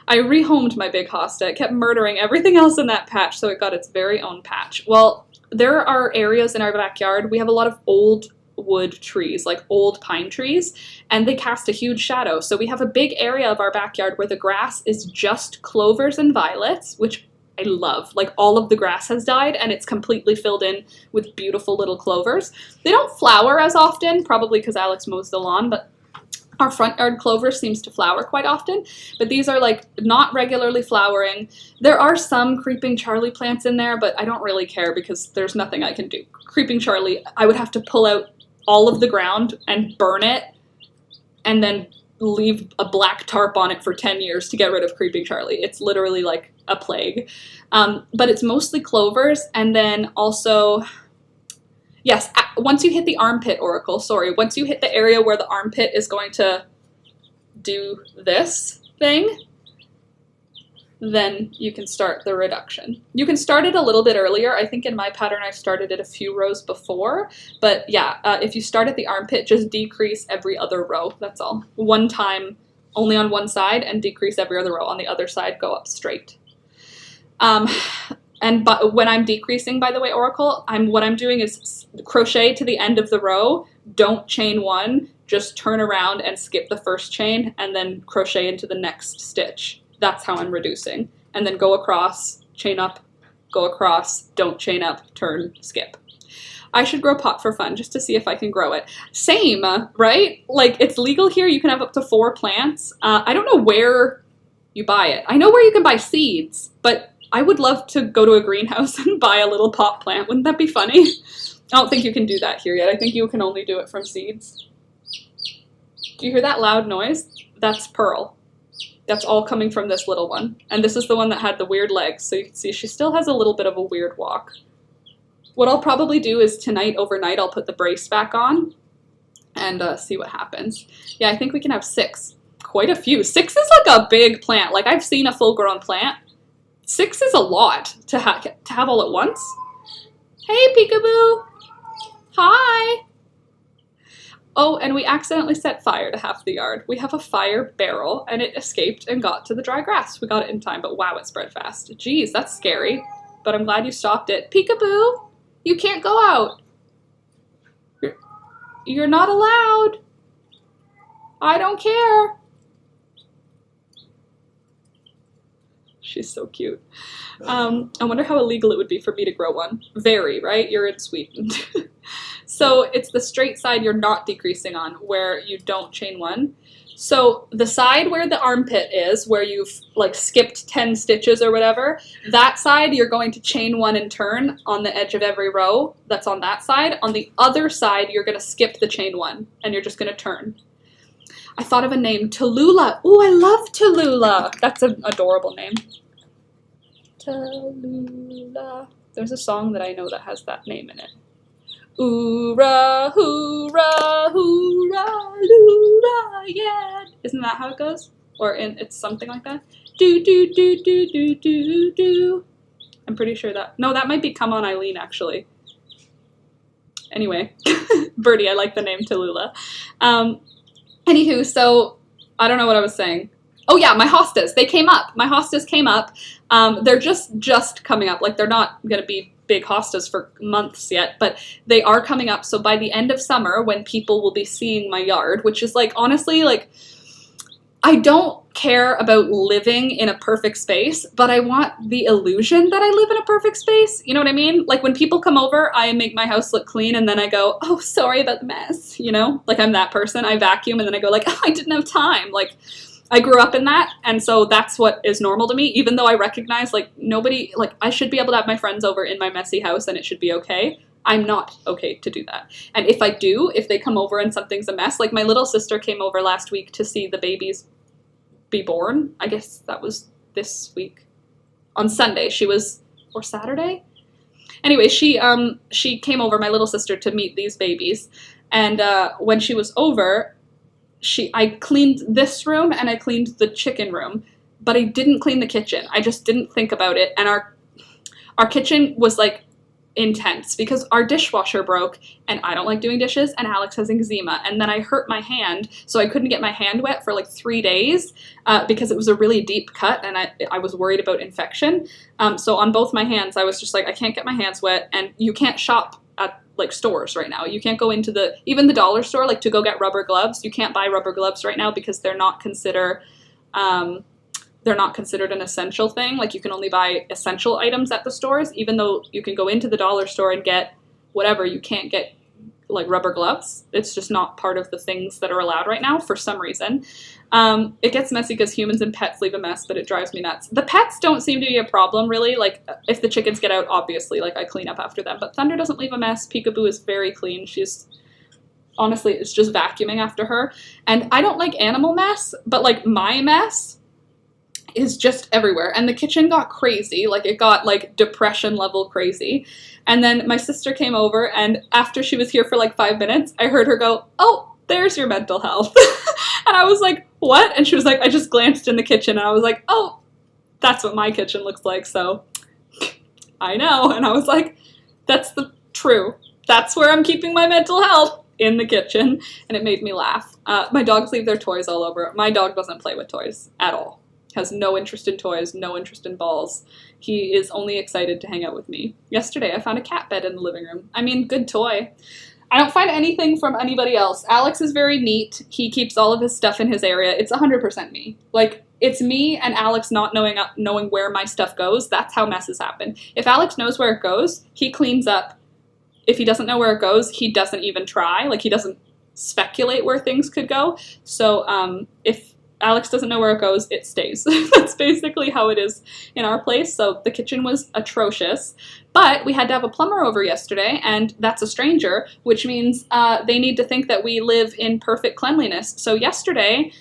I rehomed my big hosta. It kept murdering everything else in that patch, so it got its very own patch. Well, there are areas in our backyard, we have a lot of old wood trees, like old pine trees, and they cast a huge shadow. So we have a big area of our backyard where the grass is just clovers and violets, which I love. Like all of the grass has died and it's completely filled in with beautiful little clovers. They don't flower as often, probably because Alex mows the lawn, but our front yard clover seems to flower quite often. But these are like not regularly flowering. There are some Creeping Charlie plants in there, but I don't really care because there's nothing I can do. Creeping Charlie, I would have to pull out all of the ground and burn it and then leave a black tarp on it for 10 years to get rid of Creeping Charlie. It's literally like a plague. But it's mostly clovers, and then also, yes, once you hit the armpit, Oracle, once you hit the area where the armpit is going to do this thing, then you can start the reduction. You can start it a little bit earlier. I think in my pattern I started it a few rows before, but yeah, if you start at the armpit, just decrease every other row, that's all. One time, only on one side, and decrease every other row. On the other side, go up straight. But when I'm decreasing, by the way, Oracle, what I'm doing is crochet to the end of the row, don't chain one, just turn around and skip the first chain, and then crochet into the next stitch. That's how I'm reducing. And then go across, chain up, go across, don't chain up, turn, skip. I should grow pot for fun just to see if I can grow it. Same, right? Like, it's legal here. You can have up to 4 plants. I don't know where you buy it. I know where you can buy seeds, but I would love to go to a greenhouse and buy a little pot plant. Wouldn't that be funny? I don't think you can do that here yet. I think you can only do it from seeds. Do you hear that loud noise? That's Pearl. That's all coming from this little one. And this is the one that had the weird legs. So you can see she still has a little bit of a weird walk. What I'll probably do is tonight, overnight, I'll put the brace back on and see what happens. Yeah, I think we can have 6. Quite a few. 6 is like a big plant. Like, I've seen a full-grown plant. 6 is a lot to have all at once. Hey, Peekaboo! Hi! Oh, and we accidentally set fire to half the yard. We have a fire barrel, and it escaped and got to the dry grass. We got it in time, but wow, it spread fast. Jeez, that's scary. But I'm glad you stopped it. Peekaboo! You can't go out. You're not allowed. I don't care. She's so cute. I wonder how illegal it would be for me to grow one. Very, right? You're in Sweden. So it's the straight side you're not decreasing on, where you don't chain one. So the side where the armpit is, where you've like skipped 10 stitches or whatever, that side you're going to chain one and turn on the edge of every row that's on that side. On the other side, you're going to skip the chain one, and you're just going to turn. I thought of a name, Tallulah. Ooh, I love Tallulah. That's an adorable name. Tallulah. There's a song that I know that has that name in it. Oorah, hoorah, hoorah, loorah, yeah. Isn't that how it goes? Or it's something like that. Do, do, do, do, do, do, do. I'm pretty sure that. No, that might be Come On Eileen, actually. Anyway, Birdie, I like the name Tallulah. Anywho, so I don't know what I was saying. Oh yeah, my hostas, they came up. My hostas came up. They're just coming up. Like, they're not going to be big hostas for months yet, but they are coming up. So by the end of summer, when people will be seeing my yard, which is like, honestly, like, I don't care about living in a perfect space, but I want the illusion that I live in a perfect space. You know what I mean? Like, when people come over, I make my house look clean, and then I go, oh, sorry about the mess, you know? Like, I'm that person. I vacuum, and then I go like, oh, I didn't have time. Like, I grew up in that, and so that's what is normal to me, even though I recognize, like, nobody, like, I should be able to have my friends over in my messy house and it should be okay. I'm not okay to do that. And if I do, if they come over and something's a mess, like my little sister came over last week to see the babies be born. I guess that was this week. On Sunday, or Saturday? Anyway, she came over, my little sister, to meet these babies. And when she was over, I cleaned this room and I cleaned the chicken room, but I didn't clean the kitchen. I just didn't think about it. And our kitchen was like intense because our dishwasher broke and I don't like doing dishes and Alex has eczema, and then I hurt my hand, so I couldn't get my hand wet for like 3 days because it was a really deep cut and I was worried about infection. So on both my hands I was just like, I can't get my hands wet, and you can't shop at like stores right now. You can't go into even the dollar store, like to go get rubber gloves. You can't buy rubber gloves right now because they're not considered an essential thing. Like, you can only buy essential items at the stores, even though you can go into the dollar store and get whatever. You can't get like rubber gloves. It's just not part of the things that are allowed right now for some reason. It gets messy because humans and pets leave a mess, but it drives me nuts. The pets don't seem to be a problem, really. Like, if the chickens get out, obviously, like, I clean up after them. But Thunder doesn't leave a mess. Peekaboo is very clean. Honestly, it's just vacuuming after her. And I don't like animal mess, but like my mess is just everywhere. And the kitchen got crazy. Like, it got like depression level crazy. And then my sister came over, and after she was here for like 5 minutes, I heard her go, "Oh, there's your mental health." And I was like, "What?" And she was like, "I just glanced in the kitchen." And I was like, "Oh, that's what my kitchen looks like." So I know. And I was like, that's true. That's where I'm keeping my mental health, in the kitchen. And it made me laugh. My dogs leave their toys all over. My dog doesn't play with toys at all. Has no interest in toys, no interest in balls. He is only excited to hang out with me. Yesterday, I found a cat bed in the living room. I mean, good toy. I don't find anything from anybody else. Alex is very neat. He keeps all of his stuff in his area. It's 100% me. Like, it's me and Alex not knowing where my stuff goes. That's how messes happen. If Alex knows where it goes, he cleans up. If he doesn't know where it goes, he doesn't even try. Like, he doesn't speculate where things could go. So if Alex doesn't know where it goes, it stays. That's basically how it is in our place. So the kitchen was atrocious, but we had to have a plumber over yesterday, and that's a stranger, which means they need to think that we live in perfect cleanliness. So yesterday,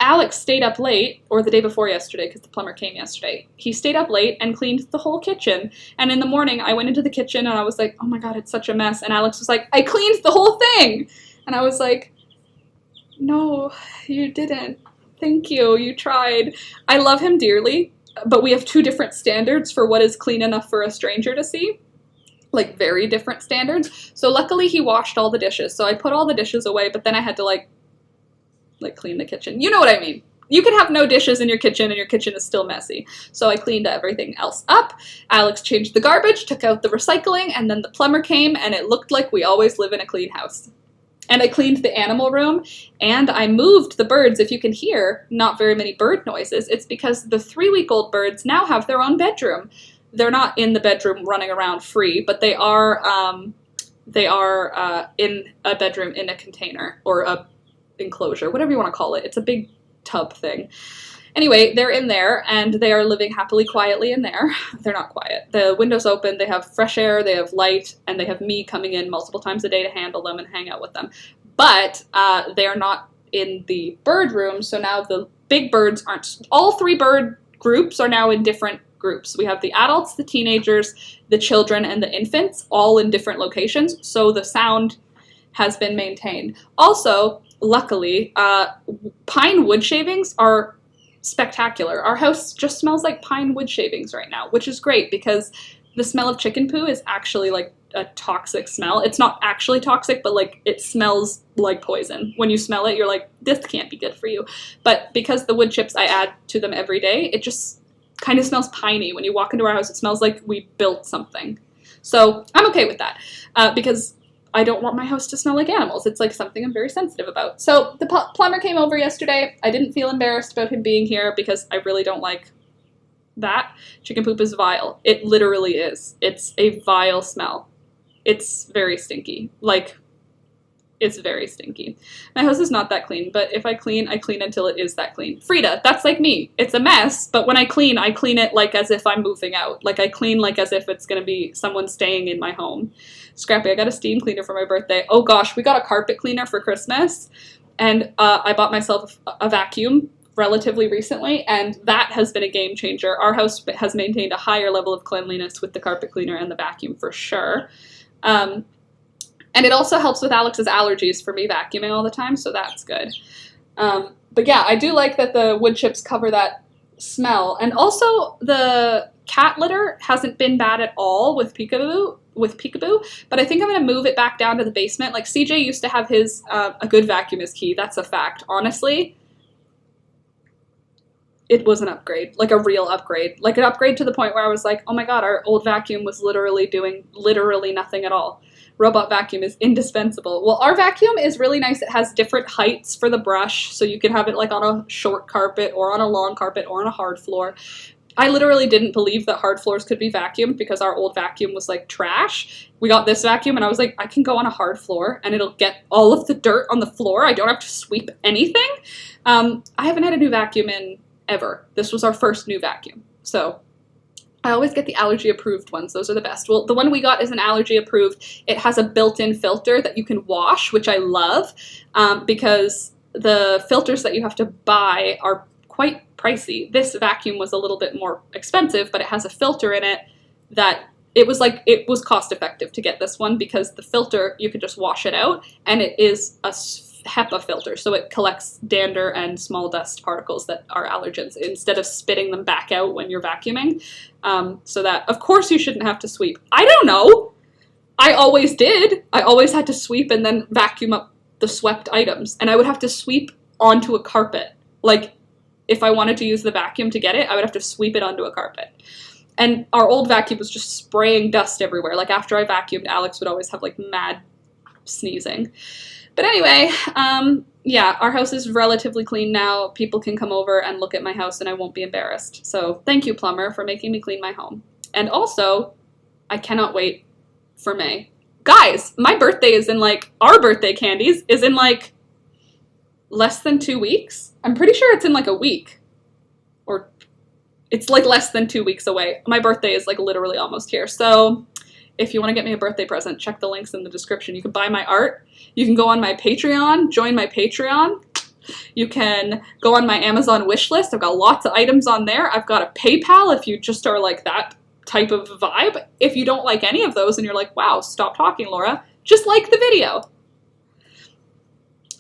Alex stayed up late, or the day before yesterday, because the plumber came yesterday. He stayed up late and cleaned the whole kitchen. And in the morning, I went into the kitchen and I was like, "Oh my God, it's such a mess." And Alex was like, "I cleaned the whole thing." And I was like, "No, you didn't. Thank you. You tried." I love him dearly, but we have 2 different standards for what is clean enough for a stranger to see. Like, very different standards. So luckily he washed all the dishes. So I put all the dishes away, but then I had to like clean the kitchen. You know what I mean? You can have no dishes in your kitchen and your kitchen is still messy. So I cleaned everything else up. Alex changed the garbage, took out the recycling, and then the plumber came, and it looked like we always live in a clean house. And I cleaned the animal room, and I moved the birds. If you can hear not very many bird noises, it's because the 3-week-old birds now have their own bedroom. They're not in the bedroom running around free, but they are in a bedroom in a container or a enclosure, whatever you want to call it. It's a big tub thing. Anyway, they're in there, and they are living happily, quietly in there. They're not quiet. The window's open, they have fresh air, they have light, and they have me coming in multiple times a day to handle them and hang out with them. But they are not in the bird room, so now the big birds aren't... All 3 bird groups are now in different groups. We have the adults, the teenagers, the children, and the infants, all in different locations, so the sound has been maintained. Also, luckily, pine wood shavings are spectacular. Our house just smells like pine wood shavings right now, which is great because the smell of chicken poo is actually like a toxic smell. It's not actually toxic, but like it smells like poison. When you smell it, you're like, this can't be good for you. But because the wood chips I add to them every day, it just kind of smells piney. When you walk into our house, it smells like we built something. So I'm okay with that because I don't want my house to smell like animals. It's like something I'm very sensitive about. So the plumber came over yesterday. I didn't feel embarrassed about him being here because I really don't like that. Chicken poop is vile. It literally is. It's a vile smell. It's very stinky. Like, It's very stinky. My house is not that clean, but if I clean until it is that clean. Frida, that's like me. It's a mess, but when I clean it like as if I'm moving out. Like I clean like as if it's gonna be someone staying in my home. Scrappy, I got a steam cleaner for my birthday. Oh gosh, we got a carpet cleaner for Christmas, and I bought myself a vacuum relatively recently, and that has been a game changer. Our house has maintained a higher level of cleanliness with the carpet cleaner and the vacuum for sure. And it also helps with Alex's allergies for me vacuuming all the time, so that's good. But yeah, I do like that the wood chips cover that smell. And also, the cat litter hasn't been bad at all with Peekaboo, but I think I'm going to move it back down to the basement. Like, CJ used to have his, a good vacuum is key. That's a fact. Honestly, it was an upgrade, like a real upgrade. Like an upgrade to the point where I was like, oh my god, our old vacuum was literally doing nothing at all. Robot vacuum is indispensable. Well, our vacuum is really nice. It has different heights for the brush, so you can have it like on a short carpet or on a long carpet or on a hard floor. I literally didn't believe that hard floors could be vacuumed because our old vacuum was like trash. We got this vacuum and I was like, I can go on a hard floor and it'll get all of the dirt on the floor. I don't have to sweep anything. I haven't had a new vacuum in ever. This was our first new vacuum. So I always get the allergy approved ones. Those are the best. Well, the one we got is an allergy approved. It has a built-in filter that you can wash, which I love, because the filters that you have to buy are quite pricey. This vacuum was a little bit more expensive, but it has a filter in it that it was cost effective to get this one because the filter, you could just wash it out, and it is a HEPA filter, so it collects dander and small dust particles that are allergens instead of spitting them back out when you're vacuuming. So that, of course, you shouldn't have to sweep. I don't know. I always did. I always had to sweep and then vacuum up the swept items, and I would have to sweep onto a carpet. Like, if I wanted to use the vacuum to get it, I would have to sweep it onto a carpet. And our old vacuum was just spraying dust everywhere. Like, after I vacuumed, Alex would always have, like, mad sneezing. But anyway, yeah, our house is relatively clean now. People can come over and look at my house and I won't be embarrassed. So thank you, plumber, for making me clean my home. And also, I cannot wait for May. Guys, my birthday is in like, our birthday candies is in like less than 2 weeks. I'm pretty sure it's in like a week. Or it's like less than 2 weeks away. My birthday is like literally almost here. So if you want to get me a birthday present, check the links in the description. You can buy my art. You can go on my Patreon, join my Patreon. You can go on my Amazon wish list. I've got lots of items on there. I've got a PayPal if you just are like that type of vibe. If you don't like any of those and you're like, wow, stop talking, Laura, just like the video.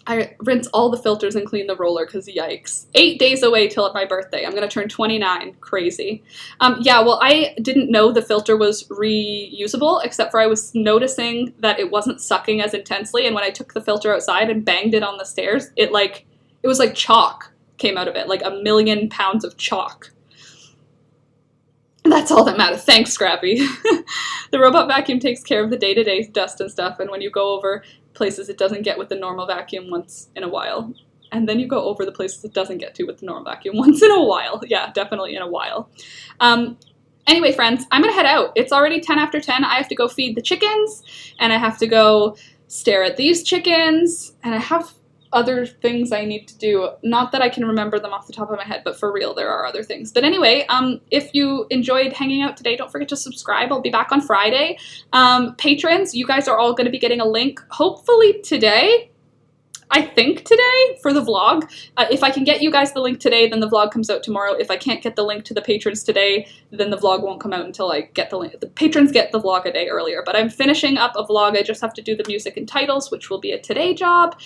I rinse all the filters and clean the roller because yikes. 8 days away till my birthday. I'm going to turn 29. Crazy. Yeah, well, I didn't know the filter was reusable, except for I was noticing that it wasn't sucking as intensely, and when I took the filter outside and banged it on the stairs, it was like chalk came out of it, like 1,000,000 pounds of chalk. That's all that matters. Thanks, Scrappy. The robot vacuum takes care of the day-to-day dust and stuff, and when you go over places it doesn't get with the normal vacuum once in a while. And then you go over the places it doesn't get to with the normal vacuum once in a while. Yeah, definitely in a while. Anyway, friends, I'm gonna head out. It's already 10 after 10. I have to go feed the chickens, and I have to go stare at these chickens, and I have other things I need to do. Not that I can remember them off the top of my head, but for real, there are other things. But anyway, if you enjoyed hanging out today, don't forget to subscribe. I'll be back on Friday. Patrons, you guys are all going to be getting a link, hopefully today. I think today for the vlog. If I can get you guys the link today, then the vlog comes out tomorrow. If I can't get the link to the patrons today, then the vlog won't come out until I get the link. The patrons get the vlog a day earlier, but I'm finishing up a vlog. I just have to do the music and titles, which will be a today job,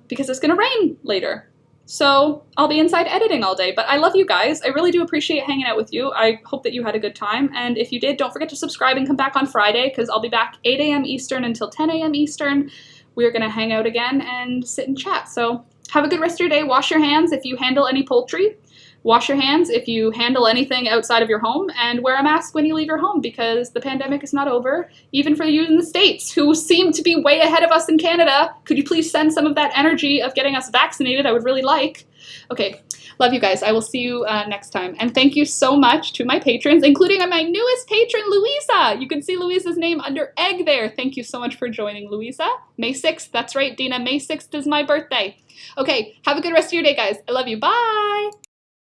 because it's gonna rain later. So I'll be inside editing all day, but I love you guys. I really do appreciate hanging out with you. I hope that you had a good time, and if you did, don't forget to subscribe and come back on Friday, because I'll be back 8 a.m. Eastern until 10 a.m. Eastern. We're going to hang out again and sit and chat. So have a good rest of your day. Wash your hands if you handle any poultry. Wash your hands if you handle anything outside of your home, and wear a mask when you leave your home because the pandemic is not over, even for you in the States, who seem to be way ahead of us in Canada. Could you please send some of that energy of getting us vaccinated? I would really like. Okay, love you guys. I will see you next time. And thank you so much to my patrons, including my newest patron, Louisa. You can see Louisa's name under egg there. Thank you so much for joining, Louisa. May 6th, that's right, Dina. May 6th is my birthday. Okay, have a good rest of your day, guys. I love you. Bye.